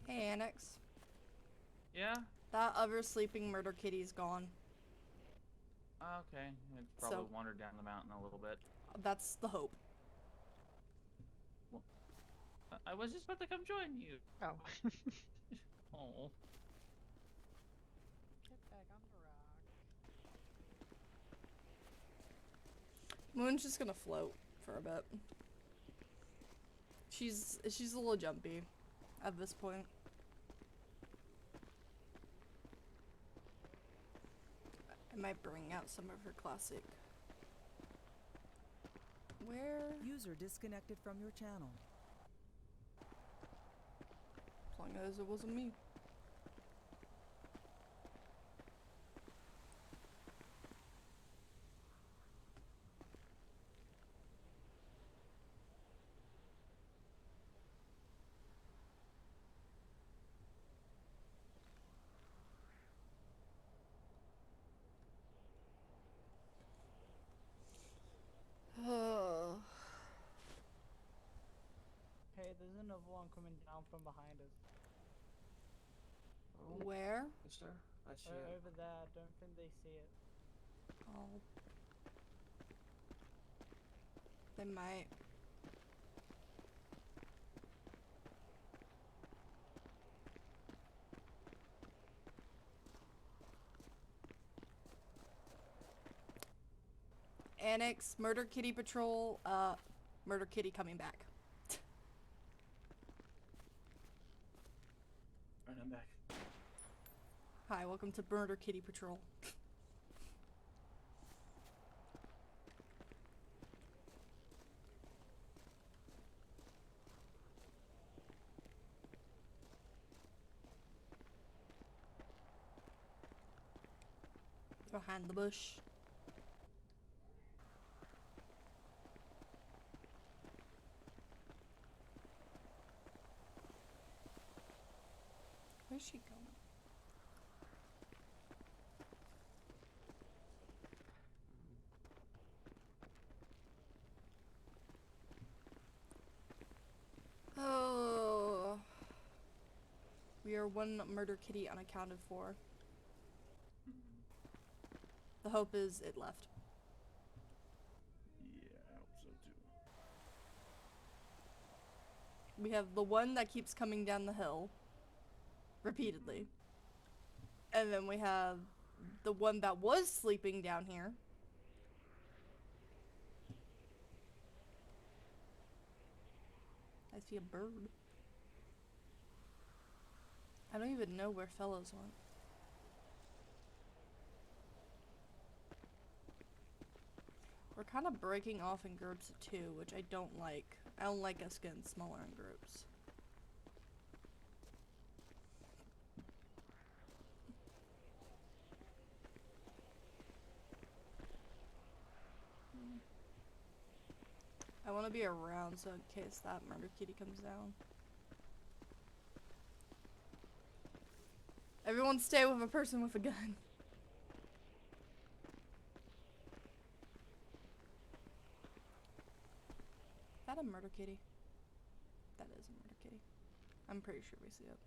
Hey, Annex. Yeah? That other sleeping murder kitty's gone. Okay. It probably So- wandered down the mountain a little bit. That's the hope. I was just about to come join you. Oh. Oh. Get back on the rock. Moon's just gonna float for a bit. She's a little jumpy at this point. I might bring out some of her classic. Where? User disconnected from your channel. As long as it wasn't me. Hey, there's another one coming down from behind us. Oh, Where? is there? I see it. Over there, I don't think they see it. Oh. They might. Annex, Murder Kitty Patrol, Murder Kitty coming back. Alright, I'm back. Hi, welcome to Murder Kitty Patrol. Behind the bush. Where's she going? Oh. We are one murder kitty unaccounted for. The hope is it left. Yeah, I hope so too. We have the one that keeps coming down the hill repeatedly. And then we have the one that was sleeping down here. I see a bird. I don't even know where fellows went. We're kind of breaking off in groups of two, which I don't like. I don't like us getting smaller in groups. I want to be around so in case that murder kitty comes down. Everyone stay with a person with a gun. Is that a murder kitty? That is a murder kitty. I'm pretty sure we see it.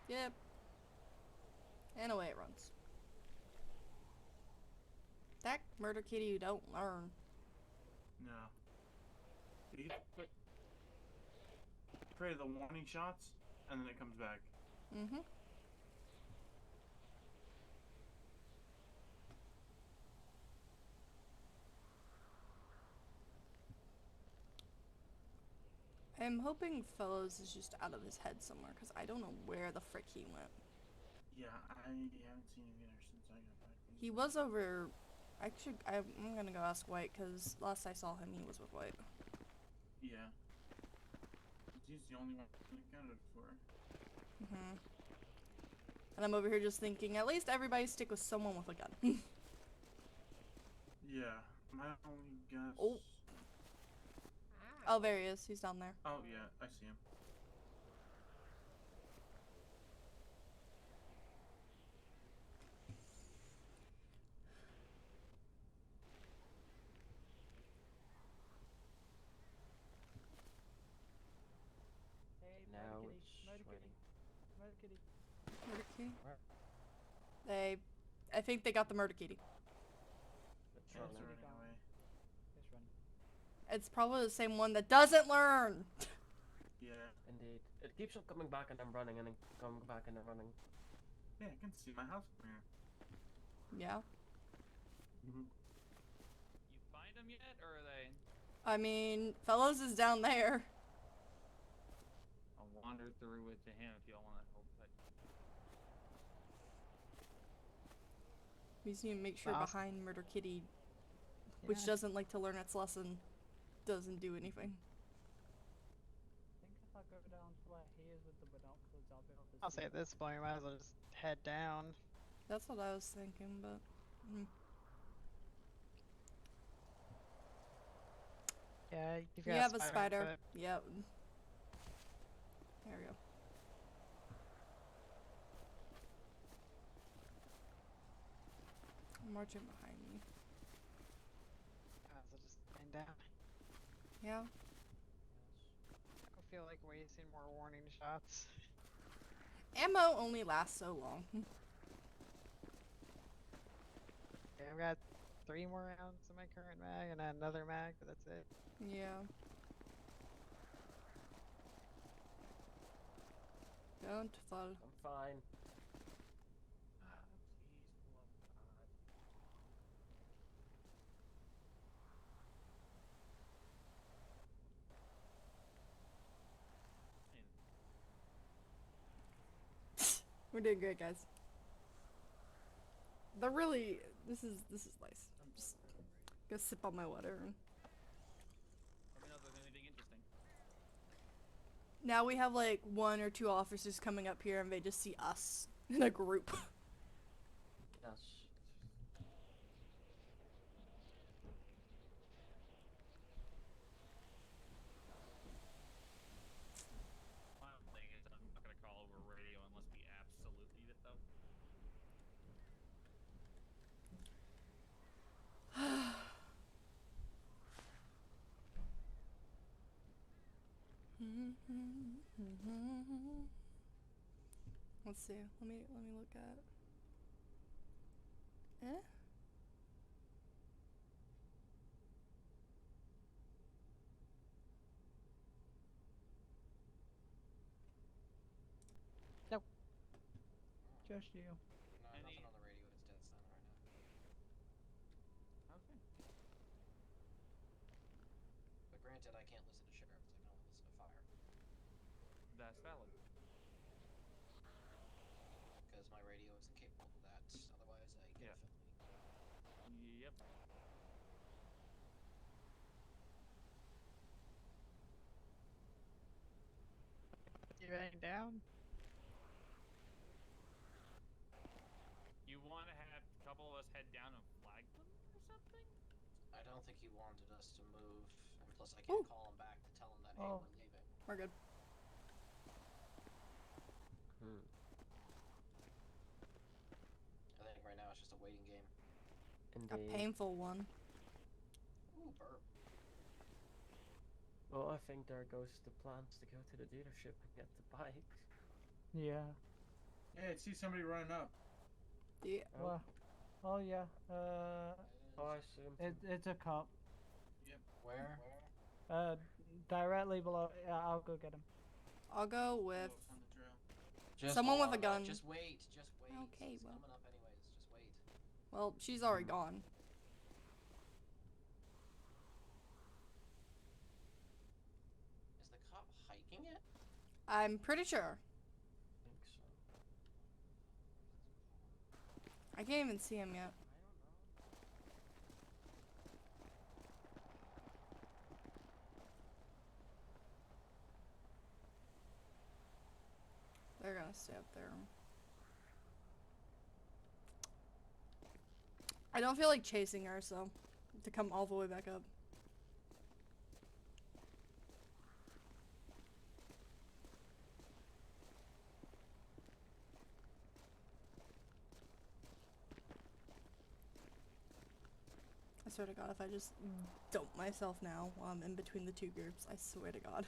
Yep. And away it runs. That murder kitty you don't learn. No. You pray the warning shots, and then it comes back. Mm-hmm. I'm hoping Fellows is just out of his head somewhere, because I don't know where the frick he went. Yeah, I haven't seen him either since I got back. He was over... I'm gonna go ask White, because last I saw him, he was with White. Yeah. He's he's the only one accounted for. Mhm. And I'm over here just thinking, at least everybody stick with someone with a gun. Yeah, my only guess. Oh. Oh, there he is. He's down there. Oh yeah, I see him. Hey, Now murder it's kitty, murder kitty, waiting. murder kitty. Murder kitty? Where? I think they got the murder kitty. It's Oh, it's running. running away. It's running. It's probably the same one that doesn't learn. Yeah. Indeed. It keeps on coming back and then running and then coming back and then running. Yeah, I can see my house from here. Yeah. You find them yet, or are they? I mean, Fellows is down there. I'll wander through it to him if y'all want to help. But We just need to make sure Awesome. behind Murder Kitty, which Yeah. doesn't like to learn its lesson, doesn't do anything. I think if I go down to where he is with the binoculars, I'll be able to I'll see say at this point, might as well just head down. That's what I was thinking, but. Yeah, you've You got have a spider spider. foot. Yep. There we go. Marching behind me. Might as well just head down. Yeah. I don't feel like wasting more warning shots. Ammo only lasts so long. Okay, I've got 3 more rounds in my current mag and then another mag, but that's it. Yeah. Don't fall. I'm fine. We're doing great, guys. They're really. This is nice. I'm just gonna sip on my water. And... let me know if there's anything interesting. Now we have like 1 or 2 officers coming up here, and they just see us in a group. Yes. My thing is, I'm not gonna call over radio unless we absolutely need it, though. Let's see. Let me look at. Eh? Just you. No, Any- nothing on the radio. It's dead silent right now. Okay. But granted, I can't listen to sheriffs. I can only listen to fire. That's valid. Because my radio isn't capable of that. Otherwise, I get Yeah. a felony. Yep. You heading down? You want to have a couple of us head down and flag them or something? I don't think he wanted us to move, and plus I Ooh. can't call him back to tell him that, hey, Oh. we're leaving. We're good. I think right now it's just a waiting game. A Indeed. painful one. Ooh, burp. Well, I think there goes the plans to go to the dealership and get the bike. Yeah. Hey, I see somebody running up. Yeah. Oh, Well. Oh yeah. oh I assume. It's a cop. Where? Directly below. Yeah, I'll go get him. I'll go with. Close on the trail. Just Someone with a hold on, gun. Just wait. Just wait. Okay, It's well. coming up anyways. Just wait. Well, she's already gone. Is the cop hiking it? I'm pretty sure. I think so. I can't even see him yet. gonna stay up there. I don't feel like chasing her, so to come all the way back up. I swear to God, if I just dump myself now while I'm in between the two groups, I swear to God.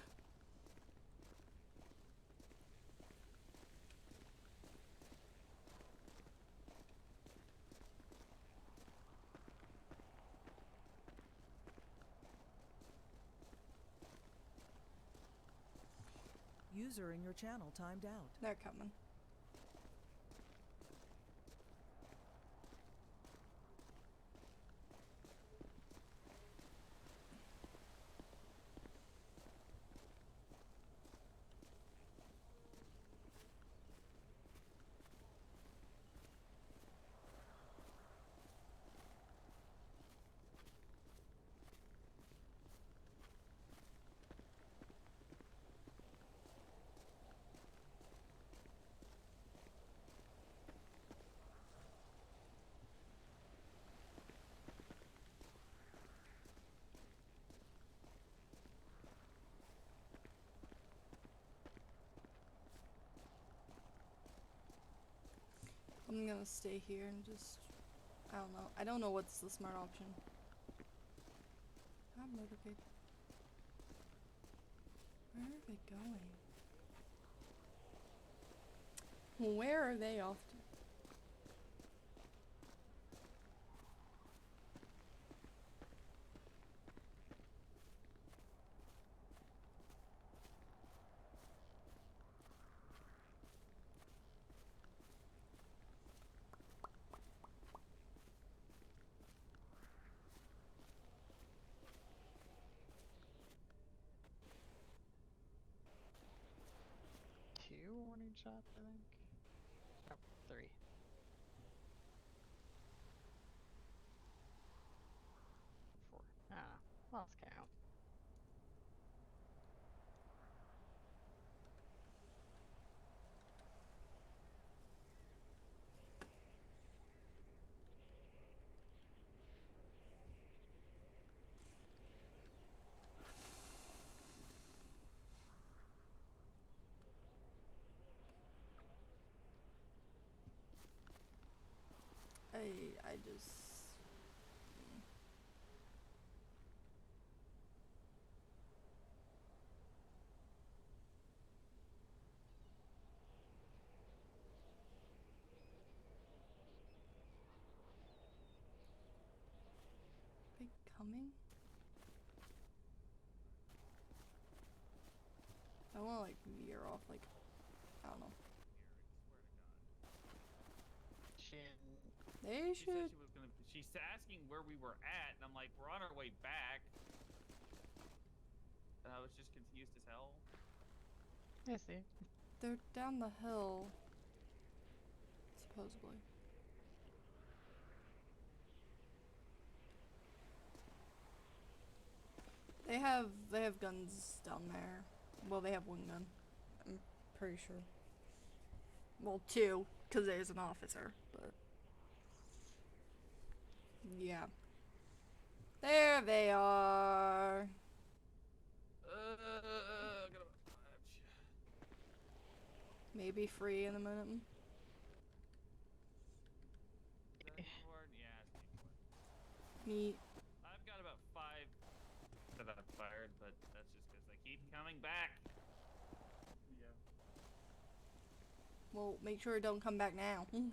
User in your channel timed out. They're coming. I'm gonna stay here and just, I don't know. I don't know what's the smart option. I'm motorcade. Where are they going? Where are they off to? Two warning shots, I think. Oh, three. Four. Ah, lost count. I just... They coming? I wanna like veer off, like, I don't know. Shin. They She said should... she was gonna. She's asking where we were at, and I'm like, we're on our way back. And I was just confused as hell. I see. They're down the hill. Supposedly. They have guns down there. Well, they have one gun. I'm pretty sure. Well, two, because there's an officer, but... Yeah. There they are. Maybe free in a minute. Neat. I've got about 5 that I've fired, but that's just because they keep coming back. Yeah. Well, make sure it don't come back now. Man,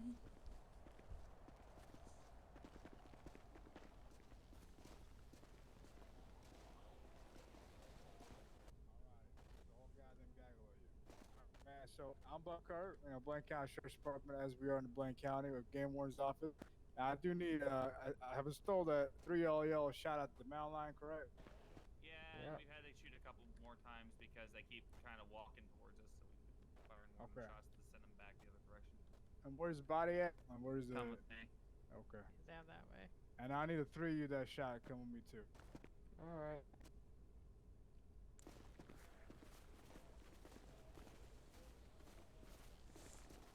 so I'm Buck Hart, Blaine County Sheriff's Department, as we are in the Blaine County with Game Warden's office. Now, I do need, I have installed that 3 yellow shot at the mountain line, correct? Yeah, Yeah. we've had to shoot a couple more times because they keep kind of walking towards us, so we keep firing more Okay. shots to send them back the other direction. And where's the body at? And where's the... Come with me. Okay. He's down that way. And I need a 3U that shot. Come with me, too. Alright.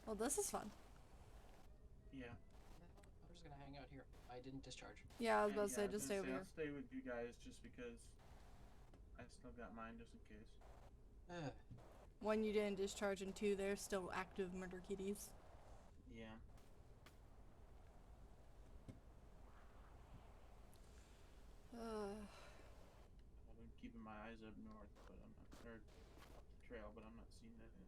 Well, this is fun. Yeah. I'm just gonna hang out here. I didn't discharge. Yeah, I was about to Yeah, say, I was just gonna stay over say, here. I'll stay with you guys just because I still got mine just in case. One, you didn't discharge, and two, they're still active murder kitties. Yeah. I've been keeping my eyes up north, but I'm not, or up the trail, but I'm not seeing anything.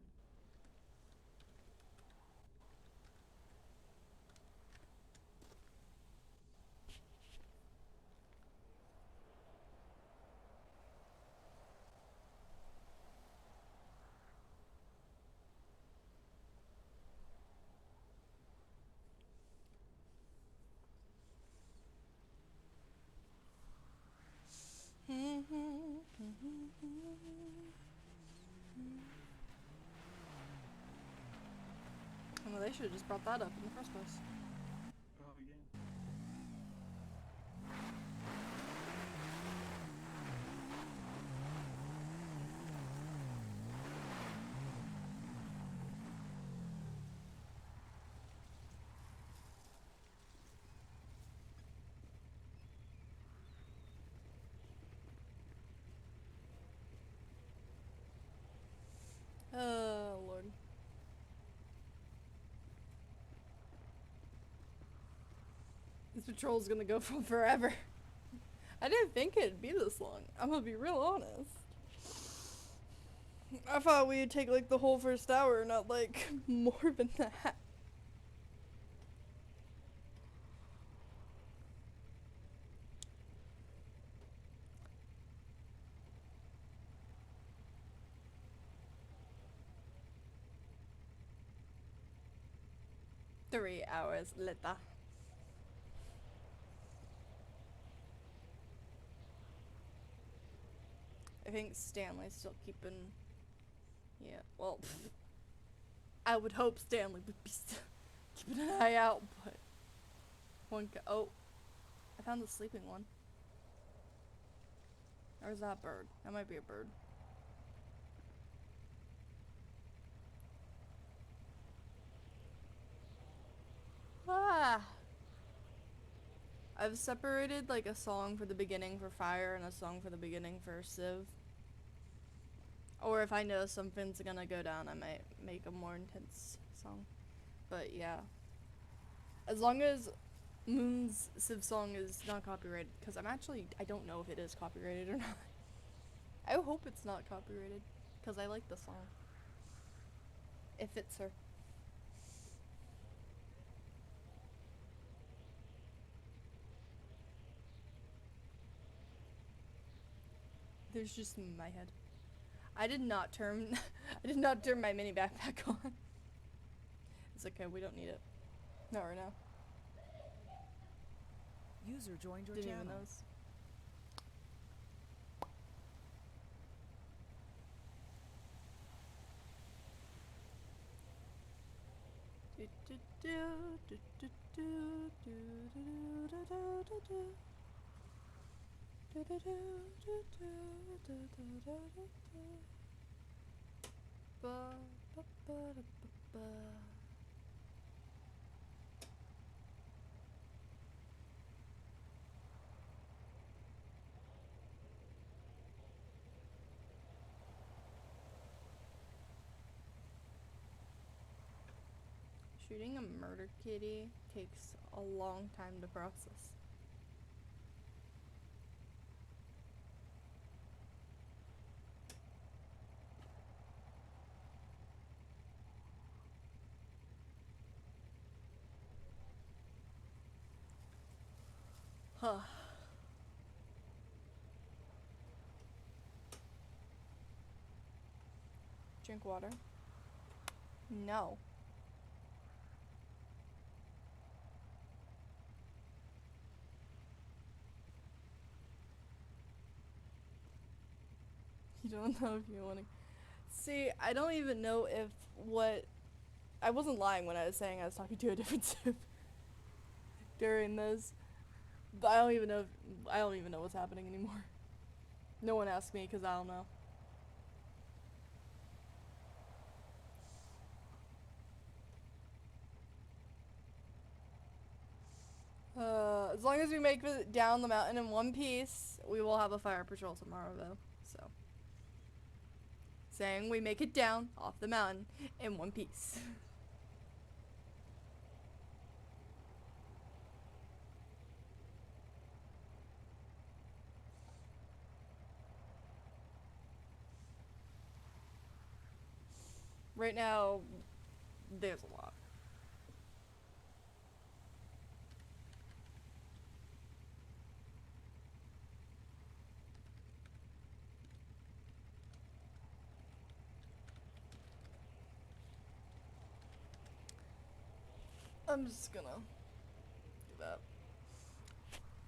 Well, they should have just brought that up in the first place. Oh, yeah. Oh, Lord. This patrol's gonna go for forever. I didn't think it'd be this long. I'm gonna be real honest. I thought we'd take like the whole first hour, not like more than that. Three hours later. I think Stanley's still keeping. Yeah, well, I would hope Stanley would be still keeping an eye out, but oh, I found the sleeping one. Or is that a bird? That might be a bird. Ah! I've separated like a song for the beginning for Fire and a song for the beginning for Civ. Or if I know something's gonna go down, I might make a more intense song. But yeah. As long as Moon's Civ song is not copyrighted, because I don't know if it is copyrighted or not. I hope it's not copyrighted, because I like the song. It fits her. There's just my head. I did not turn my mini backpack on. It's okay, we don't need it. Not right now. User joined your Didn't channel. even notice. Shooting a murder kitty takes a long time to process. Huh. Drink water? No. You don't know if you want to. See, I don't even know if what. I wasn't lying when I was saying I was talking to a different Civ during this. But I don't even know what's happening anymore. No one asked me because I don't know. As long as we make it down the mountain in one piece, we will have a fire patrol tomorrow, though. So, saying we make it down off the mountain in one piece. Right now, there's a lot. I'm just gonna give up.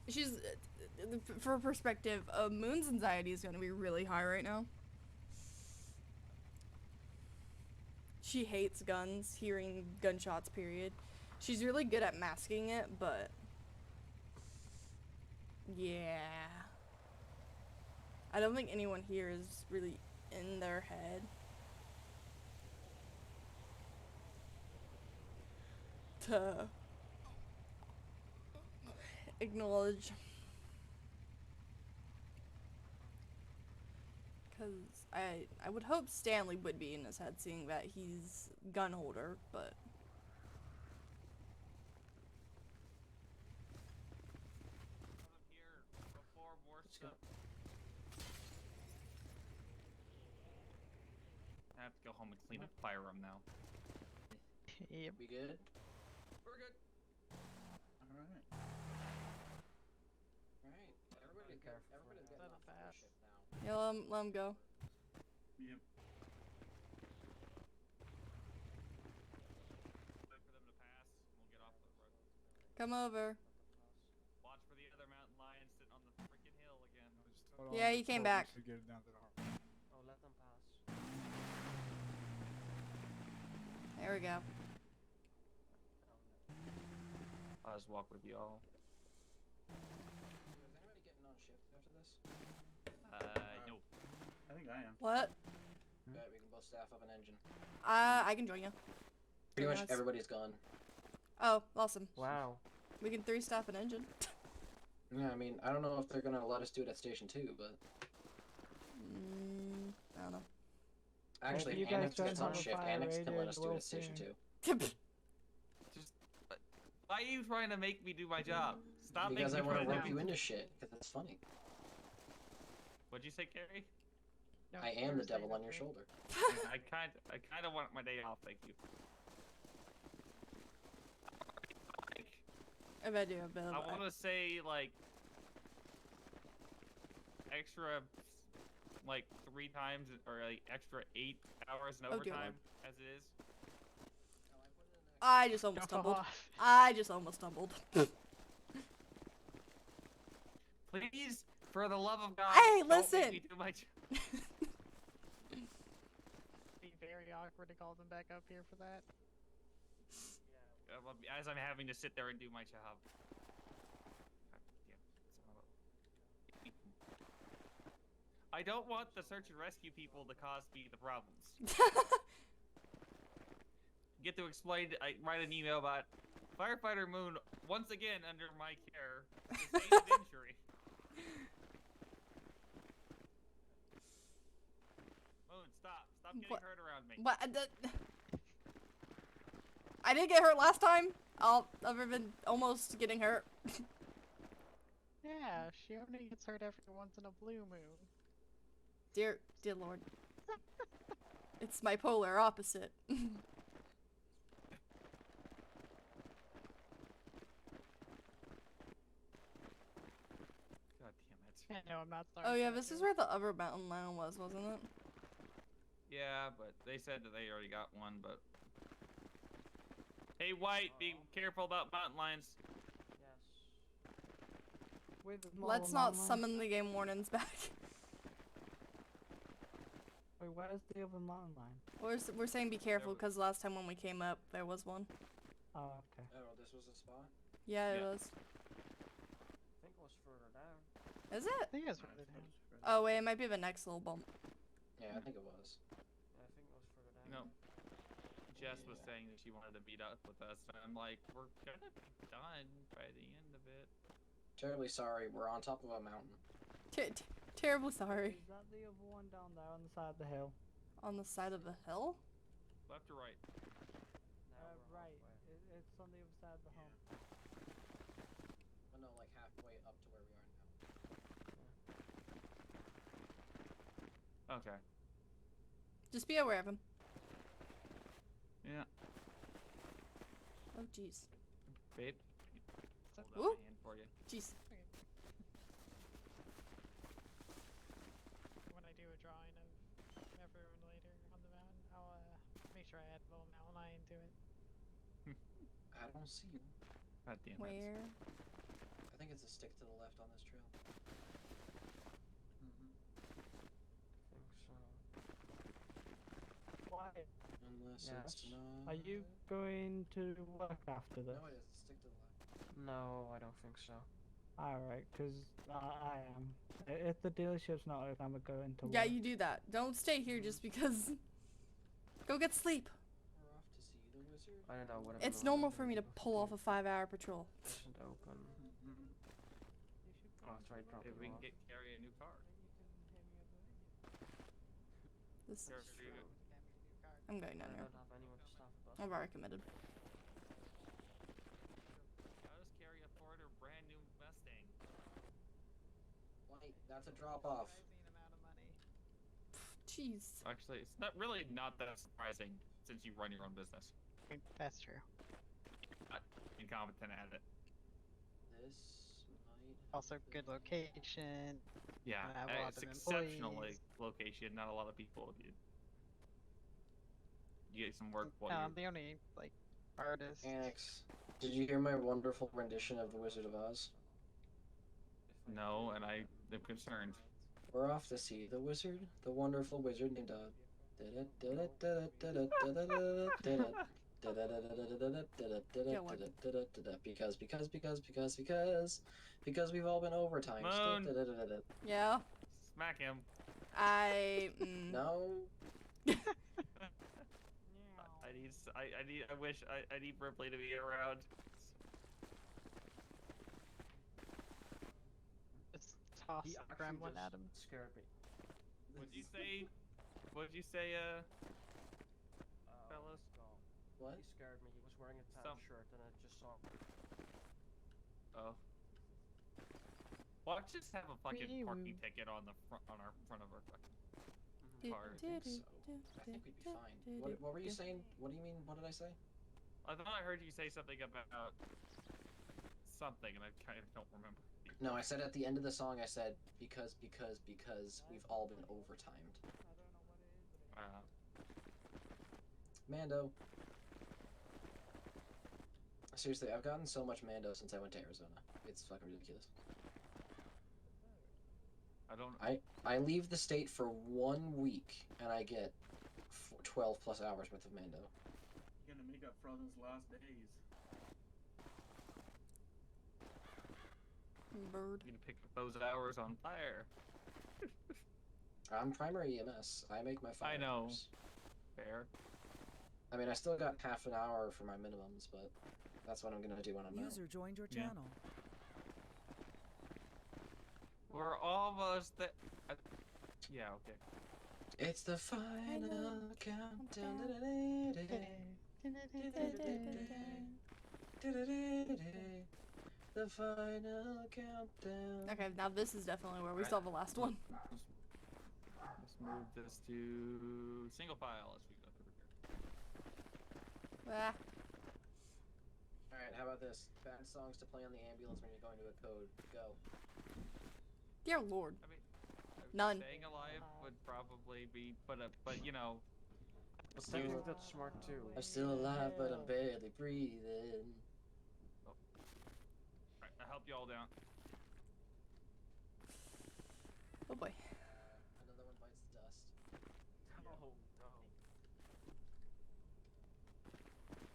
She's, for perspective, Moon's anxiety is gonna be really high right now. She hates guns, hearing gunshots, period. She's really good at masking it, but yeah. I don't think anyone here is really in their head to acknowledge, because I would hope Stanley would be in his head, seeing that he's gun holder, but Here before more stuff. I have to go home and clean up fire room now. Yep. We good? We're good. Alright. Alright. Everybody's getting Let off him their pass. shift now. yeah, let him go. Yep. Wait for them to pass. We'll get off the road. Come over. Watch for the other mountain lion sitting on the freaking hill again. Hold Yeah, on, he came before we back. should get it down to the heart. Oh, let them pass. There we go. I'll just walk with you all. Is anybody getting on shift after this? No. I think I am. What? Alright, we can both staff up an engine. I can join you. Pretty much Yes. everybody's gone. Oh, awesome. Wow. We can 3-staff an engine. Yeah, I mean, I don't know if they're gonna let us do it at Station 2, but... I don't know. Actually, you guys Annex don't gets on have a shift. fire Annex can radio let in us the do it world at Station soon. 2. Just. Why are you trying to make me do my job? Stop Because I making me want put to it rope down. you into shit, because it's funny. What'd you say, Carrie? No, I you am were the devil saying on your okay. shoulder. I kind of want my day off. Thank you. I bet you a bit of I want to say like extra, like 3 times or like extra 8 hours in Oh, dear overtime as it is. I just almost Go stumbled. off. I just almost stumbled. Please, for the love of God, Hey, don't make listen. me do my job. Be very awkward to call them back up here for that. As I'm having to sit there and do my job. God damn, son of a- I don't want the search and rescue people to cause me the problems. Get to explain. I write an email about Firefighter Moon once again under my care. Sustained an injury. Moon, stop! Stop getting What? hurt around me. But I didn't get hurt last time. Other than almost getting hurt. Yeah, she only gets hurt every once in a blue moon. Dear Lord. It's my polar opposite. God damn it. Yeah, no, I'm not sorry. Oh yeah, for this that, is dude. where the other mountain lion was, wasn't it? Yeah, but they said that they already got one, but... Hey, White, be careful about mountain lions. Yes. With Let's small not mountain summon the game wardens back. Wait, where's the other mountain line? We're saying be careful because last time when we came up, there was one. Oh, okay. Oh, this was a spot? Yeah, it Yeah. was. I think it was further down. Is I it? think it's further down. Oh wait, it might be the next little bump. Yeah, I think it was. Yeah, I think it was further down. You know, Jess was saying that she wanted to meet up with us, and I'm like, we're gonna be done by the end of it. Terribly sorry. We're on top of a mountain. Terrible sorry. Is that the other one down there on the side of the hill? On the side of the hill? Left or right? Right. It's on the other side of the hump. Oh no, like halfway up to where we are now. Okay. Just be aware of him. Yeah. Oh, jeez. Babe. Woo! Hold out my hand for you. Jeez. When I do a drawing of everyone later on the mountain, I'll make sure I add a little mountain eye into it. I don't see you. God damn it. Where? I think it's a stick to the left on this trail. I think so. Why? Unless Yes. it's not. Are you going to work after this? No, it is. Stick to the left. No, I don't think so. Alright, because I am. If the dealership's not open, I'm going to work. Yeah, you do that. Don't stay here just because. Go get sleep. We're off to see the wizard. I don't know, whatever. It's the normal weather for me to is pull off a 5-hour patrol. Isn't open. Oh, that's right, drop If him we can off. carry a new car. This is Carry- true. I'm going down I here. don't have anyone to staff a bus. I've already committed. I'll just carry a Ford or brand new Mustang. Wait, that's a drop off. Surprising amount of money. Jeez. Actually, it's not really not that surprising since you run your own business. I mean, that's true. Not incompetent at it. This might. Also, good location. Yeah, I have a lot it's of exceptional employees. location. Not a lot of people. You get some work while No, you're. I'm the only like artist. Annex, did you hear my wonderful rendition of The Wizard of Oz? No, and I am concerned. We're off to see the wizard, the wonderful wizard named because we've all been overtime. Moon. Yeah. Smack him. No. I wish I need Ripley to be around. Just toss He the actually gremlin just at him. scared me. What'd you say? Fellas? What? He scared me. He was wearing a tan shirt and I just saw him. Oh. Watch us have a fucking Wee parking woo. ticket on the front of our fucking Do- car. do- think so. I think we'd be fine. What were you saying? What do you mean? What did I say? I thought I heard you say something about something, and I kind of don't remember. No, I said at the end of the song, I said because we've all been overtimed. Mando. Seriously, I've gotten so much Mando since I went to Arizona. It's fucking ridiculous. I don't. I leave the state for 1 week and I get 12 plus hours worth of Mando. You're gonna make up for all those lost days. Bird. You gonna pick up those hours on fire. I'm primary EMS. I make my fire I know. hours. Fair. I mean, I still got half an hour for my minimums, but that's what I'm gonna do when I'm out. User joined your Yeah. channel. We're almost there. Yeah. Okay. It's the final countdown. The final countdown. Okay, now this is definitely where we saw the last one. Let's move this to single file as we go through here. Ah, Alright, how about this? Bad songs to play on the ambulance when you're going to a code. Go. dear lord. I mean, None. Staying alive would probably be, but you know, I think that's smart too. I'm still alive, but I'm barely breathing. Alright, I helped you all down. Oh boy. Another one bites the dust. Oh no.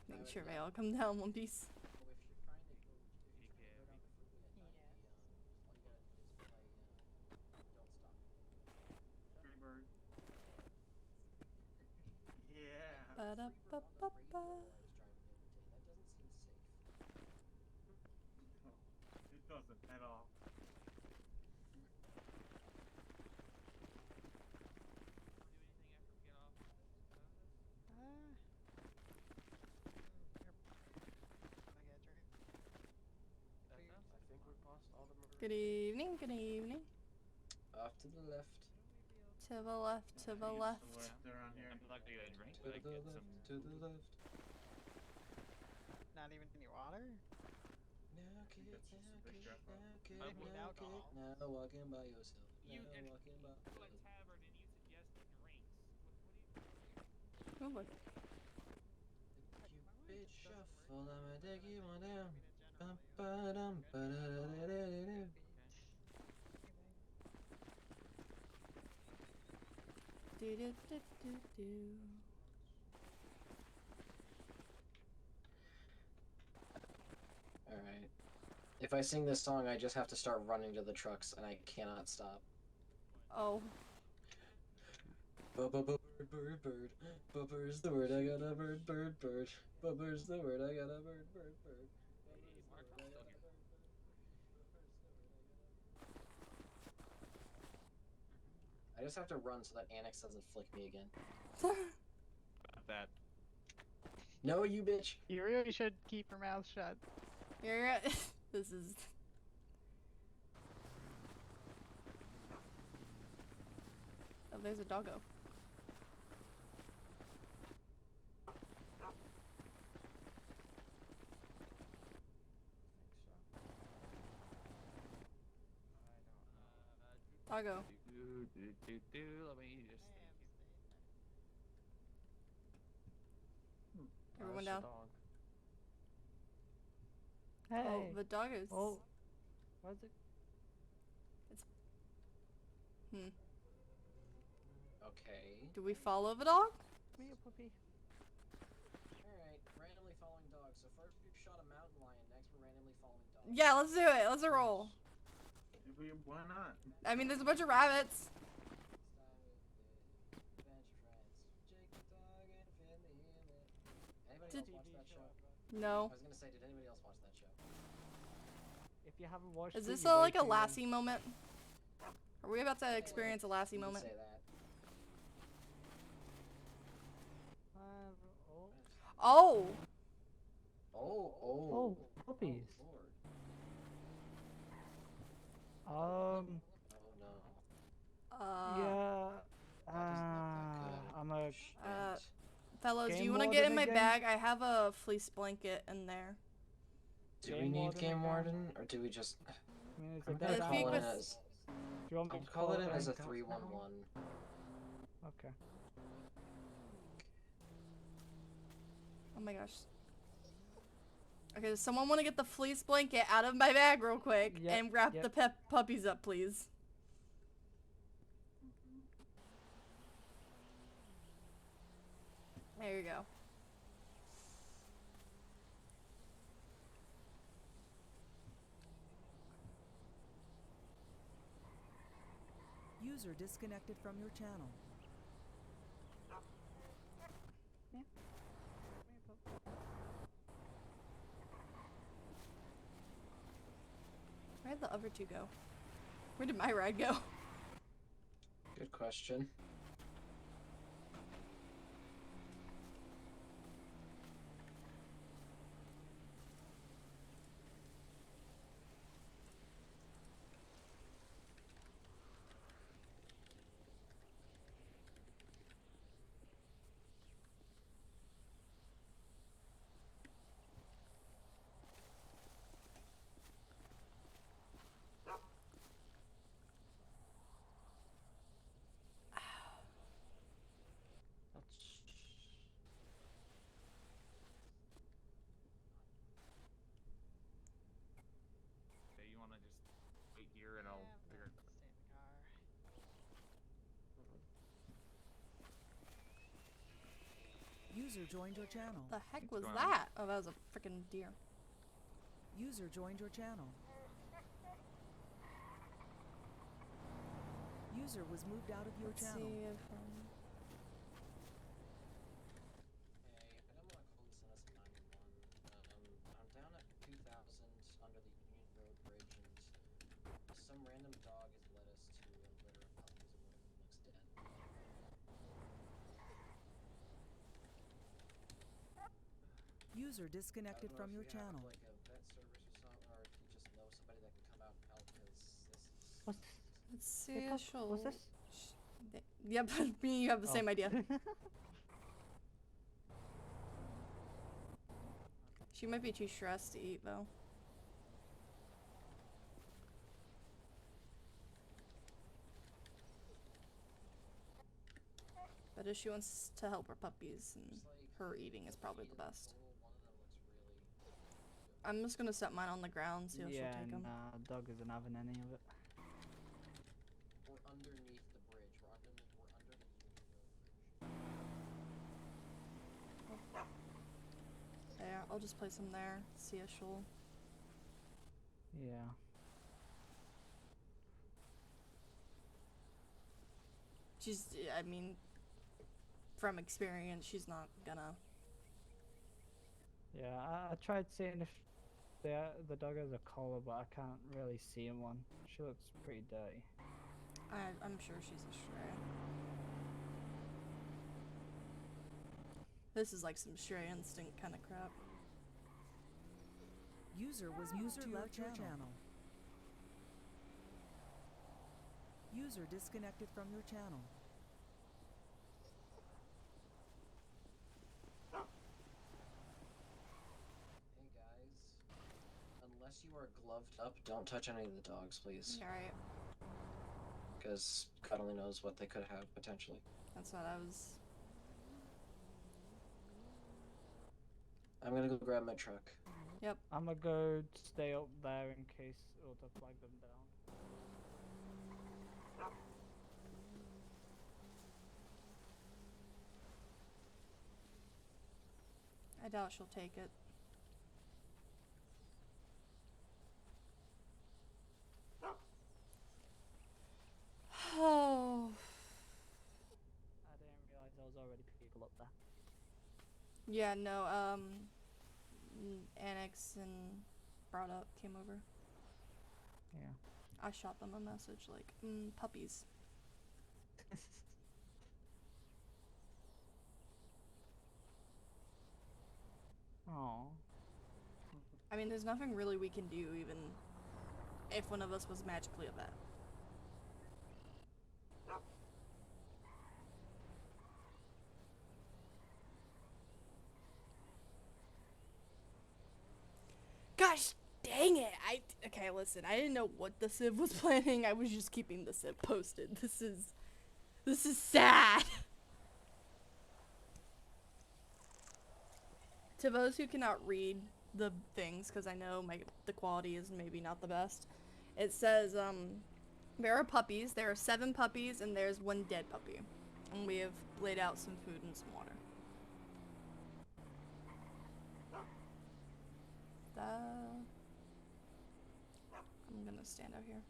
Making sure they all come down one piece. Oh, if you're trying to go, if you're trying to go down the freeway at night, all you gotta do is play, Don't Stop. Free bird. Yeah. Ba-da-ba-ba-ba. That doesn't seem safe. No, it doesn't at all. Good evening, good evening. Off to the left. To the left, to the left. Around here. I'd like to get a drink, To but I the get left, some. to the left. Not even any water? Now kick, That's just a now big kick, drop off. now kick, They need now alcohol. kick, now walking by yourself. You Now and walking by to a yourself. tavern and you suggest drinks. What Oh, look. Cupid shuffle, I'ma take you on down. Bum, ba-dum, ba-da-da-da-da-da. Do do do do do. Alright. If I sing this song, I just have to start running to the trucks, and I cannot stop. Oh. Bird, bird, bird. Bubber's the word, I got a bird, bird, bird. Bubber's the word, I got a bird, bird, bird. I just have to run so that Annex doesn't flick me again. about that? No, you bitch! You really should keep your mouth shut. You're this is. Oh, there's a doggo. Doggo. Let me just think. Everyone That's down. the dog. Hey. Oh, the dog is. Oh. What's it? Hmm. Okay. Do we follow the dog? Me a puppy. Alright, randomly following dogs. So first we shot a mountain lion, next we're randomly following dogs. Yeah, let's do it. Let's roll. Why not? I mean, there's a bunch of rabbits. Anybody else watch that show? No. I was gonna say, did anybody else watch that show? If you haven't watched Is it, this you're like a way too young. Lassie moment? Are we about to experience a Lassie You can moment? say that. Oh. Oh. Oh, Puppies. Oh, Lord. Um. Oh no. Yeah. That doesn't look that good. I'm a. Shit. Fellas, do Game you want to warden get in my again? bag? I have a fleece blanket in there. Do we Game need warden game again? warden, or do we just? I mean, it's a I'm dead gonna If you call it could- as. Do you want me I'll to call it in as a out? 311. Okay. Oh my gosh. Okay, does someone want to get the fleece blanket out of my bag real quick Yep, and wrap yep. the puppies up, please? There you go. User disconnected from your channel. Where'd the other two go? Where did my ride go? Good question. Okay, you want to just wait here and I'll figure it out. Stay in the car. User joined your channel. The heck was going on? that? Oh, that was a freaking deer. User joined your channel. User was moved out of your Let's channel. see if Hey, I don't want to call this as 911. I'm down at 2000 under the Union Road Bridge, and some random dog has led us to a litter of puppies, and one of them looks dead. User I disconnected don't know from if your you have, channel. like a vet service or something, or if you just know somebody that can come out and help, because Let's see. Hey, Pup, what's this? Yep, me and you have the same idea. She might be too stressed to eat though. But if she wants to help her puppies, and her eating is probably the best. I'm just gonna set mine on the ground, see if she'll take them. Nah, dog isn't having any of it. We're underneath the bridge. We're under the Union Road bridge. There, I'll just place them there, see if she'll... Yeah. She's, I mean, from experience, she's not gonna... Yeah, I tried seeing if the dog has a collar, but I can't really see one. She looks pretty dirty. I'm sure she's a stray. This is like some stray instinct kind of crap. User was moved to your channel. User disconnected from your channel. Hey guys, unless you are gloved up, don't touch any of the dogs, please. Alright, Because God only knows what they could have potentially. that's what I was... I'm gonna go grab my truck. Yep. I'm gonna go stay up there in case auto flag them down. I doubt she'll take it. Oh. I didn't realize there was already people up there. Yeah, no, Annex and brought up came over. Yeah. I shot them a message like, puppies. Oh. I mean, there's nothing really we can do, even if one of us was magically a vet. Gosh dang it! Okay, listen, I didn't know what the Civ was planning. I was just keeping the Civ posted. This is sad. To those who cannot read the things, because I know the quality is maybe not the best, it says, there are puppies, there are 7 puppies, and there's 1 dead puppy. And we have laid out some food and some water. I'm gonna stand out here.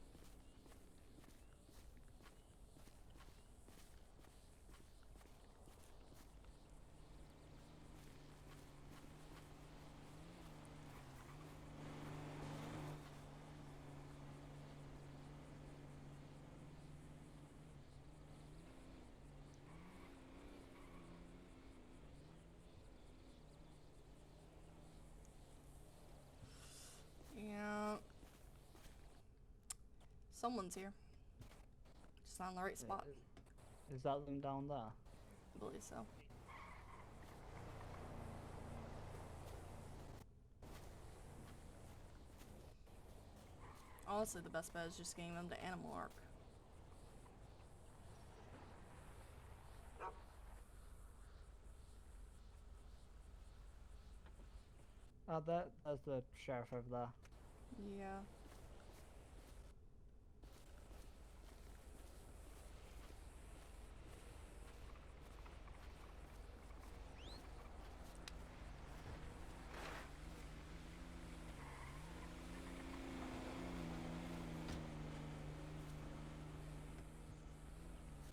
Yeah. Someone's here. Just not in the right spot. Is that them down there? I believe so. Honestly, the best bet is just getting them to Animal Arc. There's the sheriff over there. Yeah.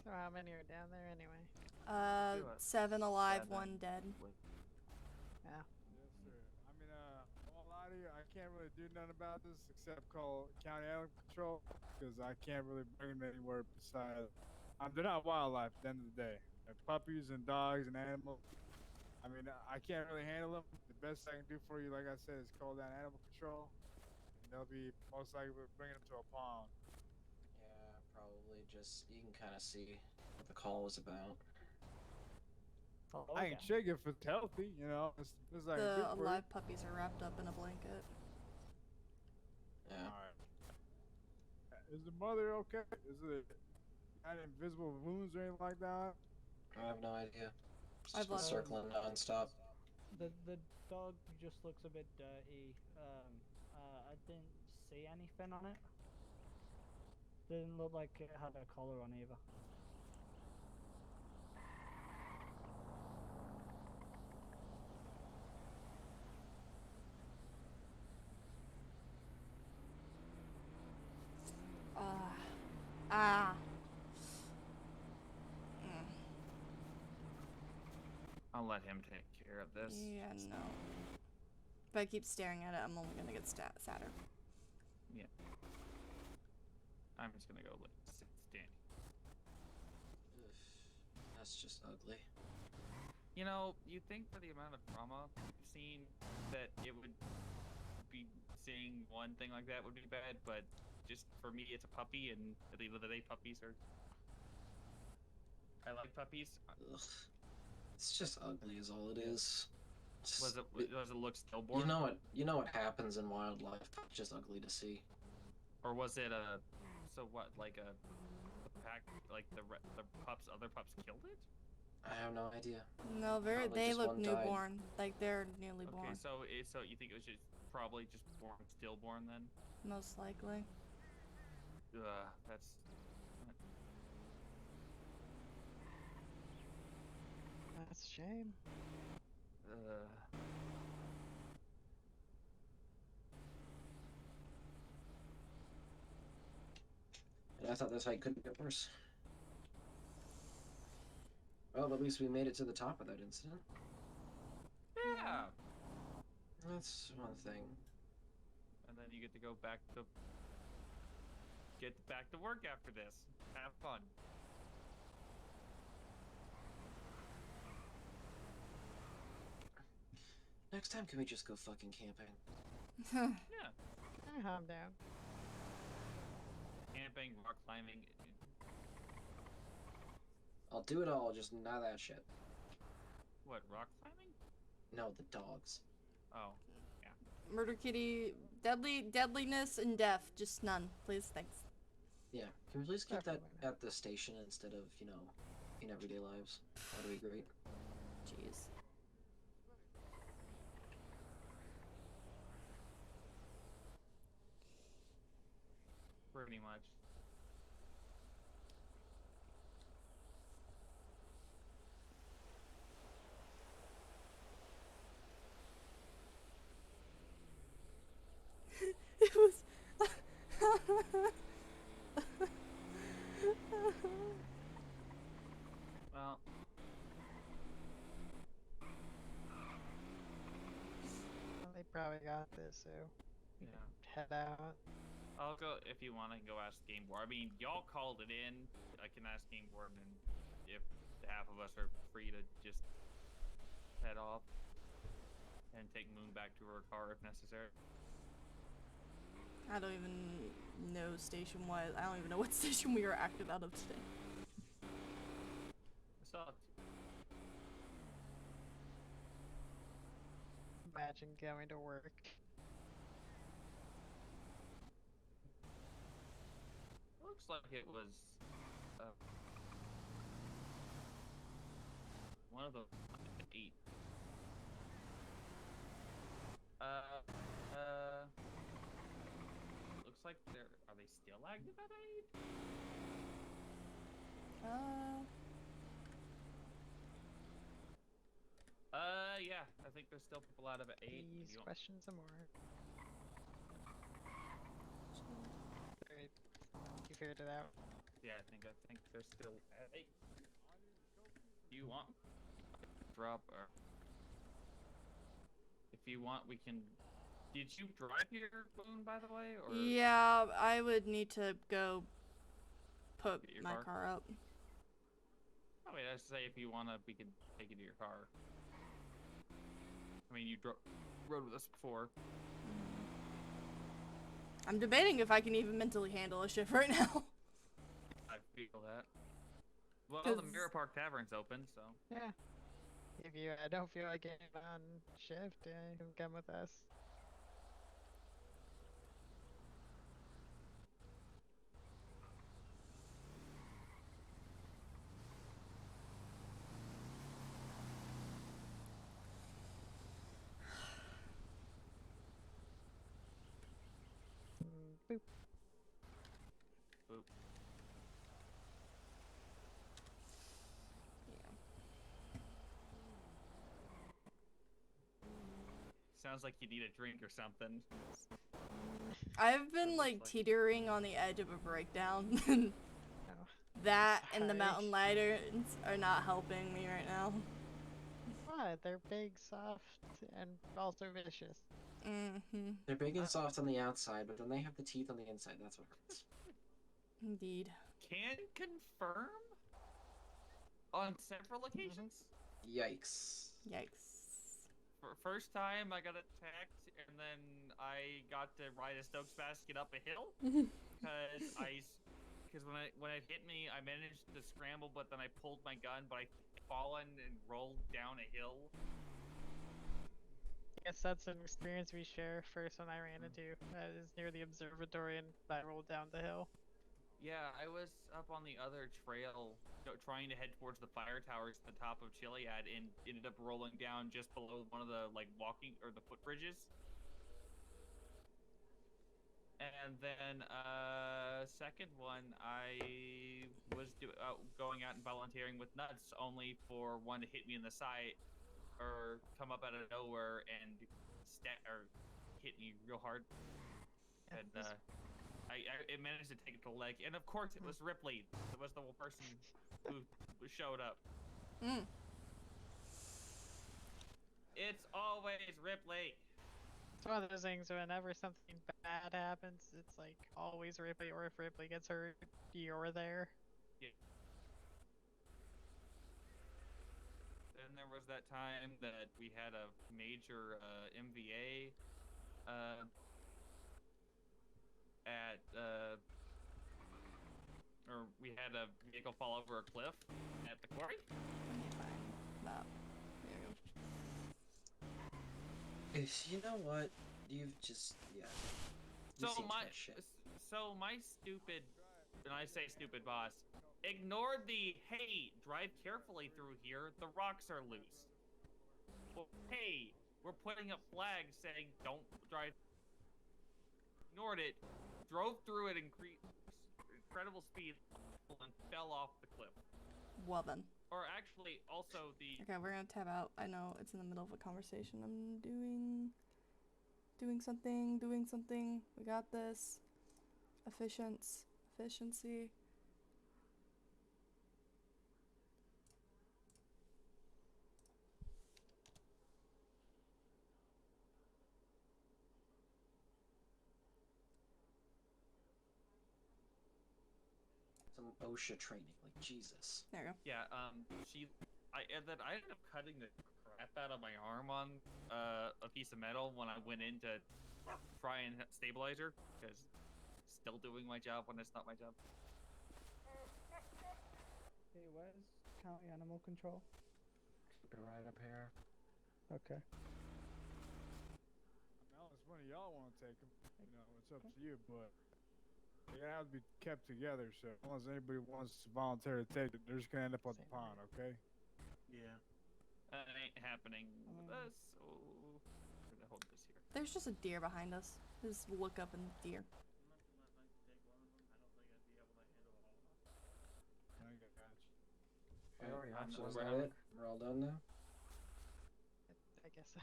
So how many are down there anyway? 7 alive, 7. 1 dead. Yeah. Yes, sir. I mean, I won't lie to you, I can't really do nothing about this except call county animal control because I can't really bring them anywhere besides. They're not wildlife at the end of the day. They're puppies and dogs and animals. I mean, I can't really handle them. The best I can do for you, like I said, is call down animal control, and they'll be most likely bringing them to a pond. Yeah, probably just, you can kind of see what the call was about. Oh, I okay. ain't check if it's healthy, you know. It's like The good for you. alive puppies are wrapped up in a blanket. Yeah. Alright. Is the mother okay? Is it got invisible wounds or anything like that? I have no idea. It's I've just lost- circling nonstop. The dog just looks a bit dirty. I didn't see anything on it. Didn't look like it had a collar on either. Ah. Mm. I'll let him take care of this. Yeah, no. If I keep staring at it, I'm only gonna get sadder. Yeah. I'm just gonna go sit standing. Ugh, that's just ugly. You know, you think for the amount of trauma you've seen that it would be seeing one thing like that would be bad, but just for me, it's a puppy, and at the end of the day, puppies are. I like puppies. Ugh. It's just ugly, is all it is. Does it look stillborn? You know what happens in wildlife. It's just ugly to see. Or was it a? So what? Like a pack? Like the other pups killed it? I have no idea. No, Probably they just look one died. newborn. Like they're newly Okay, born. so you think it was just probably just born stillborn then? Most likely. That's. That's a shame. And I thought this fight couldn't get worse. Well, at least we made it to the top of that incident. Yeah. That's one thing. And then you get to go back to work after this. Have fun. Next time, can we just go fucking camping? Yeah. I'm down. Camping, rock climbing. I'll do it all, just not that shit. What, rock climbing? No, the dogs. Oh. Murder kitty, deadliness and death. Just none, please. Thanks. Yeah, can we please keep that Definitely not. at the station instead of, you know, in everyday lives? That'd be great. Jeez. Pretty much. It was. Well. They probably got this, so we Yeah. can head out. I'll go if you want to go ask Game Board. I mean, y'all called it in. I can ask Game Board, and if half of us are free to just head off and take Moon back to her car if necessary. I don't even know station-wise. I don't even know what station we are active out of today. Sucked. Imagine going to work. Looks like it was one of the 8. Looks like are they still active at 8? Yeah, I think there's still people out of at 8. These questions and more. Alright, you figured it out. Yeah, I think they're still at 8. Do you want drop or if you want we can. Did you drive here, Boone, by the way, or Yeah, I would need to go put Get your my car? car up. I mean, I say if you wanna, we can take you to your car. I mean, you rode with us before. I'm debating if I can even mentally handle a shift right now. feel that. Well, the 'Cause- Mirror Park Tavern's open, so. Yeah. If you don't feel like getting on shift, you can come with us. Boop. Boop. Sounds like you need a drink or something. I've been Sounds like like- teetering on the edge of a breakdown. Oh. That and the Hi. mountain ladders are not helping me right now. What? They're big, soft, and also vicious. Mm-hmm. They're big and soft on the outside, but then they have the teeth on the inside. That's what hurts. Indeed. Can confirm on several occasions. Yikes. Yikes. First time I got attacked, and then I got to ride a Stokes basket up a hill because when it hit me, I managed to scramble, but then I pulled my gun, but I fallen and rolled down a hill. Guess that's an experience we share. First one I ran into is near the observatory, and I rolled down the hill. Yeah, I was up on the other trail trying to head towards the fire towers at the top of Chiliad and ended up rolling down just below one of the walking or the footbridges. And then second one, I was going out and volunteering with Nuts, only for one to hit me in the side or come up out of nowhere and hit me real hard. And I managed to take it to the leg, and of course it was Ripley. It was the person who showed up. Mm. It's always Ripley. It's one of those things whenever something bad happens, it's like always Ripley, or if Ripley gets hurt, you're there. Yeah. Then there was that time that we had a major MVA or we had a vehicle fall over a cliff at the quarry. Let me find that. There you go. You know what? You've just You've So seen too my much shit. stupid, and I say stupid boss, ignored the hey, drive carefully through here. The rocks are loose. Well, hey, we're putting up flags saying don't drive. Ignored it, drove through it incredible speed, and fell off the cliff. Well then. Or actually, also the Okay, we're gonna tab out. I know it's in the middle of a conversation. I'm doing something. We got this. Efficiency. Some OSHA training, like Jesus. There you go. yeah I ended up cutting the crap out of my arm on a piece of metal when I went in to try and stabilize her, because still doing my job when it's not my job. Hey, where's county animal control? Be right up here. Okay. Unless one of y'all want to take them, it's up to you, but they're gonna have to be kept together. So unless anybody wants to volunteer to take it, they're just gonna end up on the pond, okay? Yeah. That ain't happening with us, so we're gonna hold this here. There's just a deer behind us. Just look up and deer. I got you. I already have So one is that down. it? We're all done now? I guess so.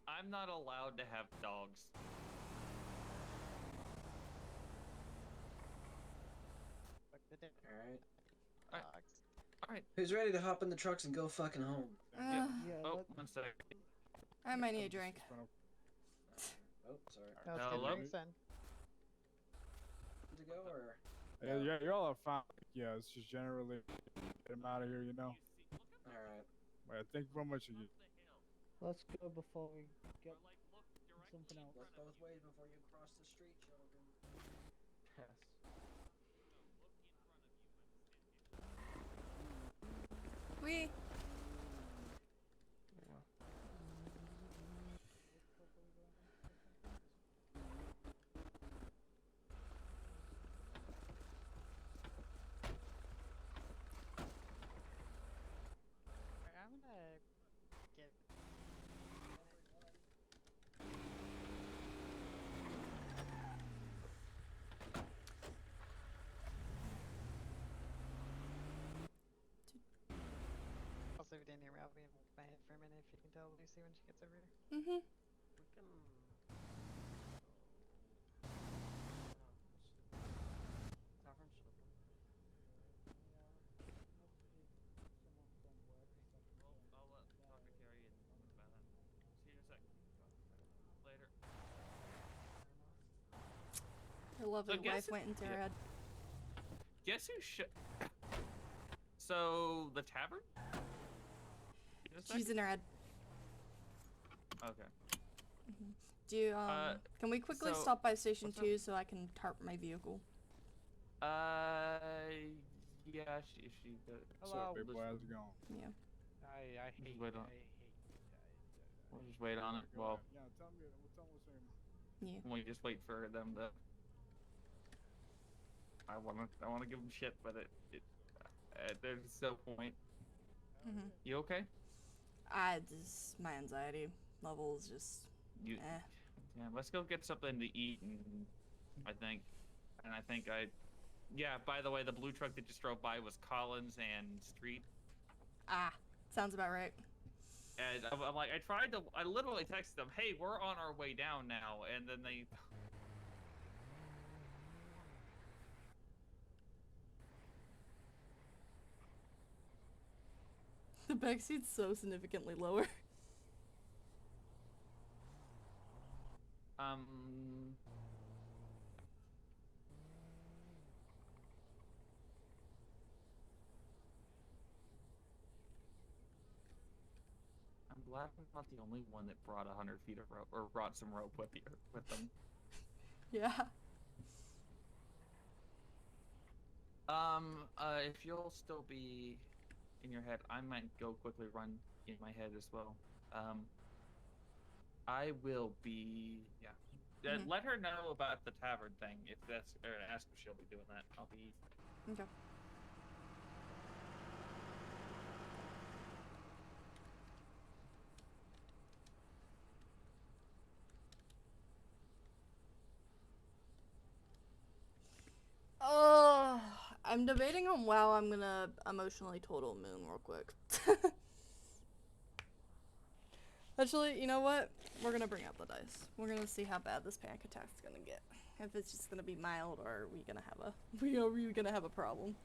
I'm not allowed to have dogs. Fuck the dick. Alright. Dogs. Alright. Who's ready to hop in the trucks and go fucking home? Uh, Yeah, Oh, let, 1 sec. I might need a drink. Oh, sorry. Let's get Hello? drinks in. To go or? Yeah, y'all are fine. Yeah, it's just generally get them out of here, Alright. Wait, I think how much of you. let's go before we get something else. Look both ways before you cross the street, children. Yes. We. I'm gonna get. Also, if you didn't hear me, I'll be in my head for a minute if you can tell Lucy when she gets over here. Mm-hmm. We can. Tavern should open. I'll let talk to Carrie and about that. See you in a sec. Later. Her lovely guess wife it- went into her yeah. head. Guess who should? So the tavern? In a sec? She's in her head. Okay. Do you, can we quickly so- stop by station what's up? 2 so I can tarp my vehicle? Yeah, she does. What's up, big boy? How's it going? Yeah. I hate Just wait on. I hate We'll just wait on it. Go Well, ahead. Yeah, tell me what's your name. Yeah. we just wait for them to. I wanna give them shit, but there's no point. Mm-hmm. You okay? My anxiety level is just, You. eh. Yeah, let's go get something to eat, and I think, yeah. By the way, the blue truck that just drove by was Collins and Street, Ah, sounds about right. and I'm like, I literally texted them, hey, we're on our way down now, and then they. The backseat's so significantly lower. I'm glad I'm not the only one that brought 100 feet of rope, or brought some rope with them. Yeah. If you'll still be in your head, I might go quickly run in my head as well. I will be, yeah. Mhm. Let her know about the tavern thing, if that's, or ask if she'll be doing that. I'll be. Okay. Oh, I'm debating on WoW. I'm gonna emotionally total Moon real quick. Actually, you know what? We're gonna bring out the dice. We're gonna see how bad this panic attack's gonna get. If it's just gonna be mild, or are we gonna have a problem?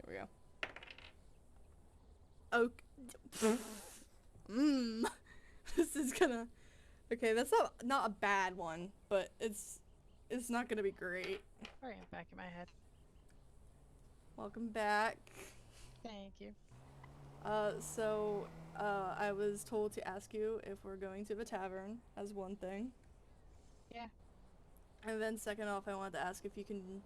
Here we go. Oh. This is gonna. Okay, that's not a bad one, but it's not gonna be great. Sorry, I'm back in my head. Welcome back. Thank you. I was told to ask you if we're going to the tavern, as one thing. Yeah. And then second off, I wanted to ask if you can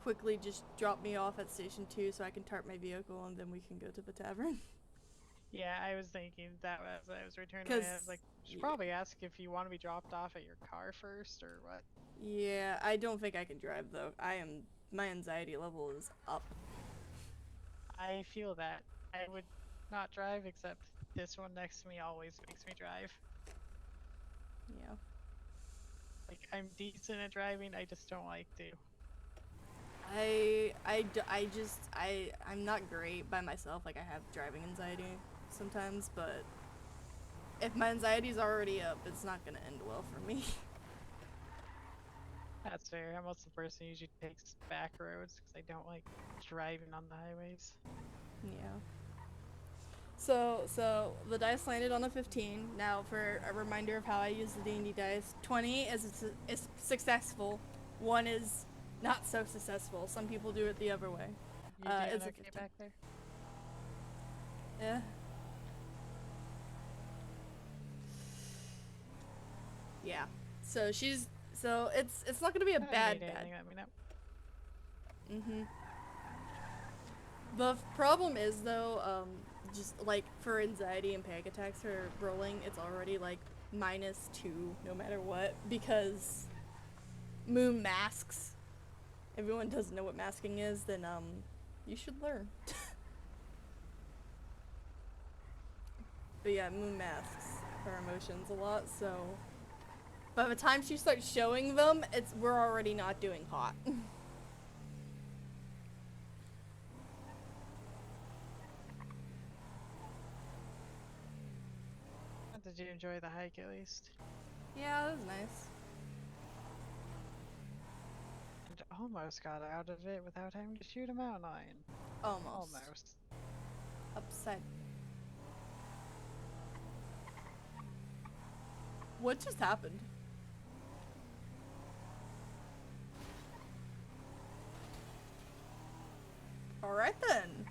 quickly just drop me off at station 2 so I can tarp my vehicle, and then we can go to the tavern. Yeah, I was thinking that as I was returning. I was like, should probably ask if you want to be dropped off at your car first, or what. Yeah, I don't think I can drive though. My anxiety level is up. I feel that. I would not drive, except this one next to me always makes me drive. Yeah. Like, I'm decent at driving, I just don't like to. I'm not great by myself. Like, I have driving anxiety sometimes, but if my anxiety's already up, it's not gonna end well for me. That's fair. I'm also the person who usually takes back roads because I don't like driving on the highways. Yeah. So the dice landed on a 15. Now, for a reminder of how I use the D&D dice, 20 is successful. 1 is not so successful. Some people do it the other way. You doing It's a okay 15. back there? Yeah. Yeah. So it's not gonna be a If you bad need bad. anything, let me know. Mm-hmm. The problem is though, just like for anxiety and panic attacks for rolling, it's already like -2 no matter what because moon masks. Everyone doesn't know what masking is, then you should learn. But yeah, moon masks our emotions a lot, so by the time she starts showing them, we're already not doing hot. Did you enjoy the hike at least? Yeah, that was nice. And almost got out of it without having to shoot a mountain lion. Almost. Almost. Upset. What just happened? Alright then.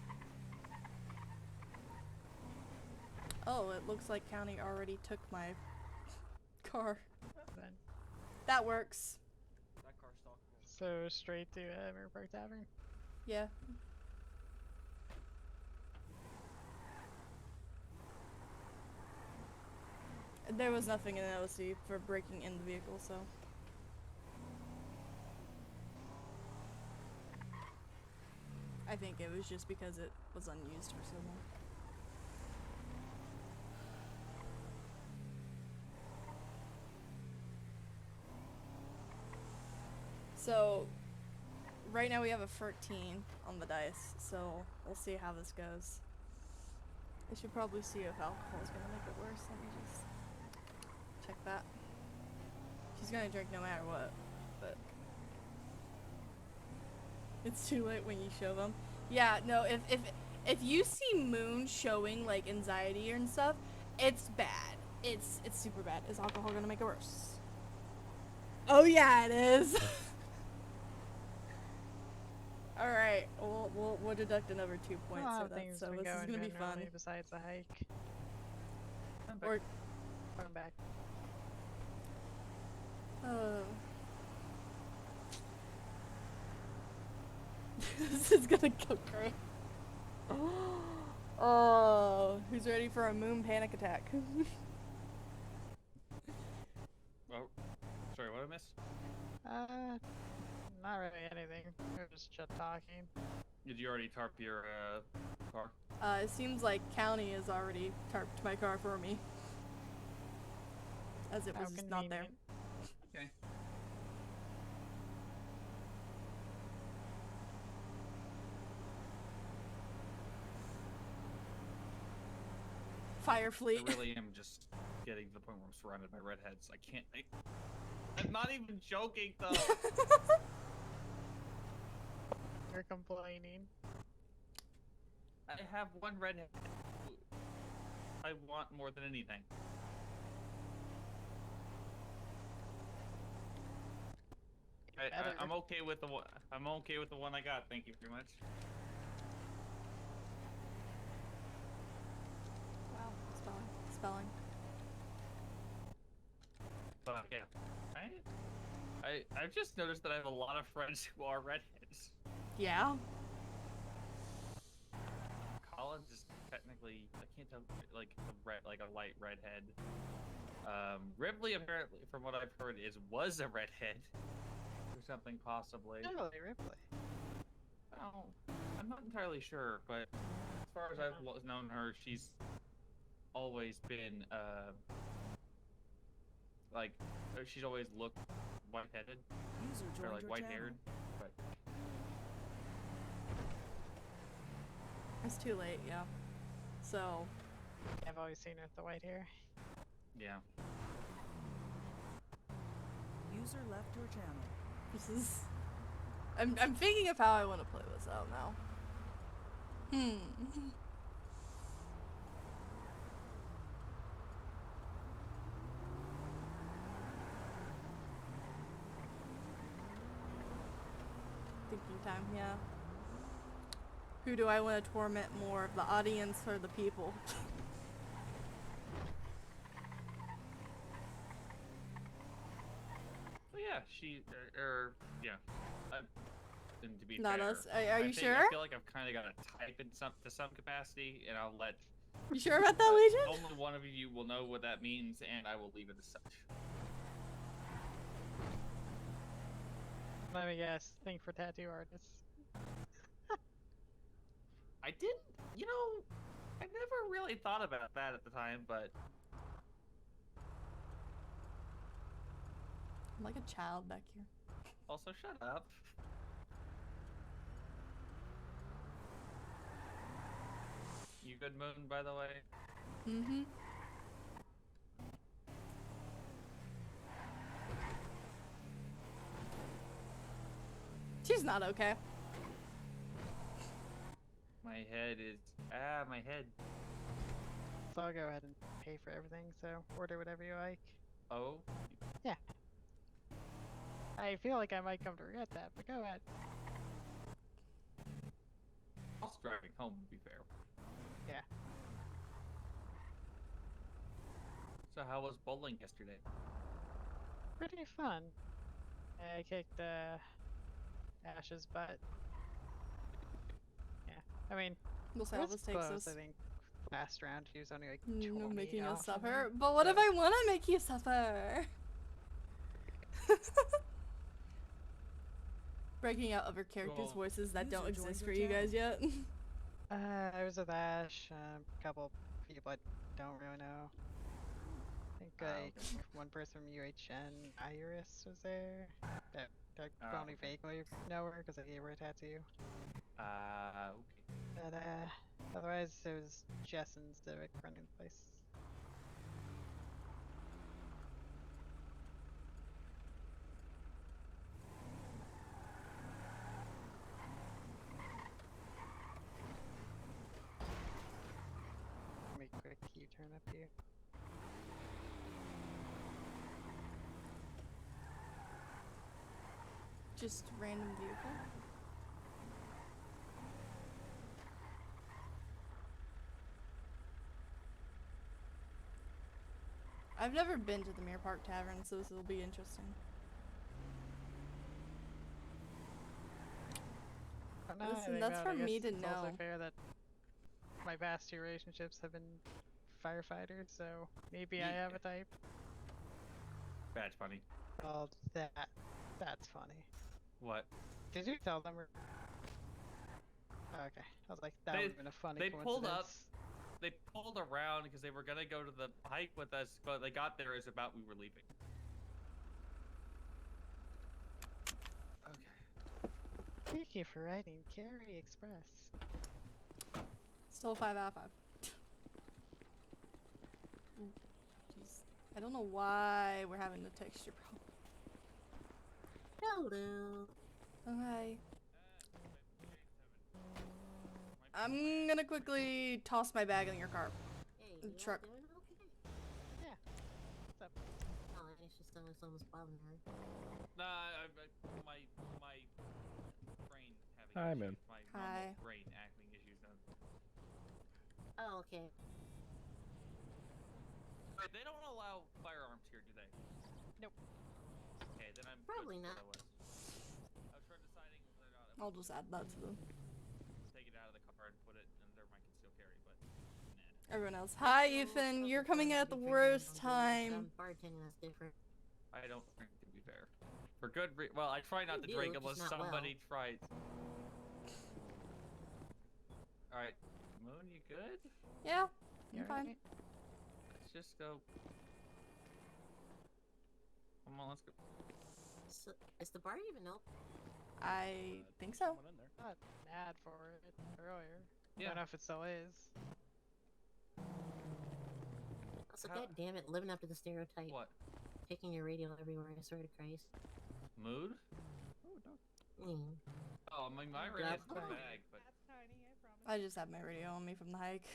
Oh, it looks like county already took my car. Then. That works. That car's stalking us. So straight to Mirror Park Tavern. Yeah. There was nothing in the OC for breaking in the vehicle, so. I think it was just because it was unused for so long. So, right now we have a 13 on the dice, so we'll see how this goes. I should probably see if alcohol is gonna make it worse. Let me just check that. She's gonna drink no matter what, but it's too late when you show them. Yeah, no, if you see Moon showing like anxiety and stuff, it's bad. It's super bad. Is alcohol gonna make it worse? Oh yeah, it is. All right, we'll deduct another 2 points for that. Things So been this is going gonna be fun. generally besides the hike. Or I'm back. This is gonna go great. Oh, who's ready for a moon panic attack? Oh, sorry, what I missed? Not really anything. We're just talking. Did you already tarp your car? It seems like County has already tarped my car for me. As it How was not there. convenient. Okay. Fire fleet. I really am just getting to the point where I'm surrounded by redheads. I can't. I'm not even joking though. You're complaining. I have one redhead. I want more than anything. I'm okay with the one. I'm okay with the one I got. Thank you very much. Wow, spelling. But yeah, I've just noticed that I have a lot of friends who are redheads. Yeah. Collins is technically, I can't tell, like a light redhead. Ripley apparently, from what I've heard, was a redhead or something possibly. Really, Ripley. Oh, I'm not entirely sure, but as far as I've known her, she's always been like she's always looked white-headed or like white-haired, but It's too late, yeah. So. I've always seen her with the white hair. yeah. User left your channel. This is. I'm thinking of how I want to play this out now. Thinking time, yeah. Who do I want to torment more, the audience or the people? she, yeah. And to be Not fair, us. Are you I sure? feel like I've kind of got to type in to some capacity, and I'll let. You sure about that, Legion? Only one of you will know what that means, and I will leave it as such. Let me guess. Thing for tattoo artists. I didn't, you know, I never really thought about that at the time, but I'm like a child back here. also shut up. You good, Moon, by the way? Mm-hmm. She's not okay. My head is my head. So I'll go ahead and pay for everything. So order whatever you like. Oh, Yeah. I feel like I might come to regret that, but go ahead. also driving home would be fair. Yeah. So how was bowling yesterday? Pretty fun. I kicked Ash's butt. Yeah. I mean, We'll see it how was this takes close, us. I think last round she was only like No 20 making off us of me. suffer. But what if I want to make you suffer? Breaking out other characters' Cool. voices that don't User joined exist your for you guys yet. I was with Ash, a couple people I don't really know. I think like one person from UHN, Iris, was there. That only okay. vaguely know her because I gave her a tattoo. Okay. But otherwise it was Jess and Civic running the place. Make a quick U-turn up here. Just random vehicle. I've never been to the Mirror Park Tavern, so this will be interesting. But now that I Listen, think that's about it, for I me guess to it's also know. fair that my past two relationships have been firefighters, so maybe I have a type. That's funny. Well, that's funny. What? Did you tell them? Oh, okay, I was like, that They- would have been a funny they pulled up. coincidence. They pulled around because they were gonna go to the hike with us, but they got there as about we were leaving. Okay. Thank you for writing Carry Express. Still 5 out of 5. Ooh, jeez. I don't know why we're having the texture problem. Hello. Okay. I'm gonna quickly toss my bag in your car. Hey, you all Truck. doing okay? Yeah. What's up? Oh, it's just someone's bothering her. Nah, my brain having Hi, issues. man. My Hi. normal brain acting issues. Oh, okay. Wait, they don't allow firearms here, do they? Nope. Okay, then I'm Probably good not. with what I was trying deciding whether or not I'll just add that to them. take it out of the car and put it under my concealed carry, but nah. Everyone else. Hi, Well, Ethan. You're something coming fun at to the be drinking worst on duty, time. but bartending, that's different. I don't drink, to be fair. For good well, I try not to You drink do, unless just not somebody well. tries. Alright, Moon, you good? Yeah, You I'm fine. alright? Let's just go. Come on, let's go. So, is the bar even open? I think so. Someone in there. Not mad for it earlier. I Yeah. don't know if it still is. Also, How- god damn it, living up to the stereotype. What? Taking your radio everywhere, I swear to Christ. Mood? Mm. Oh, my God. radio's in the bag, but That's tiny, I promise. I just have my radio on me from the hike.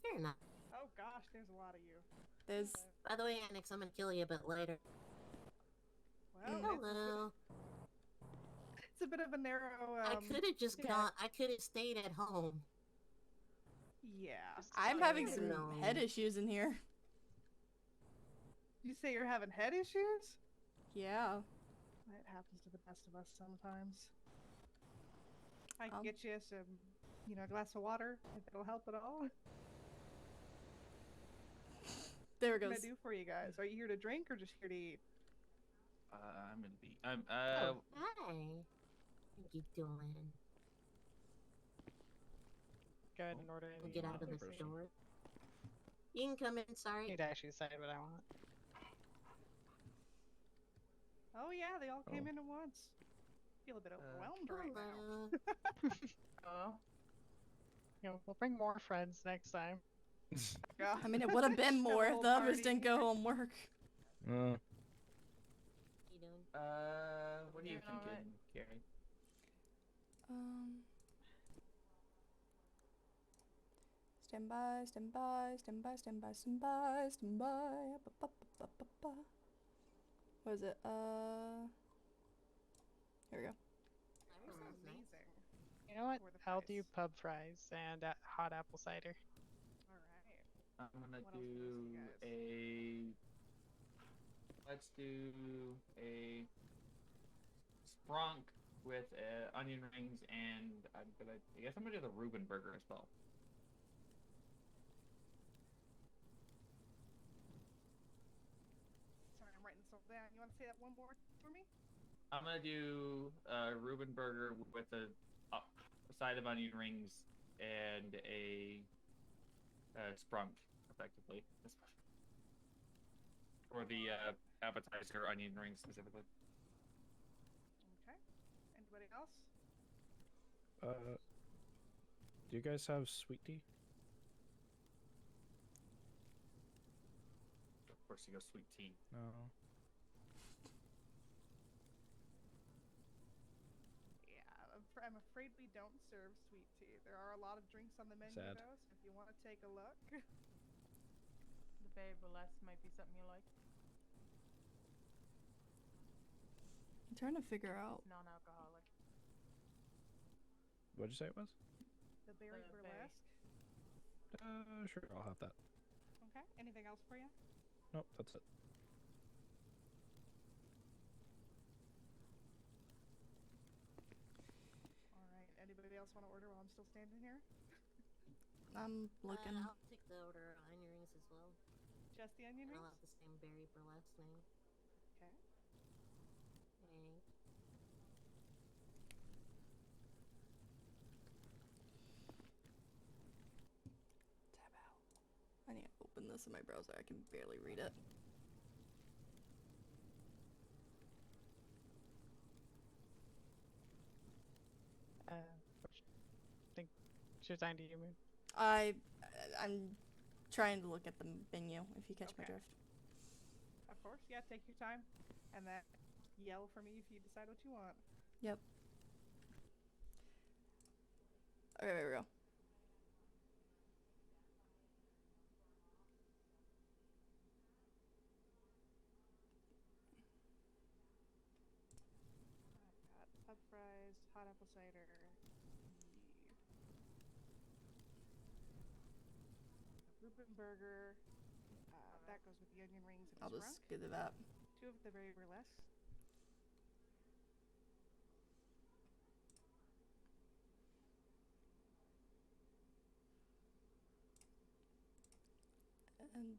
Fair enough. Oh gosh, there's a lot of you. There's By the way, Annex, I'm gonna kill you a bit later. Well, Hello. it's a bit of a narrow. I could have just yeah. gone. I could have stayed at home. Yeah. I'm having I some know. head issues in here. You say you're having head issues? Yeah. It happens to the best of us sometimes. I can get you some, a glass of water if it'll help at all. There it What can I goes. do for you guys? Are you here to drink or just here to eat? I'm gonna be. Oh, hi. What you doing? Go ahead and order We'll anything get you out of want, the please. store. You can come in, I sorry. need to actually decide what I want. Oh yeah, they all came in at once. Feel a bit overwhelmed right now. Oh. We'll bring more friends next time. I mean, it would have been more if the others didn't go home work. You doing? What are you thinking, Gary? Stand by, stand by, stand by, stand by, stand by, stand by. What is it? Here we go. Amazing. You know what? For the I'll price. do pub fries and hot apple cider. Alright. I'm gonna What else can I see, do guys? a. Let's do a sprunk with onion rings, and I guess I'm gonna do the Reuben burger as well. Sorry, I'm writing this all down. You want to say that one more for me? I'm gonna do a Reuben burger with a side of onion rings and a sprunk, effectively. Or the appetizer onion rings specifically. Okay. Anybody else? Do you guys have sweet tea? Of course, you go sweet tea. No. Yeah, I'm afraid we don't serve sweet tea. There are a lot of drinks on the menu, Sad. though, so if you want to take a look. The berry burlesque might be something you like. I'm trying to figure out. It's non-alcoholic. What'd you say it was? The berry The berry. burlesque. Sure, I'll have that. Okay. Anything else for you? Nope, that's it. Alright. Anybody else want to order while I'm still standing here? I'm looking. I'll take the order of onion rings as well. Just the onion I'll rings? have the same berry burlesque name. Okay. Thanks. Tab out. I need to open this in my browser. I can barely read it. Which design do you mean? I'm trying to look at the menu, if you catch my drift. Of course. Yeah, take your time. And then yell for me if you decide what you want. Yep. Okay, there we go. I've got pub fries, hot apple cider, the Reuben burger. That goes with the onion rings and I'll the just sprunk. get to that. 2 of the very burlesque. And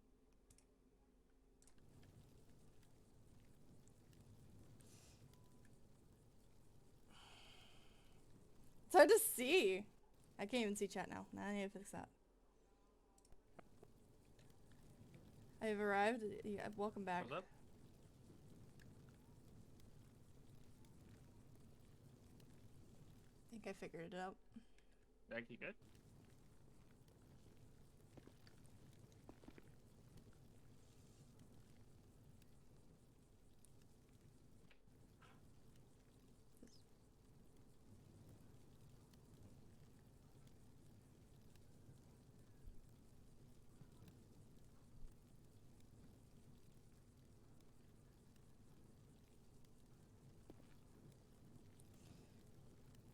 it's hard to see. I can't even see chat now. Now I need to fix that. I've arrived. Yeah, welcome back. What's up? I think I figured it out. Thank you, good.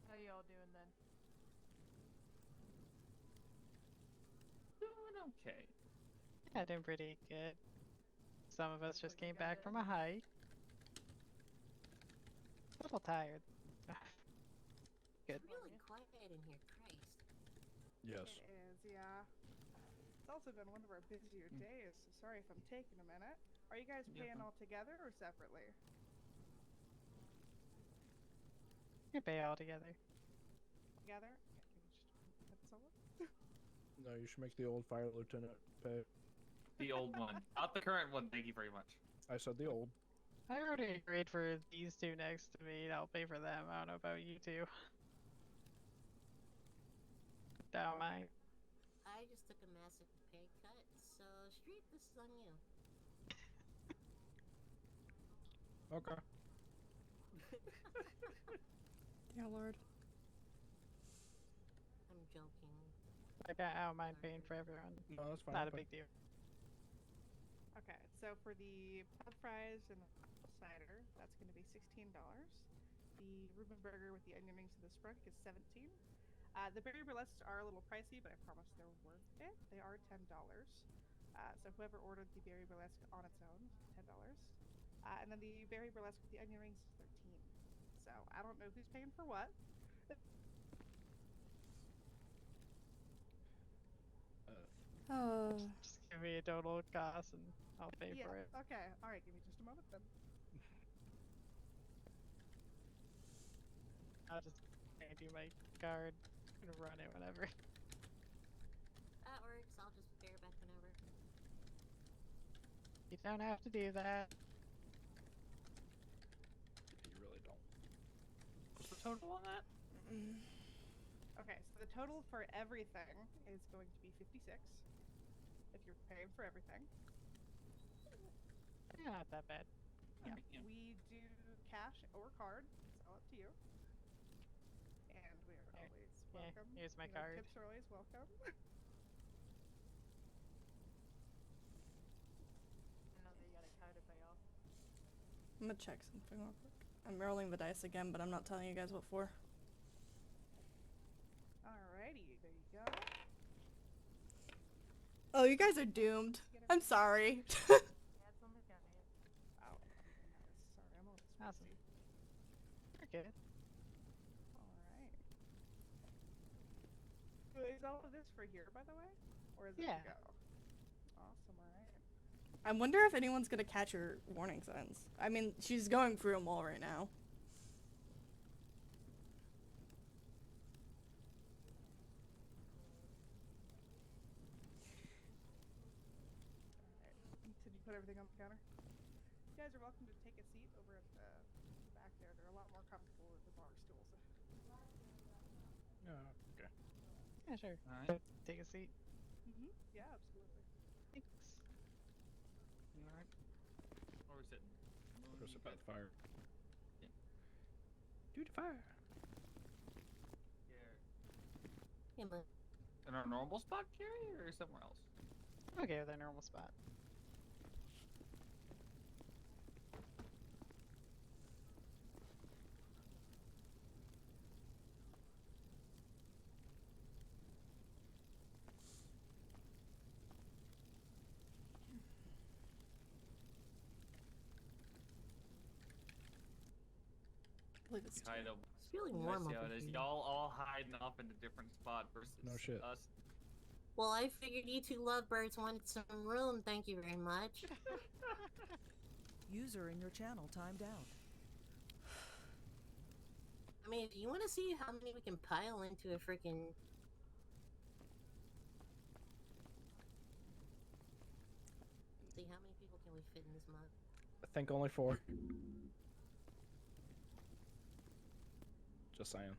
How y'all doing then? Doing okay. Yeah, doing pretty good. Some of us just came back from a hike. little tired. Good. It's really quiet in here, Christ. Yes. It is, yeah. It's also been one of our busier days, so sorry if I'm taking a minute. Are you guys paying all together or separately? You pay all together. Together? Okay, give me just a minute. No, you should make the old fire lieutenant pay. The old one, not the current one. Thank you very much. I said the old. I already agreed for these two next to me. I'll pay for them. I don't know about you two. Don't mind. I just took a massive pay cut, so Street, this is on you. Okay. Dear Lord. I'm joking. Like, I don't mind paying for everyone. No, that's fine. Not a big deal. Okay, so for the pub fries and the apple cider, that's going to be $16. The Reuben burger with the onion rings and the sprunk is $17. The berry burlesques are a little pricey, but I promise they're worth it. They are $10. So whoever ordered the berry burlesque on its own, $10. And then the berry burlesque with the onion rings is $13. So I don't know who's paying for what. Oh. Just give me a total cost and I'll pay Yeah, for it. okay. Alright, give me just a moment then. I'll just do my card and run it whenever. That works. I'll just bear back whenever. You don't have to do that. You really don't. What's the total on that? Okay, so the total for everything is going to be 56. If you're paying for everything. Yeah, not that bad. Yeah. We do cash or card. It's all up to you. And we are always welcome. Here's my You know, card. Tips are always welcome. I know that you got a card to pay off. I'm gonna check something real quick. I'm rolling the dice again, but I'm not telling you guys what for. Alrighty, there you go. Oh, you guys are doomed. I'm sorry. Yeah, it's on the counter. Oh, sorry, I'm a little Awesome. spicy. You're good. Alright. So is all of this for here, by the way? Or is it Yeah. to go? Awesome, alright. I wonder if anyone's gonna catch her warning signs. I mean, she's going through them all right now. Did you put everything on the counter? You guys are welcome to take a seat over at the back there. They're a lot more comfortable with the bar stools. Okay. Yeah, sure. Alright. Take a seat. Yeah, absolutely. Thanks. Alright. Where are we sitting? Go sit by the fire. Yeah. Do the fire. Yeah. Yeah, but In our normal spot, Gary, or somewhere else? Okay, with our normal spot. I believe it's Kind of. it's really I warm see how over it is. here. Y'all all hiding off in a different spot versus No shit. us. Well, I figured you two lovebirds wanted some room. Thank you very much. User in your channel timed out. I mean, if you want to see how many we can pile into a freaking. See how many people can we fit in this mug? I think only 4. Just saying.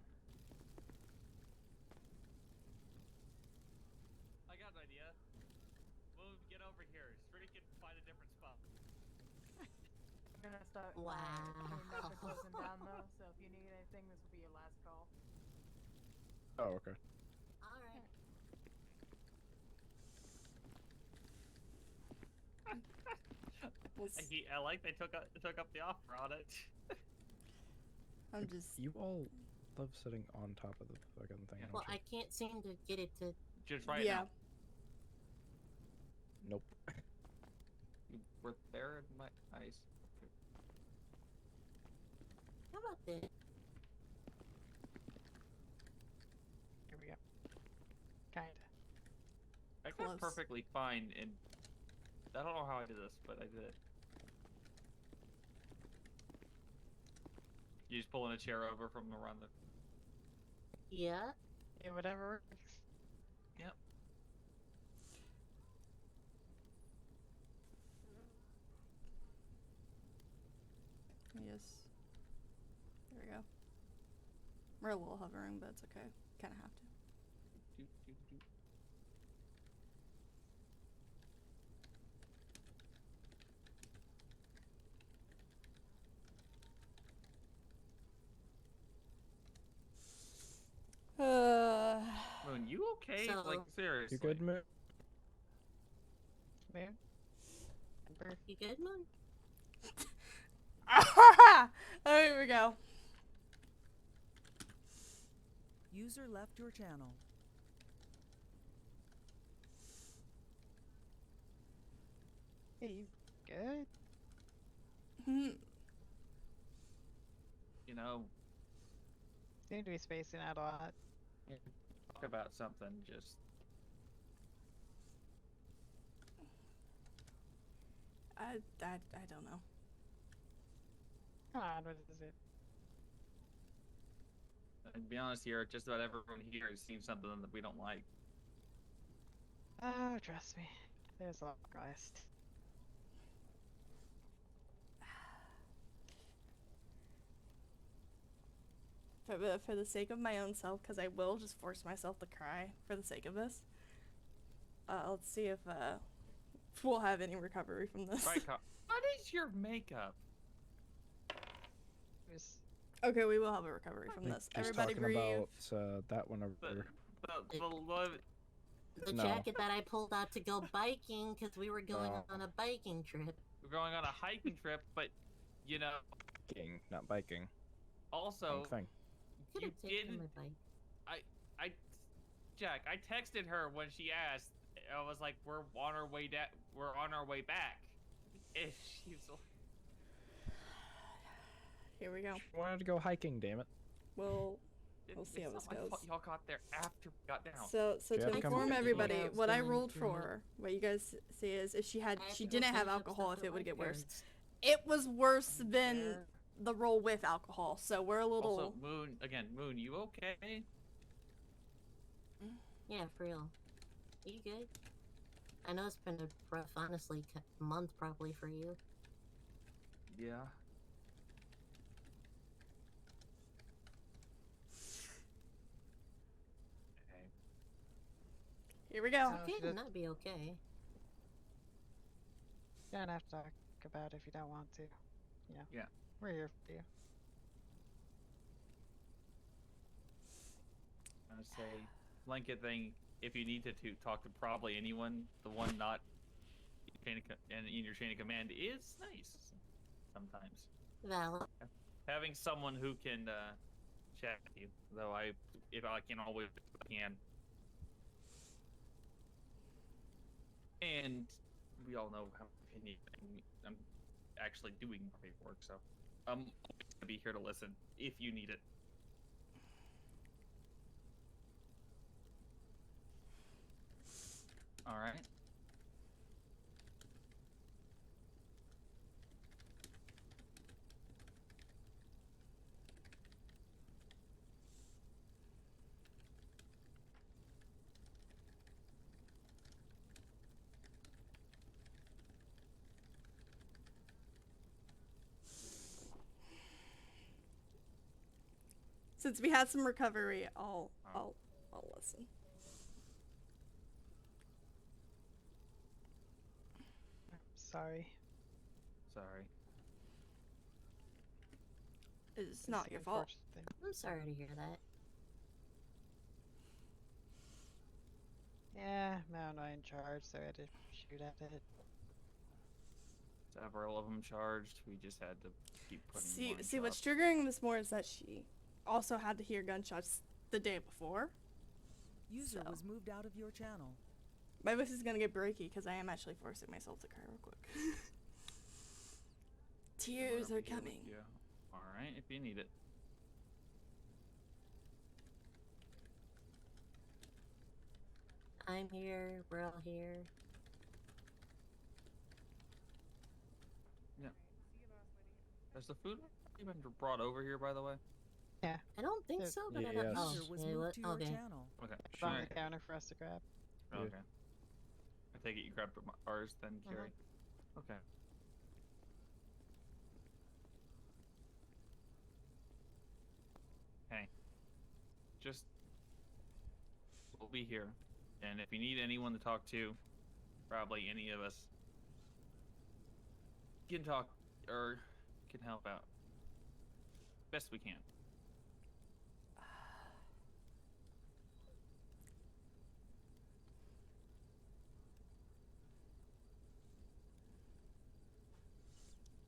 I got an idea. Move, get over here. Street can find a different spot. We're gonna start Wow. cleaning up and closing down though, so if you need anything, this will be your last call. Oh, okay. Alright. I like they took up the offer on it. I'm just. You all love sitting on top of the fucking thing. Well, don't you? I can't seem to get it to. Just right Yeah. now. Nope. You were there in my eyes. How about this? Here we go. Kinda. I got Close. perfectly fine, and I don't know how I did this, but I did it. You just pulling a chair over from around the. Yeah. Yeah, whatever works. Yep. Yes. There we go. We're a little hovering, but it's okay. Kind of have to. Moon, you okay? So- Like seriously? You good, Moon? Moon? Ember? You good, Moon? Oh, here we go. User left your channel. Hey, you good? You know, Seem to be spacing out a lot. talk about something. Just I don't know. Come on, what is it? to be honest here, just about everyone here has seen something that we don't like. Oh, trust me. There's a lot Christ. For the sake of my own self, because I will just force myself to cry for the sake of this. Let's see if we'll have any recovery from this. Right, what is your makeup? Okay, we will have a recovery from this. He's Everybody talking breathe. about that one over there. The No. jacket that I pulled out to go biking because we were going No. on a biking trip. We're going on a hiking trip, but you know. Biking, not biking. Also, Wrong thing. you didn't. Jack, I texted her when she asked. I was like, "We're on our way We're on our way back." If she's. Here we go. I wanted to go hiking, damn it. We'll see how this goes. Y'all got there after we got down. So Yeah, to come inform on. everybody, Yeah, what I going rolled through for, what you guys see is if she I have to go didn't have finish up alcohol, stuff if it with would my get worse. parents. It was worse than the roll with alcohol, so we're a little. Also, Moon, you okay? Yeah, for real. You good? I know it's been a rough, honestly, month probably for you. Yeah. Okay. Here we go. It's okay to not be okay. You don't have to talk about it if you don't want to. You know, Yeah. we're here for you. I would say blanket thing. If you need to talk to probably anyone, the one not in your chain of command is nice sometimes. Valid. Having someone who can chat with you, though if I can always can. And we all know how I'm actually doing more paperwork, so I'm gonna be here to listen if you need it. All right. Since we had some recovery, I'll listen. Sorry. Sorry. It's not your fault. I'm sorry to hear that. Yeah, I'm not in charge, so I had to shoot at it. Several of them charged. We just had to keep putting more See what's triggering this more is that she also had to hear gunshots the day before. User was moved out of your channel. My voice is gonna get breaky because I am actually forcing myself to cry real quick. Tears are coming. Yeah. All right, if you need it. I'm here. We're all here. Yeah. Has the food been brought over here, by the way? Yeah. I don't think so, but I don't. Yes. Oh, User was okay, moved what? to your Okay. channel. Okay. It's on Sure. the counter for us to grab. Oh, okay. I take it you grabbed ours then, Carrie. Okay. Hey. Just we'll be here. And if you need anyone to talk to, probably any of us can talk or can help out. Best we can.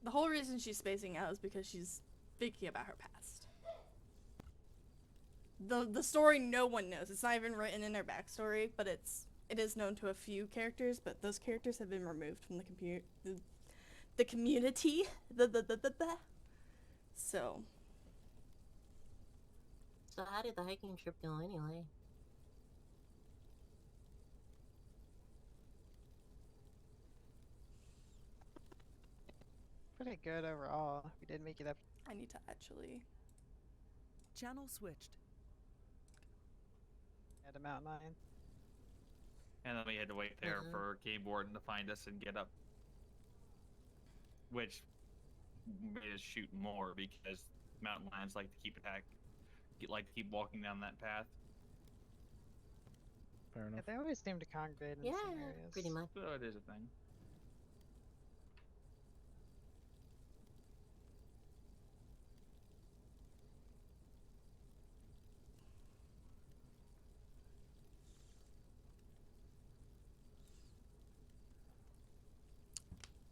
The whole reason she's spacing out is because she's thinking about her past. The story no one knows. It's not even written in their backstory, but it is known to a few characters, but those characters have been removed from the community. So how did the hiking trip go anyway? Pretty good overall. We did make it up. I need to actually. Channel switched. At a mountain lion. And then we had to wait there for Game Warden to find us and get up. Which made us shoot more because mountain lions like to keep walking down that path. Fair enough. Yeah, they always seem to congregate in some areas. Pretty much. So it is a thing.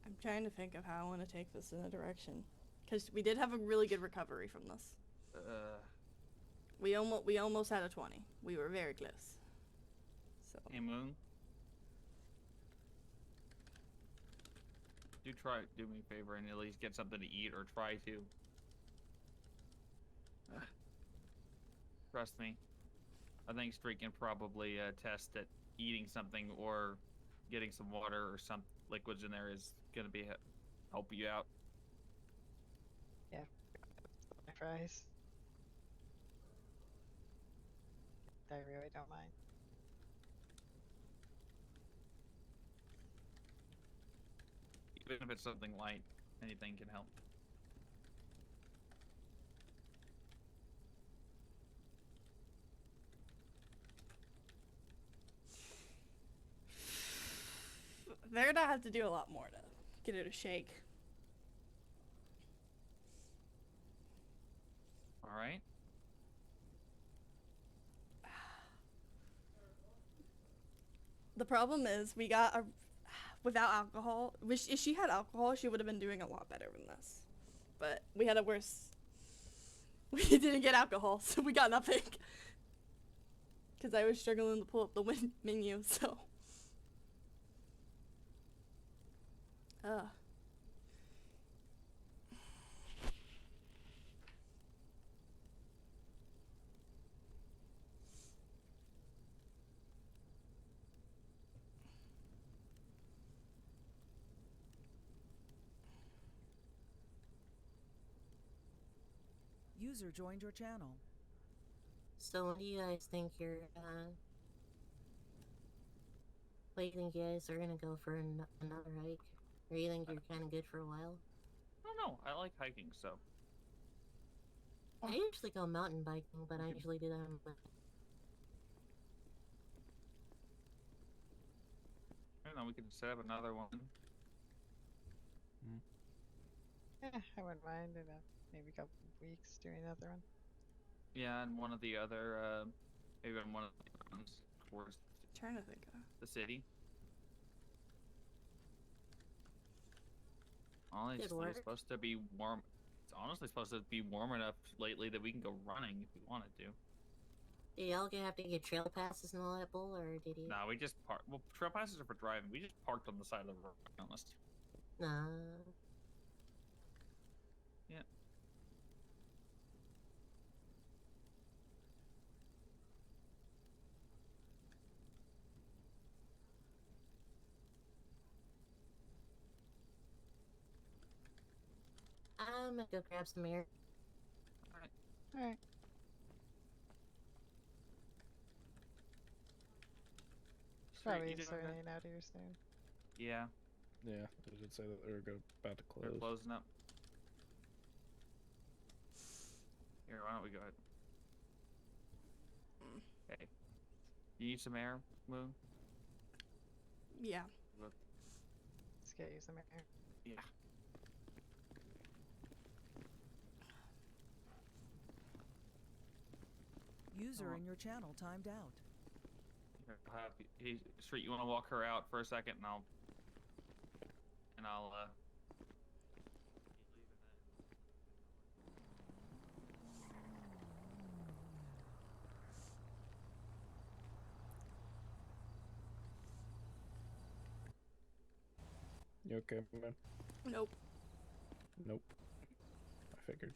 I'm trying to think of how I want to take this in a direction, because we did have a really good recovery from this. We almost had a 20. We were very close. So. Hey Moon. Do me a favor and at least get something to eat or try to. Trust me. I think Streak can probably test that eating something or getting some water or some liquids in there is gonna be help you out. Yeah. Fries. I really don't mind. Even if it's something light, anything can help. They're gonna have to do a lot more to get it to shake. All right. The problem is we got a without alcohol. If she had alcohol, she would have been doing a lot better than this. But we had a worse. We didn't get alcohol, so we got nothing. Because I was struggling to pull up the menu, so. User joined your channel. So what do you guys think you're, what do you think you guys are gonna go for another hike? Or you think you're kinda good for a while? I don't know. I like hiking, so. I usually go mountain biking, but I usually do that on my... I don't know, we could set up another one. Yeah, I wouldn't mind in maybe a couple weeks doing another one. Yeah, and one of the other, maybe on one of the ones towards Trying to think of the city. Honestly, it's supposed to be warm. It's honestly supposed to be warm enough lately that we can go running if we wanted to. Do y'all have to get trail passes and all that bull, or did you? No, we just parked. Well, trail passes are for driving. We just parked on the side of the road, to be honest. Nah. Yeah. I'm gonna go grab some air. Alright. Probably starting out here soon. Yeah. Yeah, they did say that they were about to close. They're closing up. Here, why don't we go ahead? Okay. You need some air, Moon? Yeah. Let's get you some air. Yeah. User in your channel timed out. Here, I'll have Street, you want to walk her out for a second, and I'll You okay, man? Nope. Nope. I figured.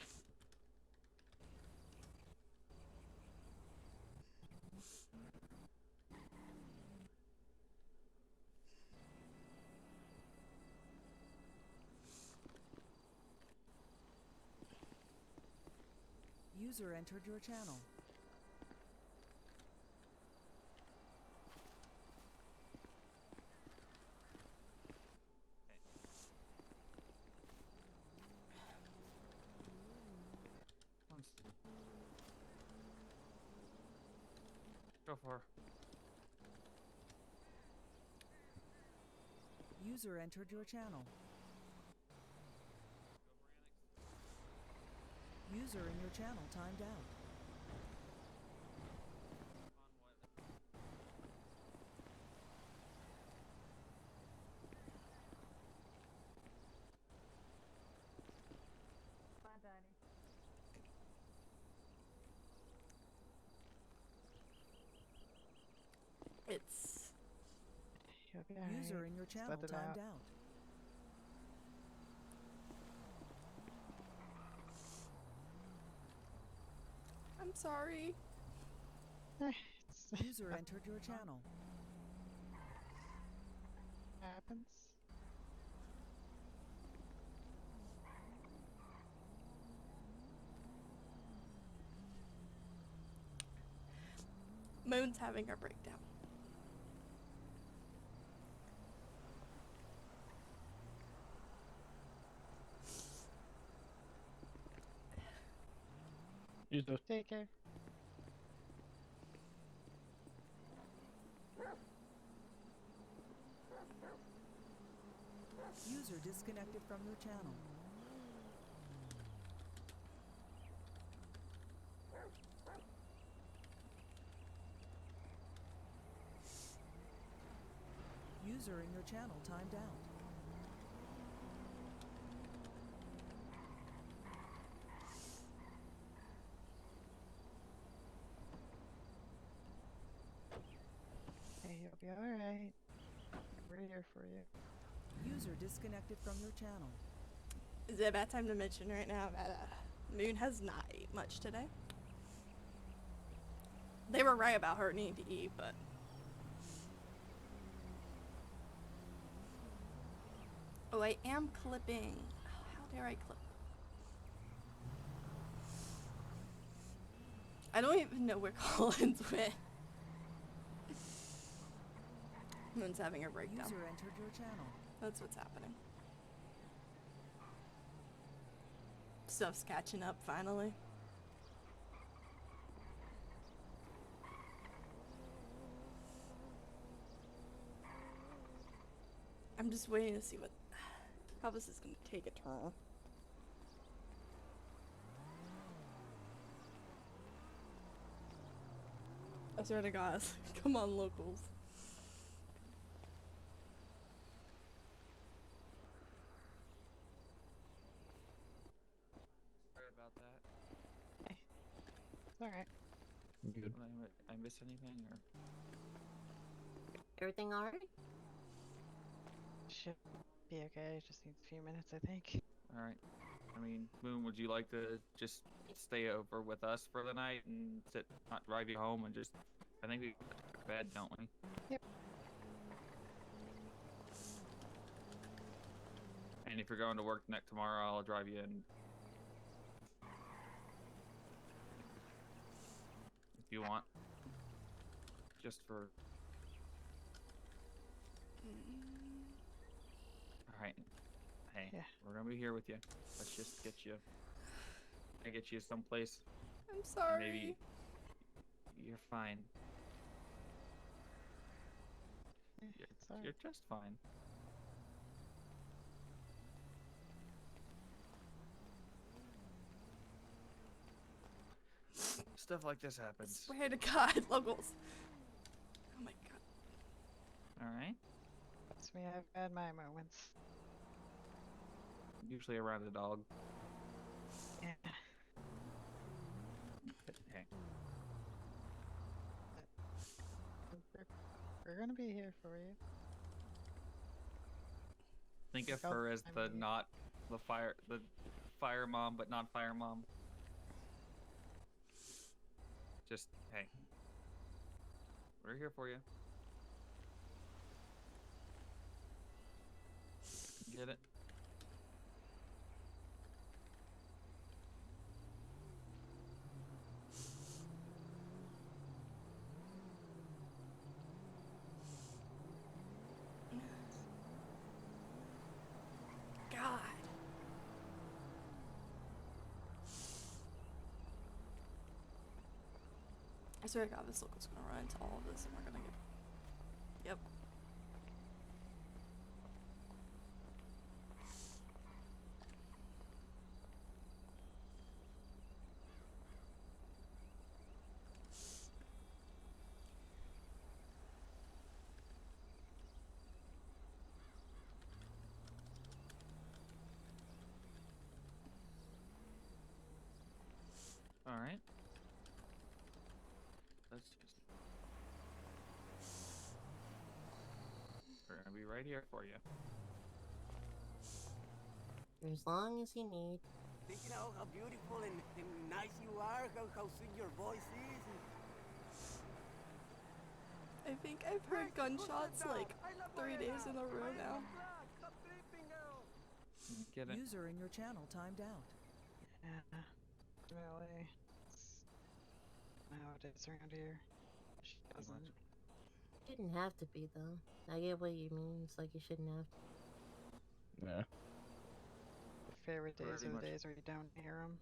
User entered your channel. go for her. User entered your channel. User in your channel timed out. Bye, Daddy. It's... User in your channel timed out. I'm sorry. User entered your channel. Happens. Moon's having a breakdown. You do. Take care. User disconnected from your channel. User in your channel timed out. Hey, you'll be alright. We're here for you. User disconnected from your channel. Is it a bad time to mention right now that Moon has not ate much today? They were right about her needing to eat, but... Oh, I am clipping. Oh, how dare I clip? I don't even know where Collins went. Moon's having a breakdown. User entered your channel. That's what's happening. Stuff's catching up finally. I'm just waiting to see how this is gonna take a turn. I swear to God, come on, locals. Sorry about that. Hey. It's alright. Good. Did I miss anything, or? Everything alright? Should be okay. Just needs a few minutes, I think. All right. I mean, Moon, would you like to just stay over with us for the night and not drive you home and just? I think we go to bed, don't we? Yep. And if you're going to work tomorrow, I'll drive you in you want. Just for. Alright. Hey, Yeah. we're gonna be here with you. Let's just get you. I get you someplace. I'm sorry. Maybe. You're fine. You're just fine. Stuff like this happens. Swear to God, locals. Oh my God. Alright. Trust me, I've had my moments. Usually around a dog. Yeah. But, hey. We're gonna be here for you. Think of her as the fire mom, but not fire mom. Just, hey. We're here for you. Get it? God. I swear to God, this local's gonna run into all of this and we're gonna get. Yep. Alright. Let's just. We're gonna be right here for you. As long as you need. Thinking how beautiful and nice you are, how sweet your voice is. I think I've heard gunshots like 3 days in a row now. Get it? User in your channel timed out. Yeah. Melee. How it is around here. She doesn't. Shouldn't have to be though. I get what you mean. It's like you shouldn't have to. Yeah. Favorite days Pretty are the much. days where you don't hear them.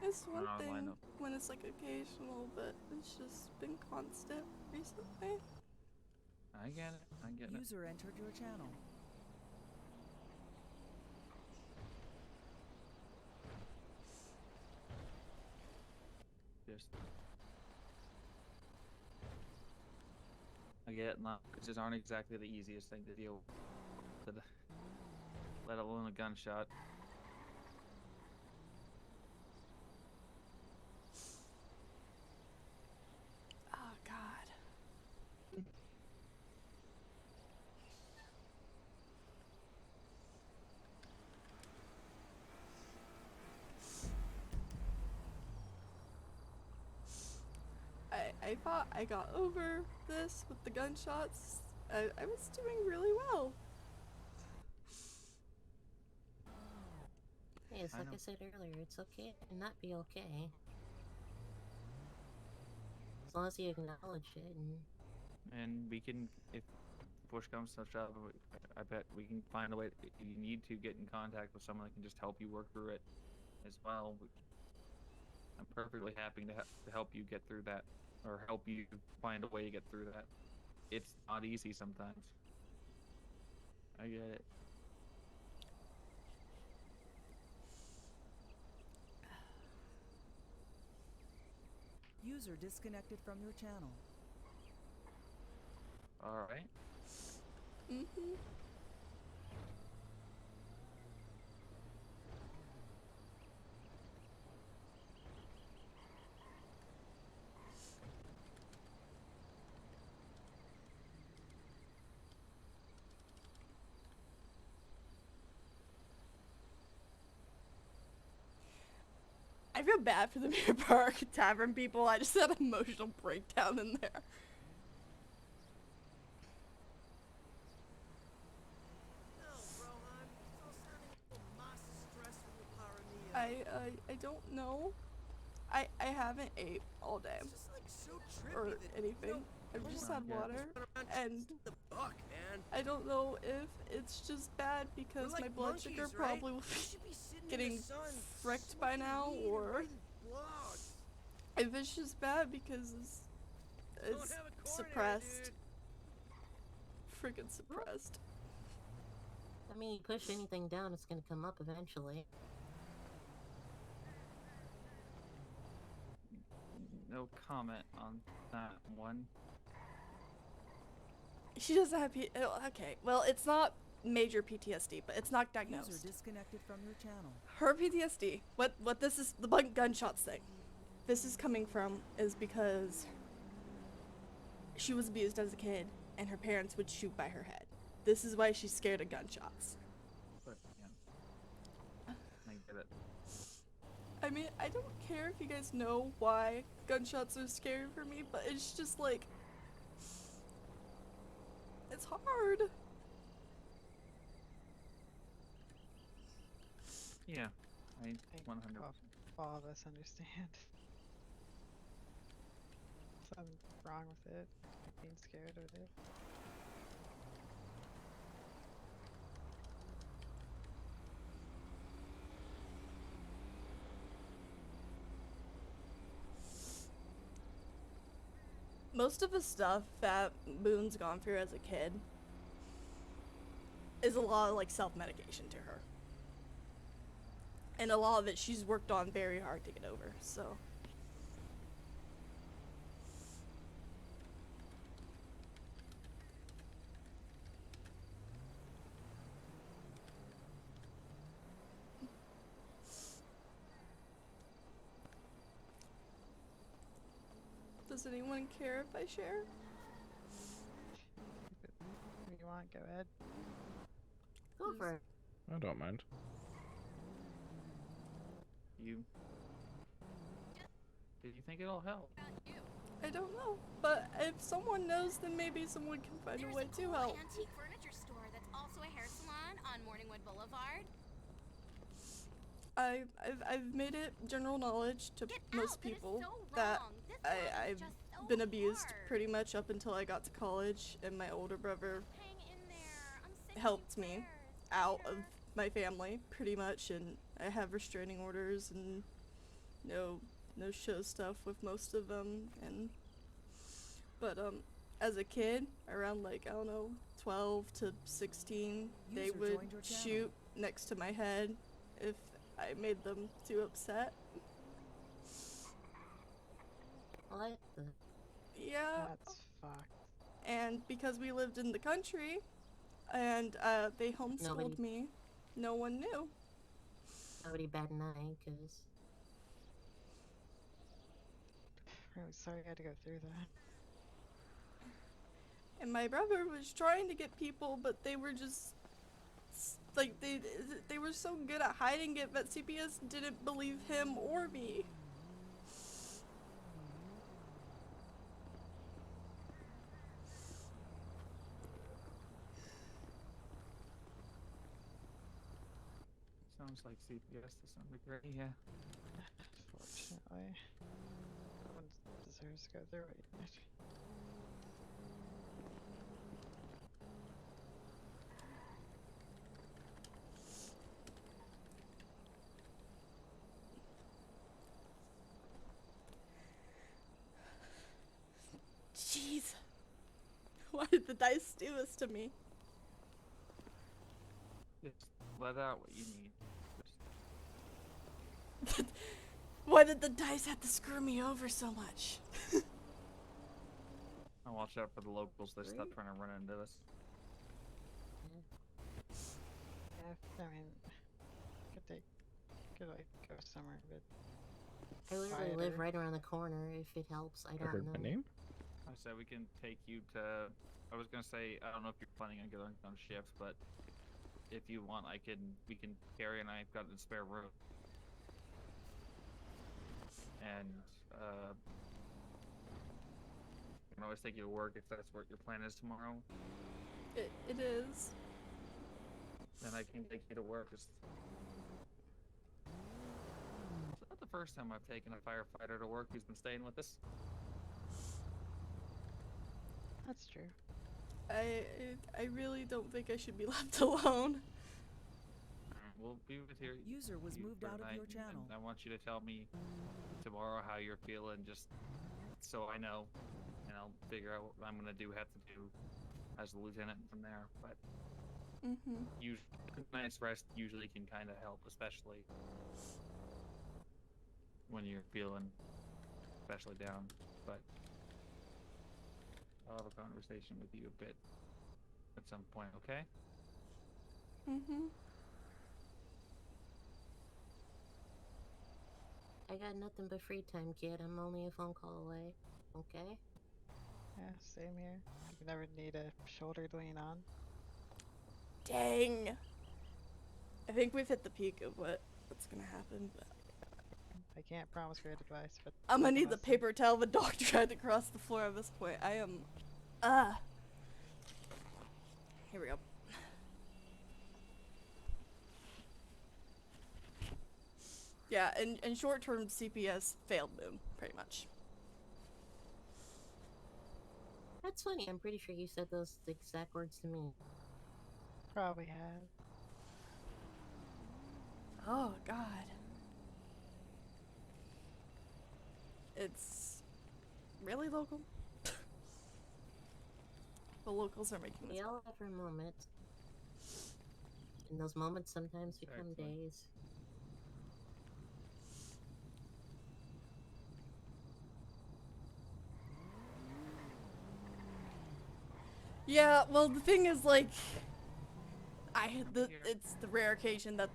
It's one Wrong thing lineup. when it's like occasional, but it's just been constant recently. I get it. I get it. User entered your channel. Just. I get it. Just aren't exactly the easiest thing to deal with. Let alone a gunshot. Oh God. I thought I got over this with the gunshots. I was doing really well. Hey, it's I like know. I said earlier, it's okay to not be okay. As long as you acknowledge it And we can, if push comes to shove, I bet we can find a way. If you need to get in contact with someone that can just help you work through it as well. I'm perfectly happy to help you get through that, or help you find a way to get through that. It's not easy sometimes. I get it. User disconnected from your channel. All right. Mm-hmm. I feel bad for the Mirror Park Tavern people. I just had an emotional breakdown in there. I don't know. I haven't ate all day It's just like so trippy or that, anything. I've just had Yeah. water, and the fuck, man. I don't know if it's just bad because We're like my blood monkeys, sugar right? probably will We should be sitting in getting the sun, fricked by smoking now, weed and or reading blogs. if it's just bad because Don't it's have a corner, suppressed. dude. Freaking suppressed. I mean, you push anything down, it's gonna come up eventually. No comment on that one. She doesn't have okay, well, it's not major PTSD, but it's not User diagnosed. disconnected from your channel. Her PTSD, what this is, the gunshots thing, this is coming from is because she was abused as a kid and her parents would shoot by her head. This is why she's scared of gunshots. But yeah, I get it. I mean, I don't care if you guys know why gunshots are scary for me, but it's just like, it's hard. Yeah, I think 100%. all of us understand. Something wrong with it. Being scared of it. Most of the stuff that Boone's gone through as a kid is a lot of like self-medication to her. And a lot of it she's worked on very hard to get over, so. Does anyone care if I share? If you want, go ahead. Go for it. I don't mind. Did you think it'll help? I don't know, but if someone knows, then maybe someone can find a way to help. Antique furniture store that's also a hair salon on Morningwood Boulevard. I've made it general knowledge to most people so that wrong. This I've just so been abused hard. pretty much up until I got to college, and my older brother Hang in there. I'm sending helped you me prayers. out Sure. of my family pretty much, and I have restraining orders and no show stuff with most of them, and but as a kid around like, I don't know, 12 to 16, they User would joined your channel. shoot next to my head if I made them too upset. What the? Yeah. That's fucked. And because we lived in the country and they homeschooled Nobody- me, no one knew. Nobody bat an eye, cause Really sorry I had to go through that. And my brother was trying to get people, but they were just like they were so good at hiding it that CPS didn't believe him or me. Sounds like CPS to some degree, yeah. Fortunately. No one deserves to go through it. Jeez. Why did the dice do this to me? Just let out what you need. Why did the dice have to screw me over so much? I'll watch out for the locals. They stop trying to run into us. Yeah, I mean, could like go somewhere a bit. I literally live quieter. right around the corner. If it helps, I I don't heard know. my name? I said we can take you to. I was gonna say I don't know if you're planning on going on shift, but if you want, we can carry, and I've got a spare room. And I can always take you to work if that's what your plan is tomorrow. It is. Then I can take you to work. Is that the first time I've taken a firefighter to work who's been staying with us. That's true. I really don't think I should be left alone. We'll be with you. User was moved for out of tonight, your channel. And I want you to tell me tomorrow how you're feeling, just so I know, and I'll figure out what I'm gonna have to do as the lieutenant from there. But usually, a night's rest usually can kind of help, especially when you're feeling especially down. But I'll have a conversation with you a bit at some point, okay? I got nothing but free time, kid. I'm only a phone call away. Okay? Yeah, same here. You never need a shoulder to lean on. Dang. I think we've hit the peak of what's gonna happen, but I can't promise great advice, but I'm gonna need the listen. paper towel of a dog tried to cross the floor at this point. I am here we go. Yeah, and short-term CPS failed Moon, pretty much. That's funny. I'm pretty sure you said those exact words to me. Probably have. Oh god. It's really local. The locals are making this. We all have our moments. And those moments sometimes become days. Yeah, well the thing is like it's the rare occasion that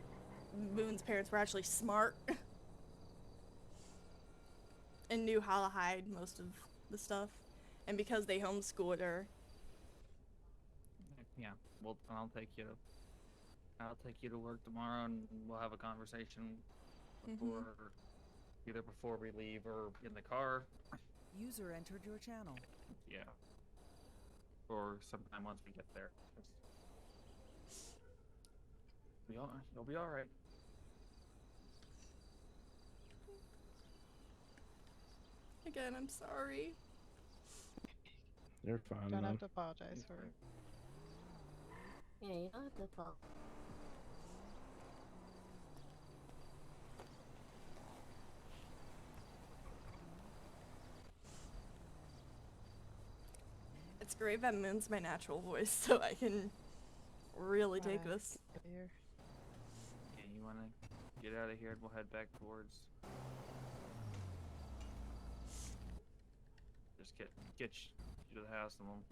Moon's parents were actually smart and knew how to hide most of the stuff. And because they homeschooled her. Yeah, well, I'll take you to work tomorrow, and we'll have a conversation either before we leave or in the car. User entered your channel. Yeah. Or sometime once we get there. You'll be all right. Again, I'm sorry. You're fine, Don't man. have to apologize for it. Yeah, you don't have to apologize. It's great that Moon's my natural voice, so I can really take this. Yeah, you wanna get out of here and we'll head back towards. Just get you to the house and we'll.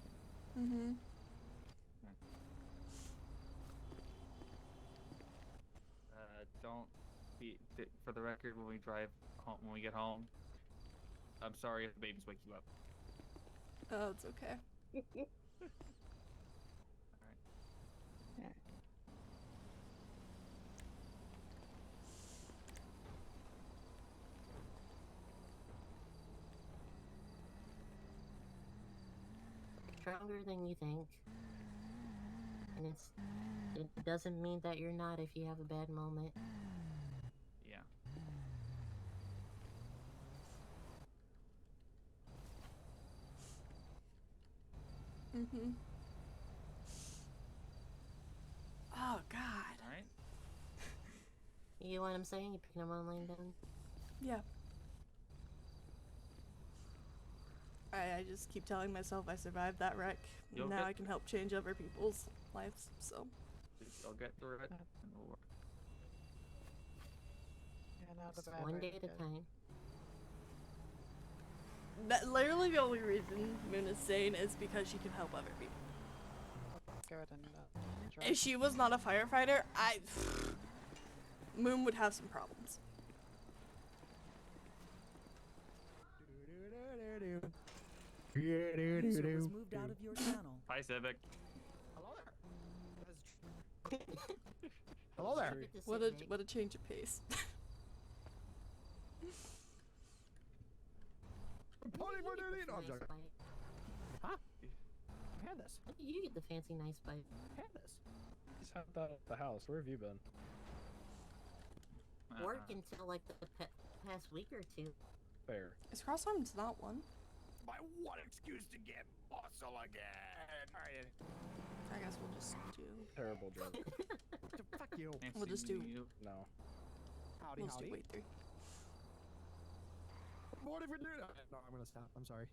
Don't be for the record when we drive home, when we get home. I'm sorry if the babies wake you up. Oh, it's okay. Stronger than you think. And it doesn't mean that you're not if you have a bad moment. Yeah. Oh god. Alright. You get what I'm saying? You picking up one laying down? Yeah. I just keep telling myself I survived that wreck. You'll Now get I can help change other people's lives, so. I'll get through it and we'll work. Yeah, not Just a bad one way day to at a go. time. That literally the only reason Moon is sane is because she can help other people. Go ahead and drive. If she was not a firefighter, Moon would have some problems. User was moved out of your channel. Hi, Civic. Hello there. What a change of pace. Pony for duty. No, I'm Nice joking. bite. Huh? I had this. When did you get the fancy nice bite? I had this. Just hopped out of the house. Where have you been? Work until like the past week or two. Fair. Is cross arms not one? My one excuse to get muscle again. Alright. I guess we'll just do. Terrible joke. Fuck you. We'll just do. No. Howdy, We'll just howdy. do wait 3. What if we do that? No, I'm gonna stop. I'm sorry.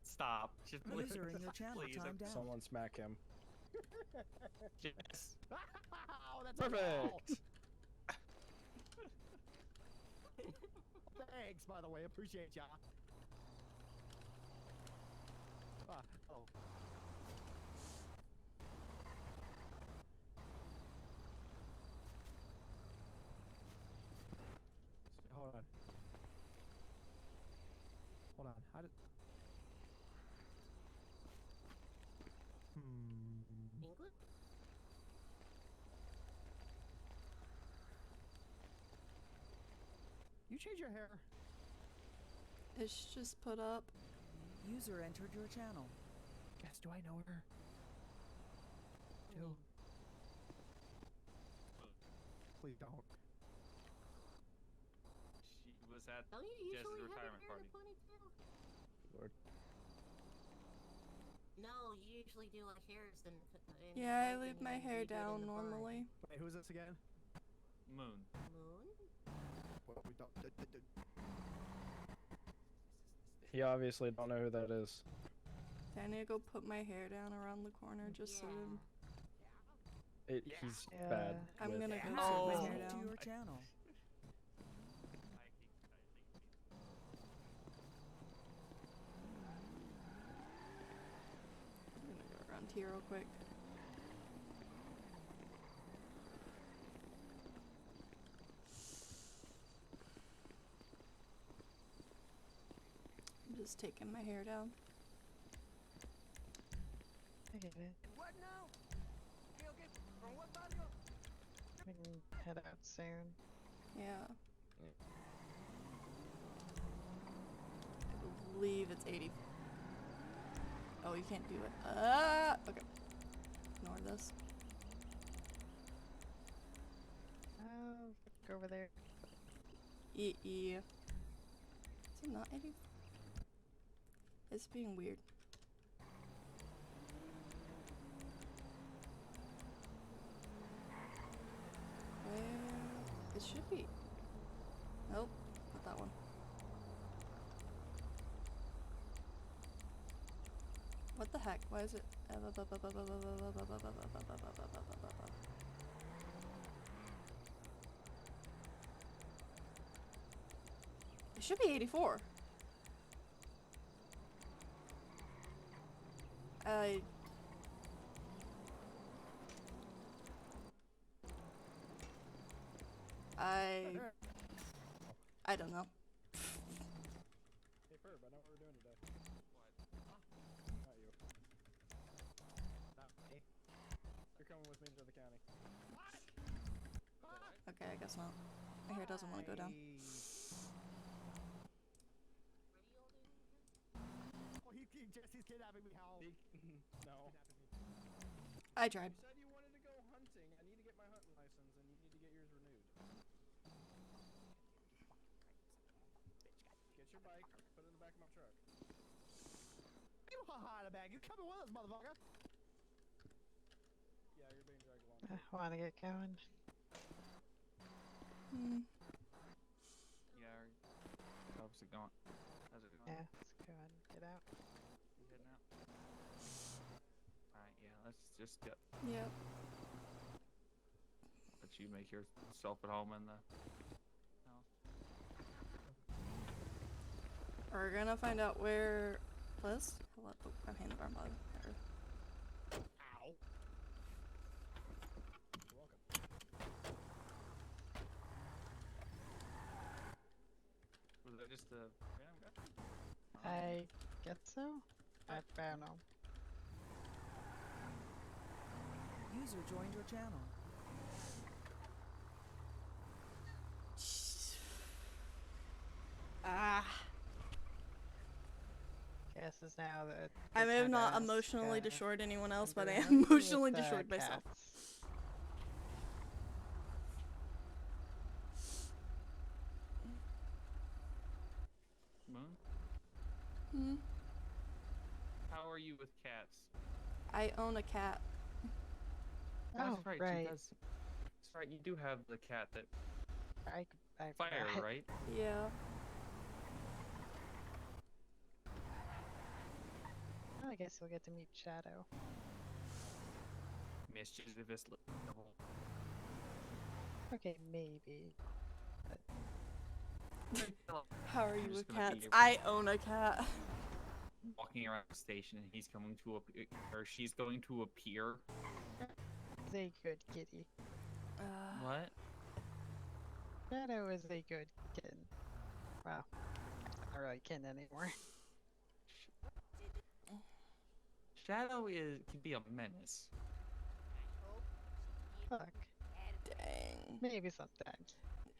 Stop. Just please. User in your channel Please, timed out. Someone smack him. Yes. Oh, that's Perfect. Thanks, by the way. Appreciate ya. Oh. Hold on. Hold on. How did? England? You change your hair. It's just put up. User entered your channel. Guess, do I know her? Too. Please don't. She was at Don't you Jess's usually have retirement your hair in party. a ponytail? Lord. No, you usually do like hairs and. Yeah, I leave my hair down normally. Wait, who's this again? Moon. Moon? Well, we don't. He obviously don't know who that is. I need to go put my hair down around the corner just so. He's bad. I'm with- gonna go User put my was hair moved to down. your channel. I'm gonna go around here real quick. I'm just taking my hair down. I get it. What now? Okay, from what barrio? We can head out soon. Yeah. I believe it's 80. Oh, you can't do it. Okay. Ignore this. Oh, go over there. Is it not 80? It's being weird. It should be. Nope, not that one. What the heck? Why is it? It should be 84. I don't know. Hey, Ferb, I know what we're doing today. What? Not you. Not me. You're coming with me to the county. Okay, I guess not. My hair doesn't want to go down. Oh, Jesse's kidnapping me. How? No. I tried. You said you wanted to go hunting. I need to get my hunting license, and you need to get yours renewed. Get your bike, put it in the back of my truck. You haha the bag. You coming with us, motherfucker? Yeah, you're being dragged along. I want to get going. Yeah. How's it going? How's it going? Yeah, let's go and get out. You heading out? Alright, yeah, let's just get. Yep. Let you make yourself at home in the house. We're gonna find out where. Liz? Hello. Oh, I'm handling our mug. Ow. You're welcome. Was that just a random guy? I guess so? I don't know. User joined your channel. Guess is now that I may have not emotionally destroyed anyone else, but I am emotionally destroyed myself. How are you with cats? I own a cat. That's Oh, right. right. She does. That's right. You do have the cat that I fire, forgot. right? Yeah. Well, I guess we'll get to meet Shadow. Mischievous little. Okay, maybe. How are you just with gonna be cats? I own a cat. Walking around the station, and he's coming to or she's going to appear. Is a good kitty. What? Shadow is a good kitten. Wow. Not really kitten anymore. Shadow can be a menace. Fuck. Dang. Maybe sometimes.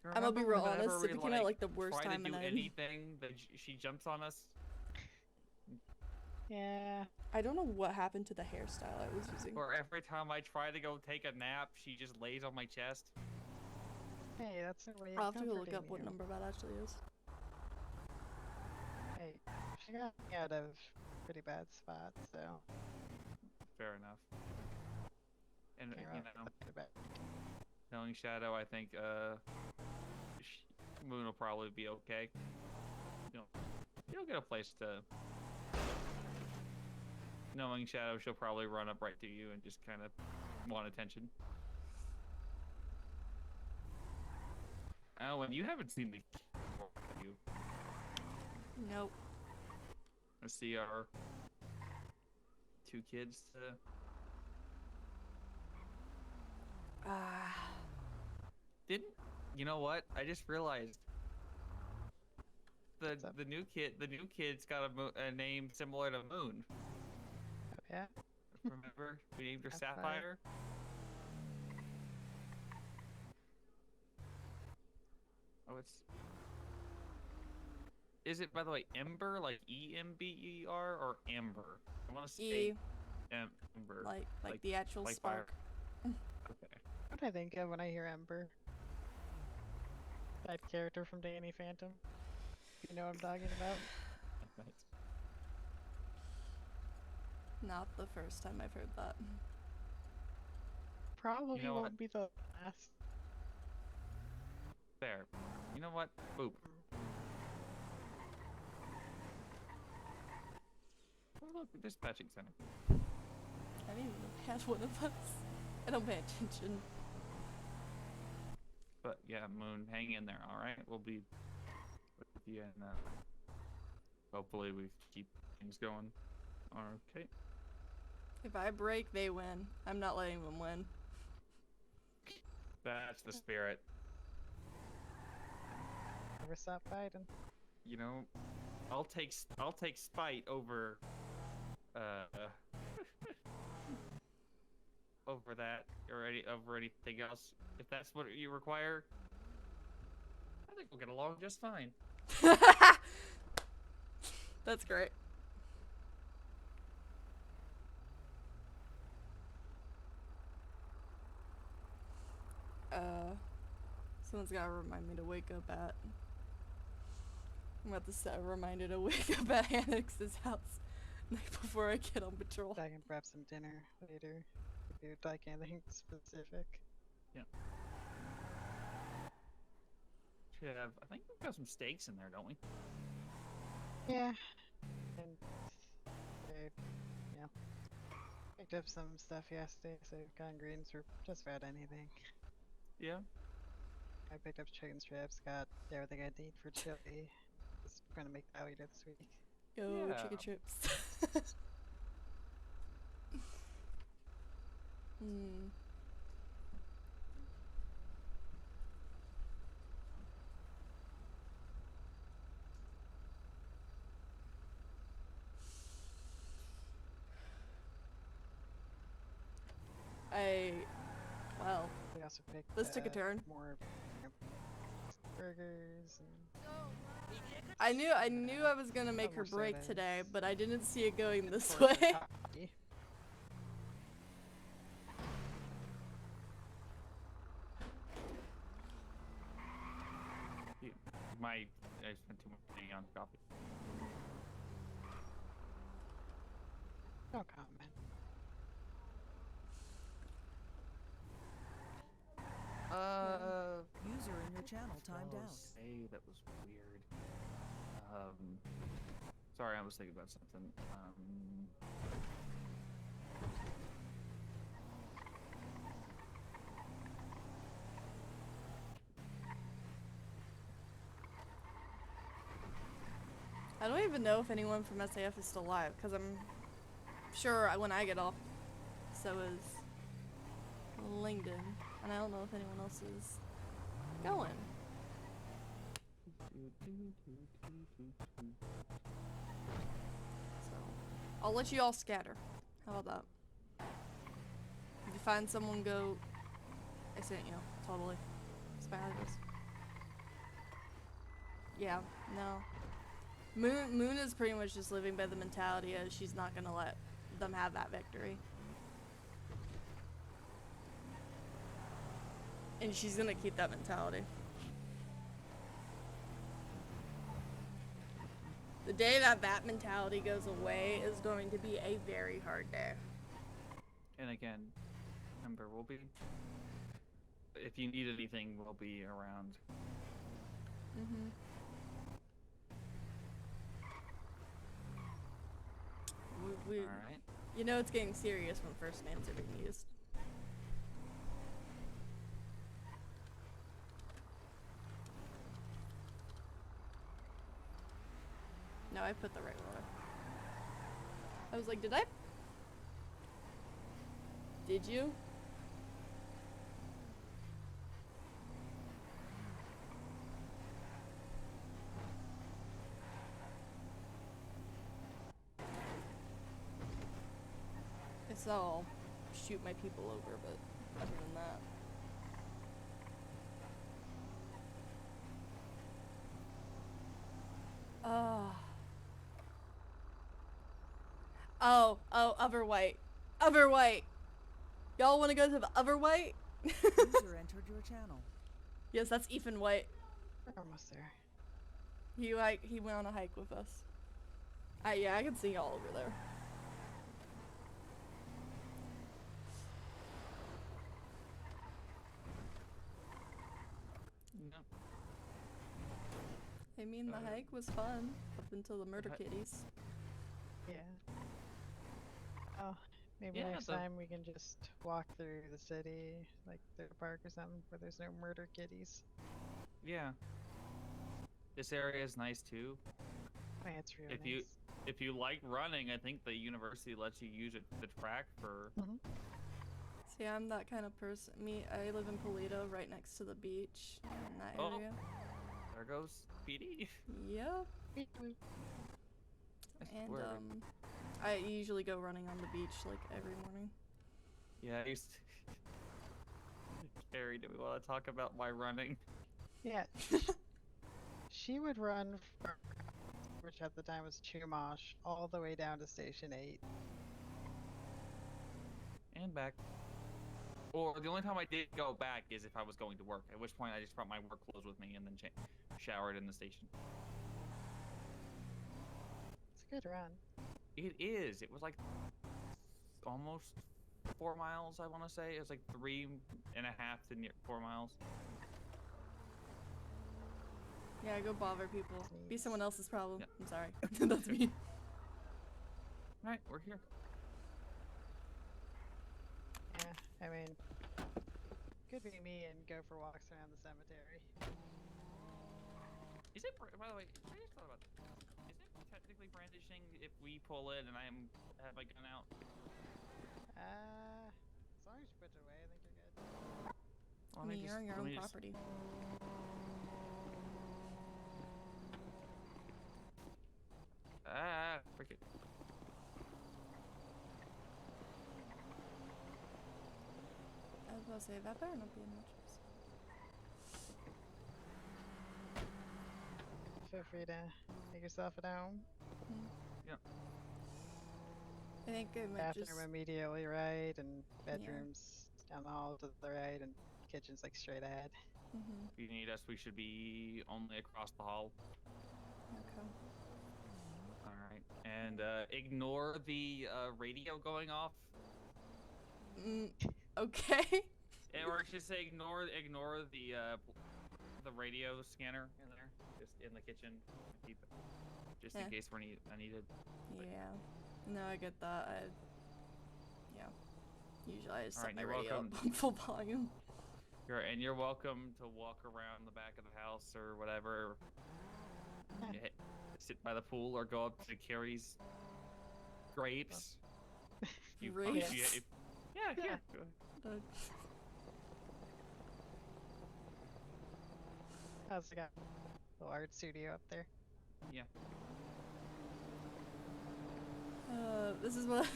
I'm gonna be real Whenever honest, we, it became at like the worst try time to of do night. anything that she jumps on us. Yeah. I don't know what happened to the hairstyle I was using. Or every time I try to go take a nap, she just lays on my chest. Hey, that's a way of I'll have to go look comforting up what you. number that actually is. Hey, she got me out of pretty bad spots, so. Fair enough. And Can't you really know, put it back. knowing Shadow, I think Moon will probably be okay. You'll get a place to. Knowing Shadow, she'll probably run up right to you and just kind of want attention. Oh, and you haven't seen the have you? Nope. I see our 2 kids. Didn't you know what? I just realized the new kid's got a name similar to Moon. Oh, yeah? Remember? We named her Sapphire. Oh, is it, by the way, Ember, like Ember, or Amber? I want to say Ember. Like the actual like spark. Fire. Okay. What do I think of when I hear Ember? That character from Danny Phantom. You know what I'm talking about? Not the first time I've heard that. Probably You know won't what? be the last. There. You know what? Boop. Oh, look, dispatching center. I didn't even know we had one of us. I don't pay attention. But yeah, Moon, hang in there, alright? We'll be with you, and hopefully we keep things going. Okay. If I break, they win. I'm not letting them win. That's the spirit. Never stop fighting. You know, I'll take spite over over that or over anything else. If that's what you require, I think we'll get along just fine. That's great. Someone's gotta remind me to wake up at. I'm about to set a reminder to wake up at Annex's house night before I get on patrol. I can grab some dinner later if you'd like anything specific. Yeah. Should have. I think we've got some steaks in there, don't we? Yeah. And yeah. Picked up some stuff yesterday, so got ingredients for just about anything. Yeah. I picked up chicken strips, got everything I need for chili. Just gonna make that later this week. Yo, Yeah. chicken chips. Well, We also picked this took a turn. more burgers and I knew I was gonna make her more break sodas. today, but I didn't see it going this of course, way. coffee. I spent too much money on coffee. No comment. User in your channel timed out. Say that was weird. Sorry, I was thinking about something. I don't even know if anyone from SAF is still alive, because I'm sure when I get off, so is Langdon, and I don't know if anyone else is going. So, I'll let you all scatter. How about that? If you find someone, go. I sent you. Totally. Asparagus. Yeah. No. Moon is pretty much just living by the mentality of she's not gonna let them have that victory. And she's gonna keep that mentality. The day that mentality goes away is going to be a very hard day. And again, remember, we'll be. If you need anything, we'll be around. Mm-hmm. We, Alright. You know it's getting serious when first names are being used. No, I put the right one. I was like, did I? Did you? So I'll shoot my people over, but other than that. Oh, other white. Other white. Y'all wanna go to the other white? User entered your channel. Yes, that's Ethan White. We're almost there. He went on a hike with us. Yeah, I can see y'all over there. No. I mean, the hike was fun up until the murder kitties. Yeah. Oh, maybe Yeah, next time we can just walk through the city, like through the park or something, where there's no murder kitties. Yeah. This area is nice too. Oh, yeah, it's real nice. If you like running, I think the university lets you use the track for. See, I'm that kind of person. I live in Polito, right next to the beach in that area. There goes PD. Yep. And I usually go running on the beach like every morning. Yeah, I used to. Carrie, do we want to talk about my running? Yeah. She would run from, which at the time was Chumash, all the way down to Station 8. And back. Or the only time I did go back is if I was going to work, at which point I just brought my work clothes with me and then showered in the station. It's a good run. It is. It was like almost 4 miles, I want to say. It was like 3.5 to near 4 miles. Yeah, go bother people. Be someone else's problem. Yeah. I'm sorry. That's me. Alright, we're here. Yeah, I mean, could be me and go for walks around the cemetery. Is it, by the way, I just thought about this. Is it technically brandishing if we pull in and I have my gun out? As long as you put it away, I think you're good. Well, I mean, you're on your own property. Frick it. I was about to say, that better not be an entrance. Feel free to make yourself at home. Yeah. I think I might Bathroom just... immediately right, and bedrooms down the hall to the right, and kitchen's like straight ahead. If you need us, we should be only across the hall. Okay. Alright. And ignore the radio going off. Okay. Or I should say ignore the radio scanner in there, just in the kitchen. Keep it, just in case I needed. Yeah. No, I get that. Yeah. Usually I just set my you're radio welcome. up on full volume. You're welcome to walk around the back of the house or whatever. Sit by the pool or go up to Carrie's grapes. Grapes? Yeah. Go ahead. How's it got? Little art studio up there. Yeah. This is what.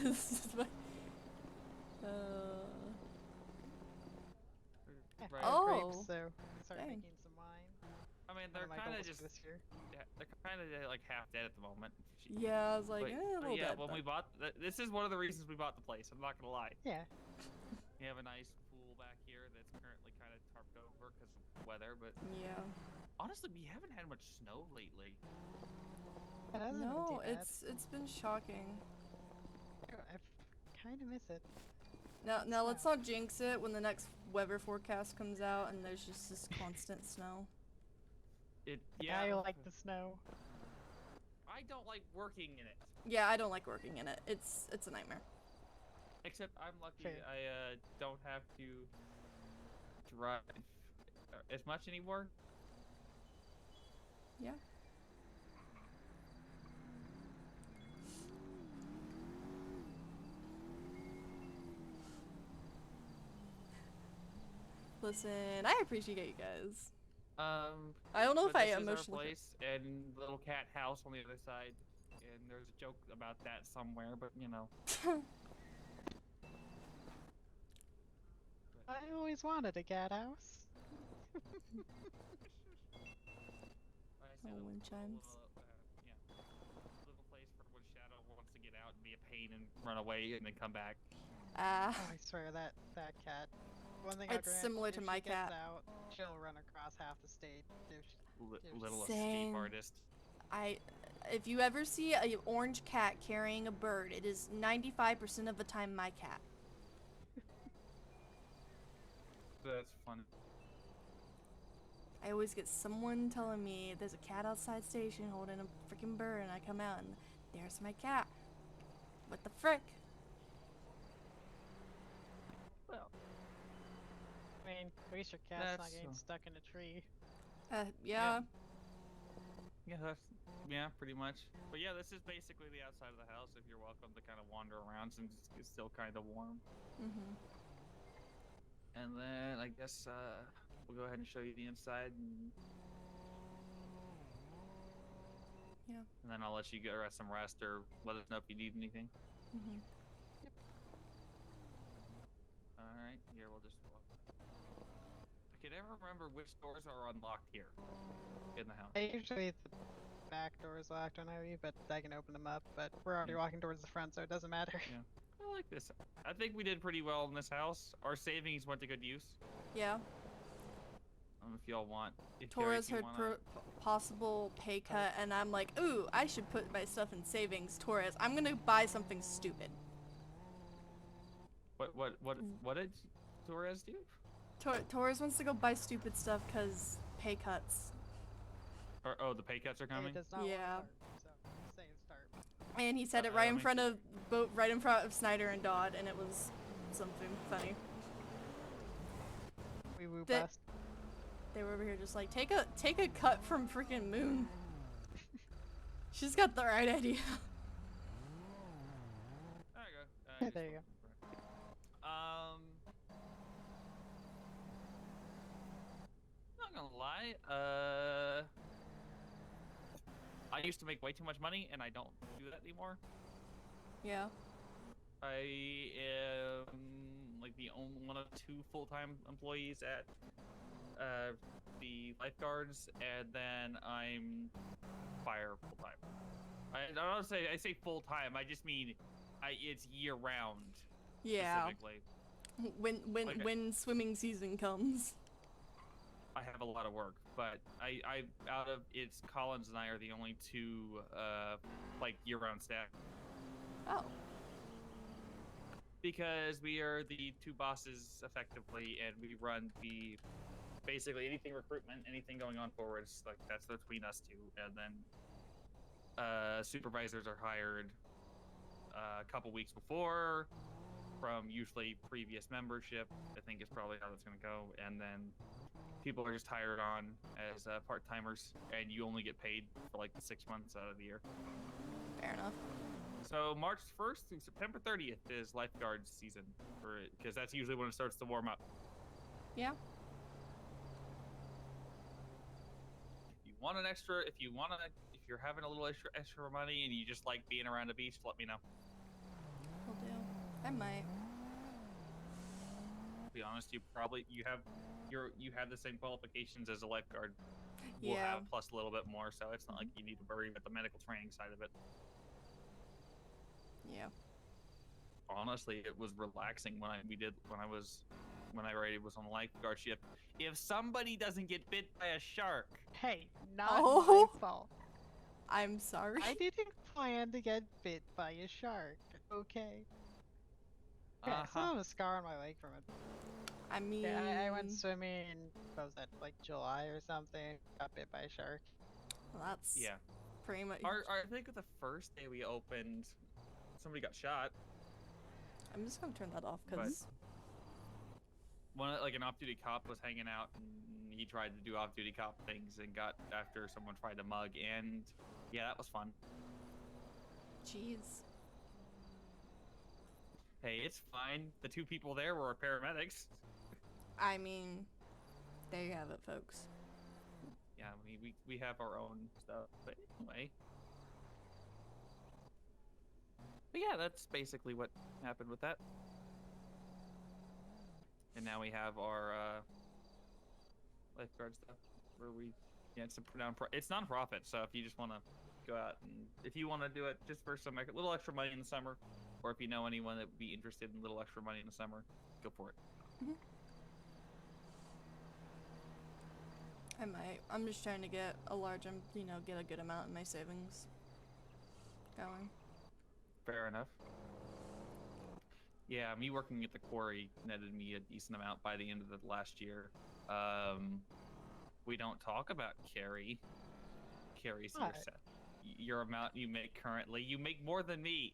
Yeah, Oh. grapes, so start Dang. making some wine. I mean, One they're of my kind of goals just for this year. they're kind of like half dead at the moment. Yeah, I was like, But- a but little yeah, dead. when we bought this is one of the reasons we bought the place. I'm not gonna lie. Yeah. We have a nice pool back here that's currently kind of tarped over because of weather, but Yeah. honestly, we haven't had much snow lately. It hasn't been No, too bad. it's been shocking. I kind of miss it. Now let's not jinx it when the next weather forecast comes out and there's just this constant snow. I like the snow. I don't like working in it. Yeah, I don't like working in it. It's a nightmare. Except I'm lucky Fair. I don't have to drive as much anymore. Yeah. Listen, I appreciate you guys. I don't know if but I this is our emotionally. place and little cat house on the other side, and there's a joke about that somewhere, but you know. I always wanted a cat house. Wind chimes. Little place for when Shadow wants to get out and be a pain and run away and then come back. Ah. Oh, I swear that cat. One thing It's similar to if my she gets cat. out, she'll run across half the state. Little Same. escape artist. If you ever see an orange cat carrying a bird, it is 95% of the time my cat. That's funny. I always get someone telling me there's a cat outside station holding a freaking bird, and I come out and there's my cat. What the frick? Well, I mean, at least your cat's not That's, getting stuck in a tree. Yeah. Yeah, pretty much. But yeah, this is basically the outside of the house. If you're welcome to kind of wander around since it's still kind of warm. Mhm. And then I guess we'll go ahead and show you the inside. Yeah. And then I'll let you get some rest or let us know if you need anything. Mhm. All right, here we'll just walk. I can never remember which doors are unlocked here in the house. Usually the back door is locked on you, but I can open them up. But we're already walking towards the front, so it doesn't matter. Yeah. I like this. I think we did pretty well in this house. Our savings went to good use. Yeah. If y'all want. If Torres Carrie, heard if you wanna- possible pay cut, and I'm like, ooh, I should put my stuff in savings. Torres, I'm gonna buy something stupid. What did Torres do? Torres wants to go buy stupid stuff because pay cuts. Or, oh, the pay cuts are coming. It does not Yeah. want to start, so say start. And he said it right in front of right in front of Snyder and Dodd, and it was something funny. We woo They- bust. They were over here just like, take a cut from freaking Moon. She's got the right idea. There you go. There you go. Not gonna lie. I used to make way too much money, and I don't do that anymore. Yeah. I am like the only one of 2 full-time employees at the lifeguards, and then I'm fire full-time. I don't say I say full-time. I just mean it's year-round. Yeah. Specifically. When swimming season comes. I have a lot of work, but I out of it's Collins and I are the only two like year-round staff. Oh. Because we are the two bosses effectively, and we run the basically anything recruitment, anything going on forwards, like that's between us two, and then supervisors are hired a couple weeks before from usually previous membership. I think is probably how that's going to go, and then people are just hired on as part-timers, and you only get paid for like the 6 months out of the year. Fair enough. So March 1st through September 30th is lifeguard season for it, because that's usually when it starts to warm up. Yeah. If you're having a little extra money and you just like being around the beach, let me know. Will do. I might. To be honest, you have the same qualifications as a lifeguard. Yeah. We'll have plus a little bit more, so it's not like you need to worry about the medical training side of it. Yeah. Honestly, it was relaxing when I was on a lifeguard ship. If somebody doesn't get bit by a shark, Hey, not Oh. my fault. I'm sorry. I didn't plan to get bit by a shark. Okay. Yeah, I still have a scar on my leg from it. I mean, Yeah, I went swimming in, what was that, like July or something? Got bit by a shark. Well, that's yeah. pretty much. I think the first day we opened, somebody got shot. I'm just gonna turn that off because. An off-duty cop was hanging out, and he tried to do off-duty cop things and got after someone tried to mug, and yeah, that was fun. Jeez. Hey, it's fine. The two people there were paramedics. I mean, there you have it, folks. Yeah, we have our own stuff, but anyway. But yeah, that's basically what happened with that. And now we have our lifeguard stuff where it's non-profit. So if you just want to go out and if you want to do it just for some little extra money in the summer, or if you know anyone that would be interested in a little extra money in the summer, go for it. Mm-hmm. I might. I'm just trying to get get a good amount in my savings going. Fair enough. Yeah, me working at the quarry netted me a decent amount by the end of the last year. We don't talk about carry. Carry's your amount you make currently. You make more than me.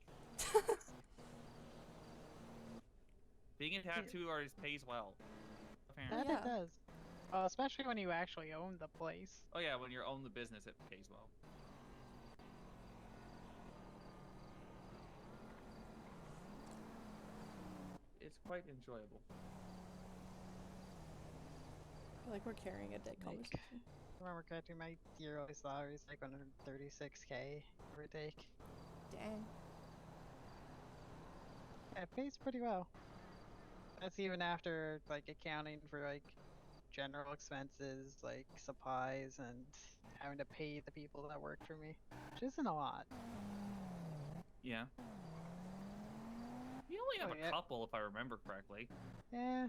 Being a tattoo artist pays well. That it does. Well, especially when you actually own the place. Oh yeah, when you own the business, it pays well. It's quite enjoyable. I feel like we're carrying a dead conversation. I remember getting my yearly salary is like 136k, give or take. Dang. Yeah, it pays pretty well. That's even after like accounting for like general expenses like supplies and having to pay the people that work for me, which isn't a lot. Yeah. You only have a couple, if I remember correctly. Yeah.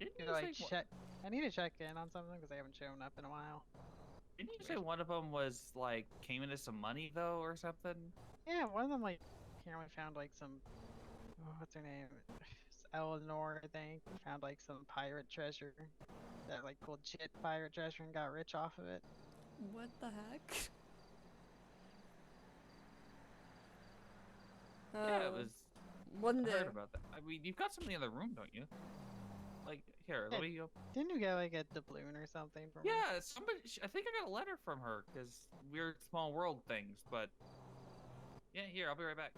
Didn't you say I need to check in on something because they haven't shown up in a while. Didn't you say one of them was like came into some money though, or something? Yeah, one of them like we found like some. What's her name? It's Eleanor, I think. Found like some pirate treasure. That like legit pirate treasure and got rich off of it. What the heck? Yeah, it was. One day. I heard about that. I mean, you've got some in the other room, don't you? Like, here, let me go. Didn't you get like a doubloon or something from her? Yeah, somebody. I think I got a letter from her because we're small world things. But yeah, here, I'll be right back.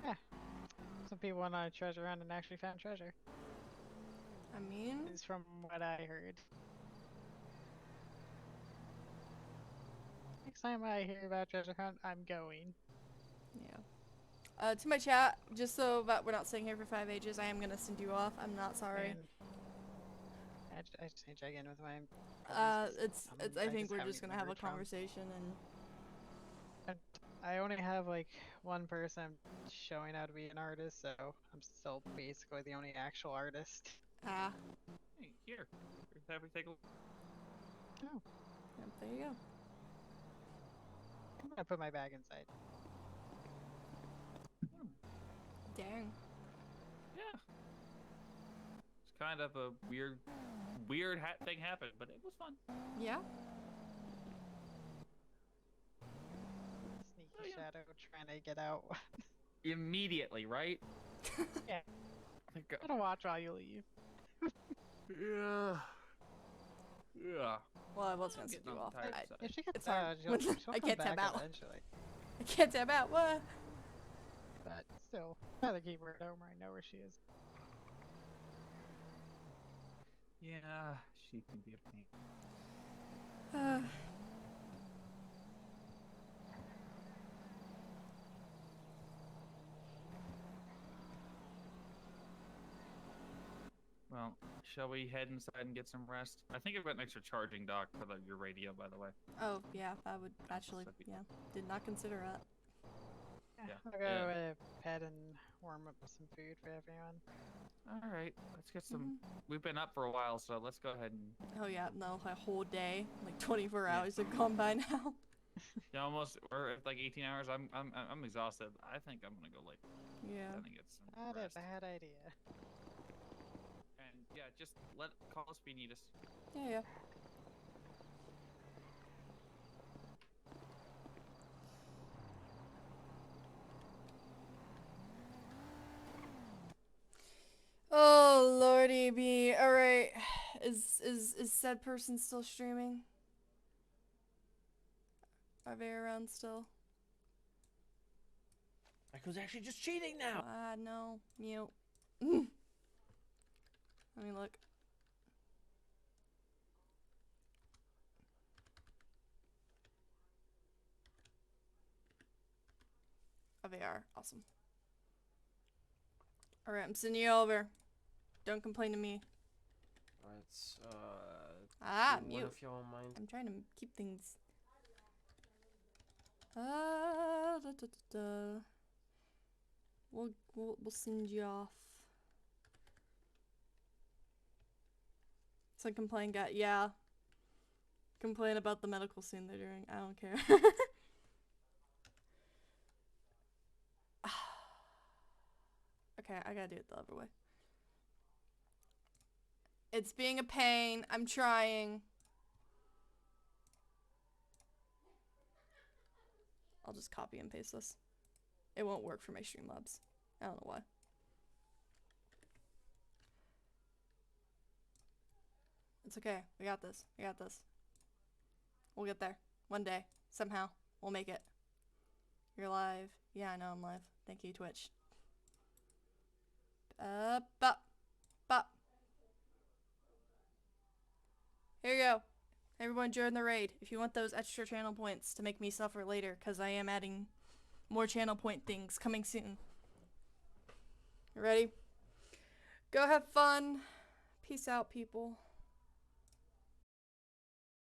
Yeah. Some people went on a treasure hunt and actually found treasure. I mean, it's from what I heard. Next time I hear about treasure hunt, I'm going. Yeah. To my chat, just so that we're not sitting here for 5 ages, I am gonna send you off. I'm not sorry. I just need to check in with my. I think we're just gonna have a conversation and. I only have like one person showing how to be an artist, so I'm still basically the only actual artist. Ah. Hey, here. Have we take a look? Oh. Yep, there you go. I'm gonna put my bag inside. Dang. Yeah. It's kind of a weird thing happened, but it was fun. Yeah. Sneaky shadow trying to get out. Immediately, right? Yeah. I gotta watch while you leave. Yeah. Yeah. Well, I was gonna I'm send getting you on off. the tired I, side. If she gets it's hard. out, she'll I come can't back tap out. eventually. I can't tap out. What? But still, rather keep her at home where I know where she is. Yeah, she can be a pain. Well, shall we head inside and get some rest? I think I've got an extra charging dock for your radio, by the way. Oh, yeah, I would actually, yeah, did not consider that. Yeah, Yeah. I'll go to bed and warm up some food for everyone. All right, let's get some. We've been up for a while, so let's go ahead and. Oh yeah, no, a whole day, like 24 hours have gone by now. Yeah, almost. We're at like 18 hours. I'm exhausted. I think I'm gonna go late. Yeah. I think it's some Not rest. a bad idea. And yeah, just call us if you need us. Yeah, yeah. Oh lordy be. All right, is said person still streaming? Are they around still? Michael's actually just cheating now. No, mute. Let me look. Oh, they are. Awesome. Alright, I'm sending you over. Don't complain to me. Alright, mute. if you don't mind. I'm trying to keep things. Da, da, da. We'll send you off. So complain guy, yeah. Complain about the medical scene they're doing. I don't care. Okay, I gotta do it the other way. It's being a pain. I'm trying. I'll just copy and paste this. It won't work for my Streamlabs. I don't know why. It's okay. We got this. We got this. We'll get there. One day. Somehow. We'll make it. You're live. Yeah, I know I'm live. Thank you, Twitch. Bop. Here you go. Everyone join the raid if you want those extra channel points to make me suffer later, because I am adding more channel point things coming soon. You ready? Go have fun. Peace out, people.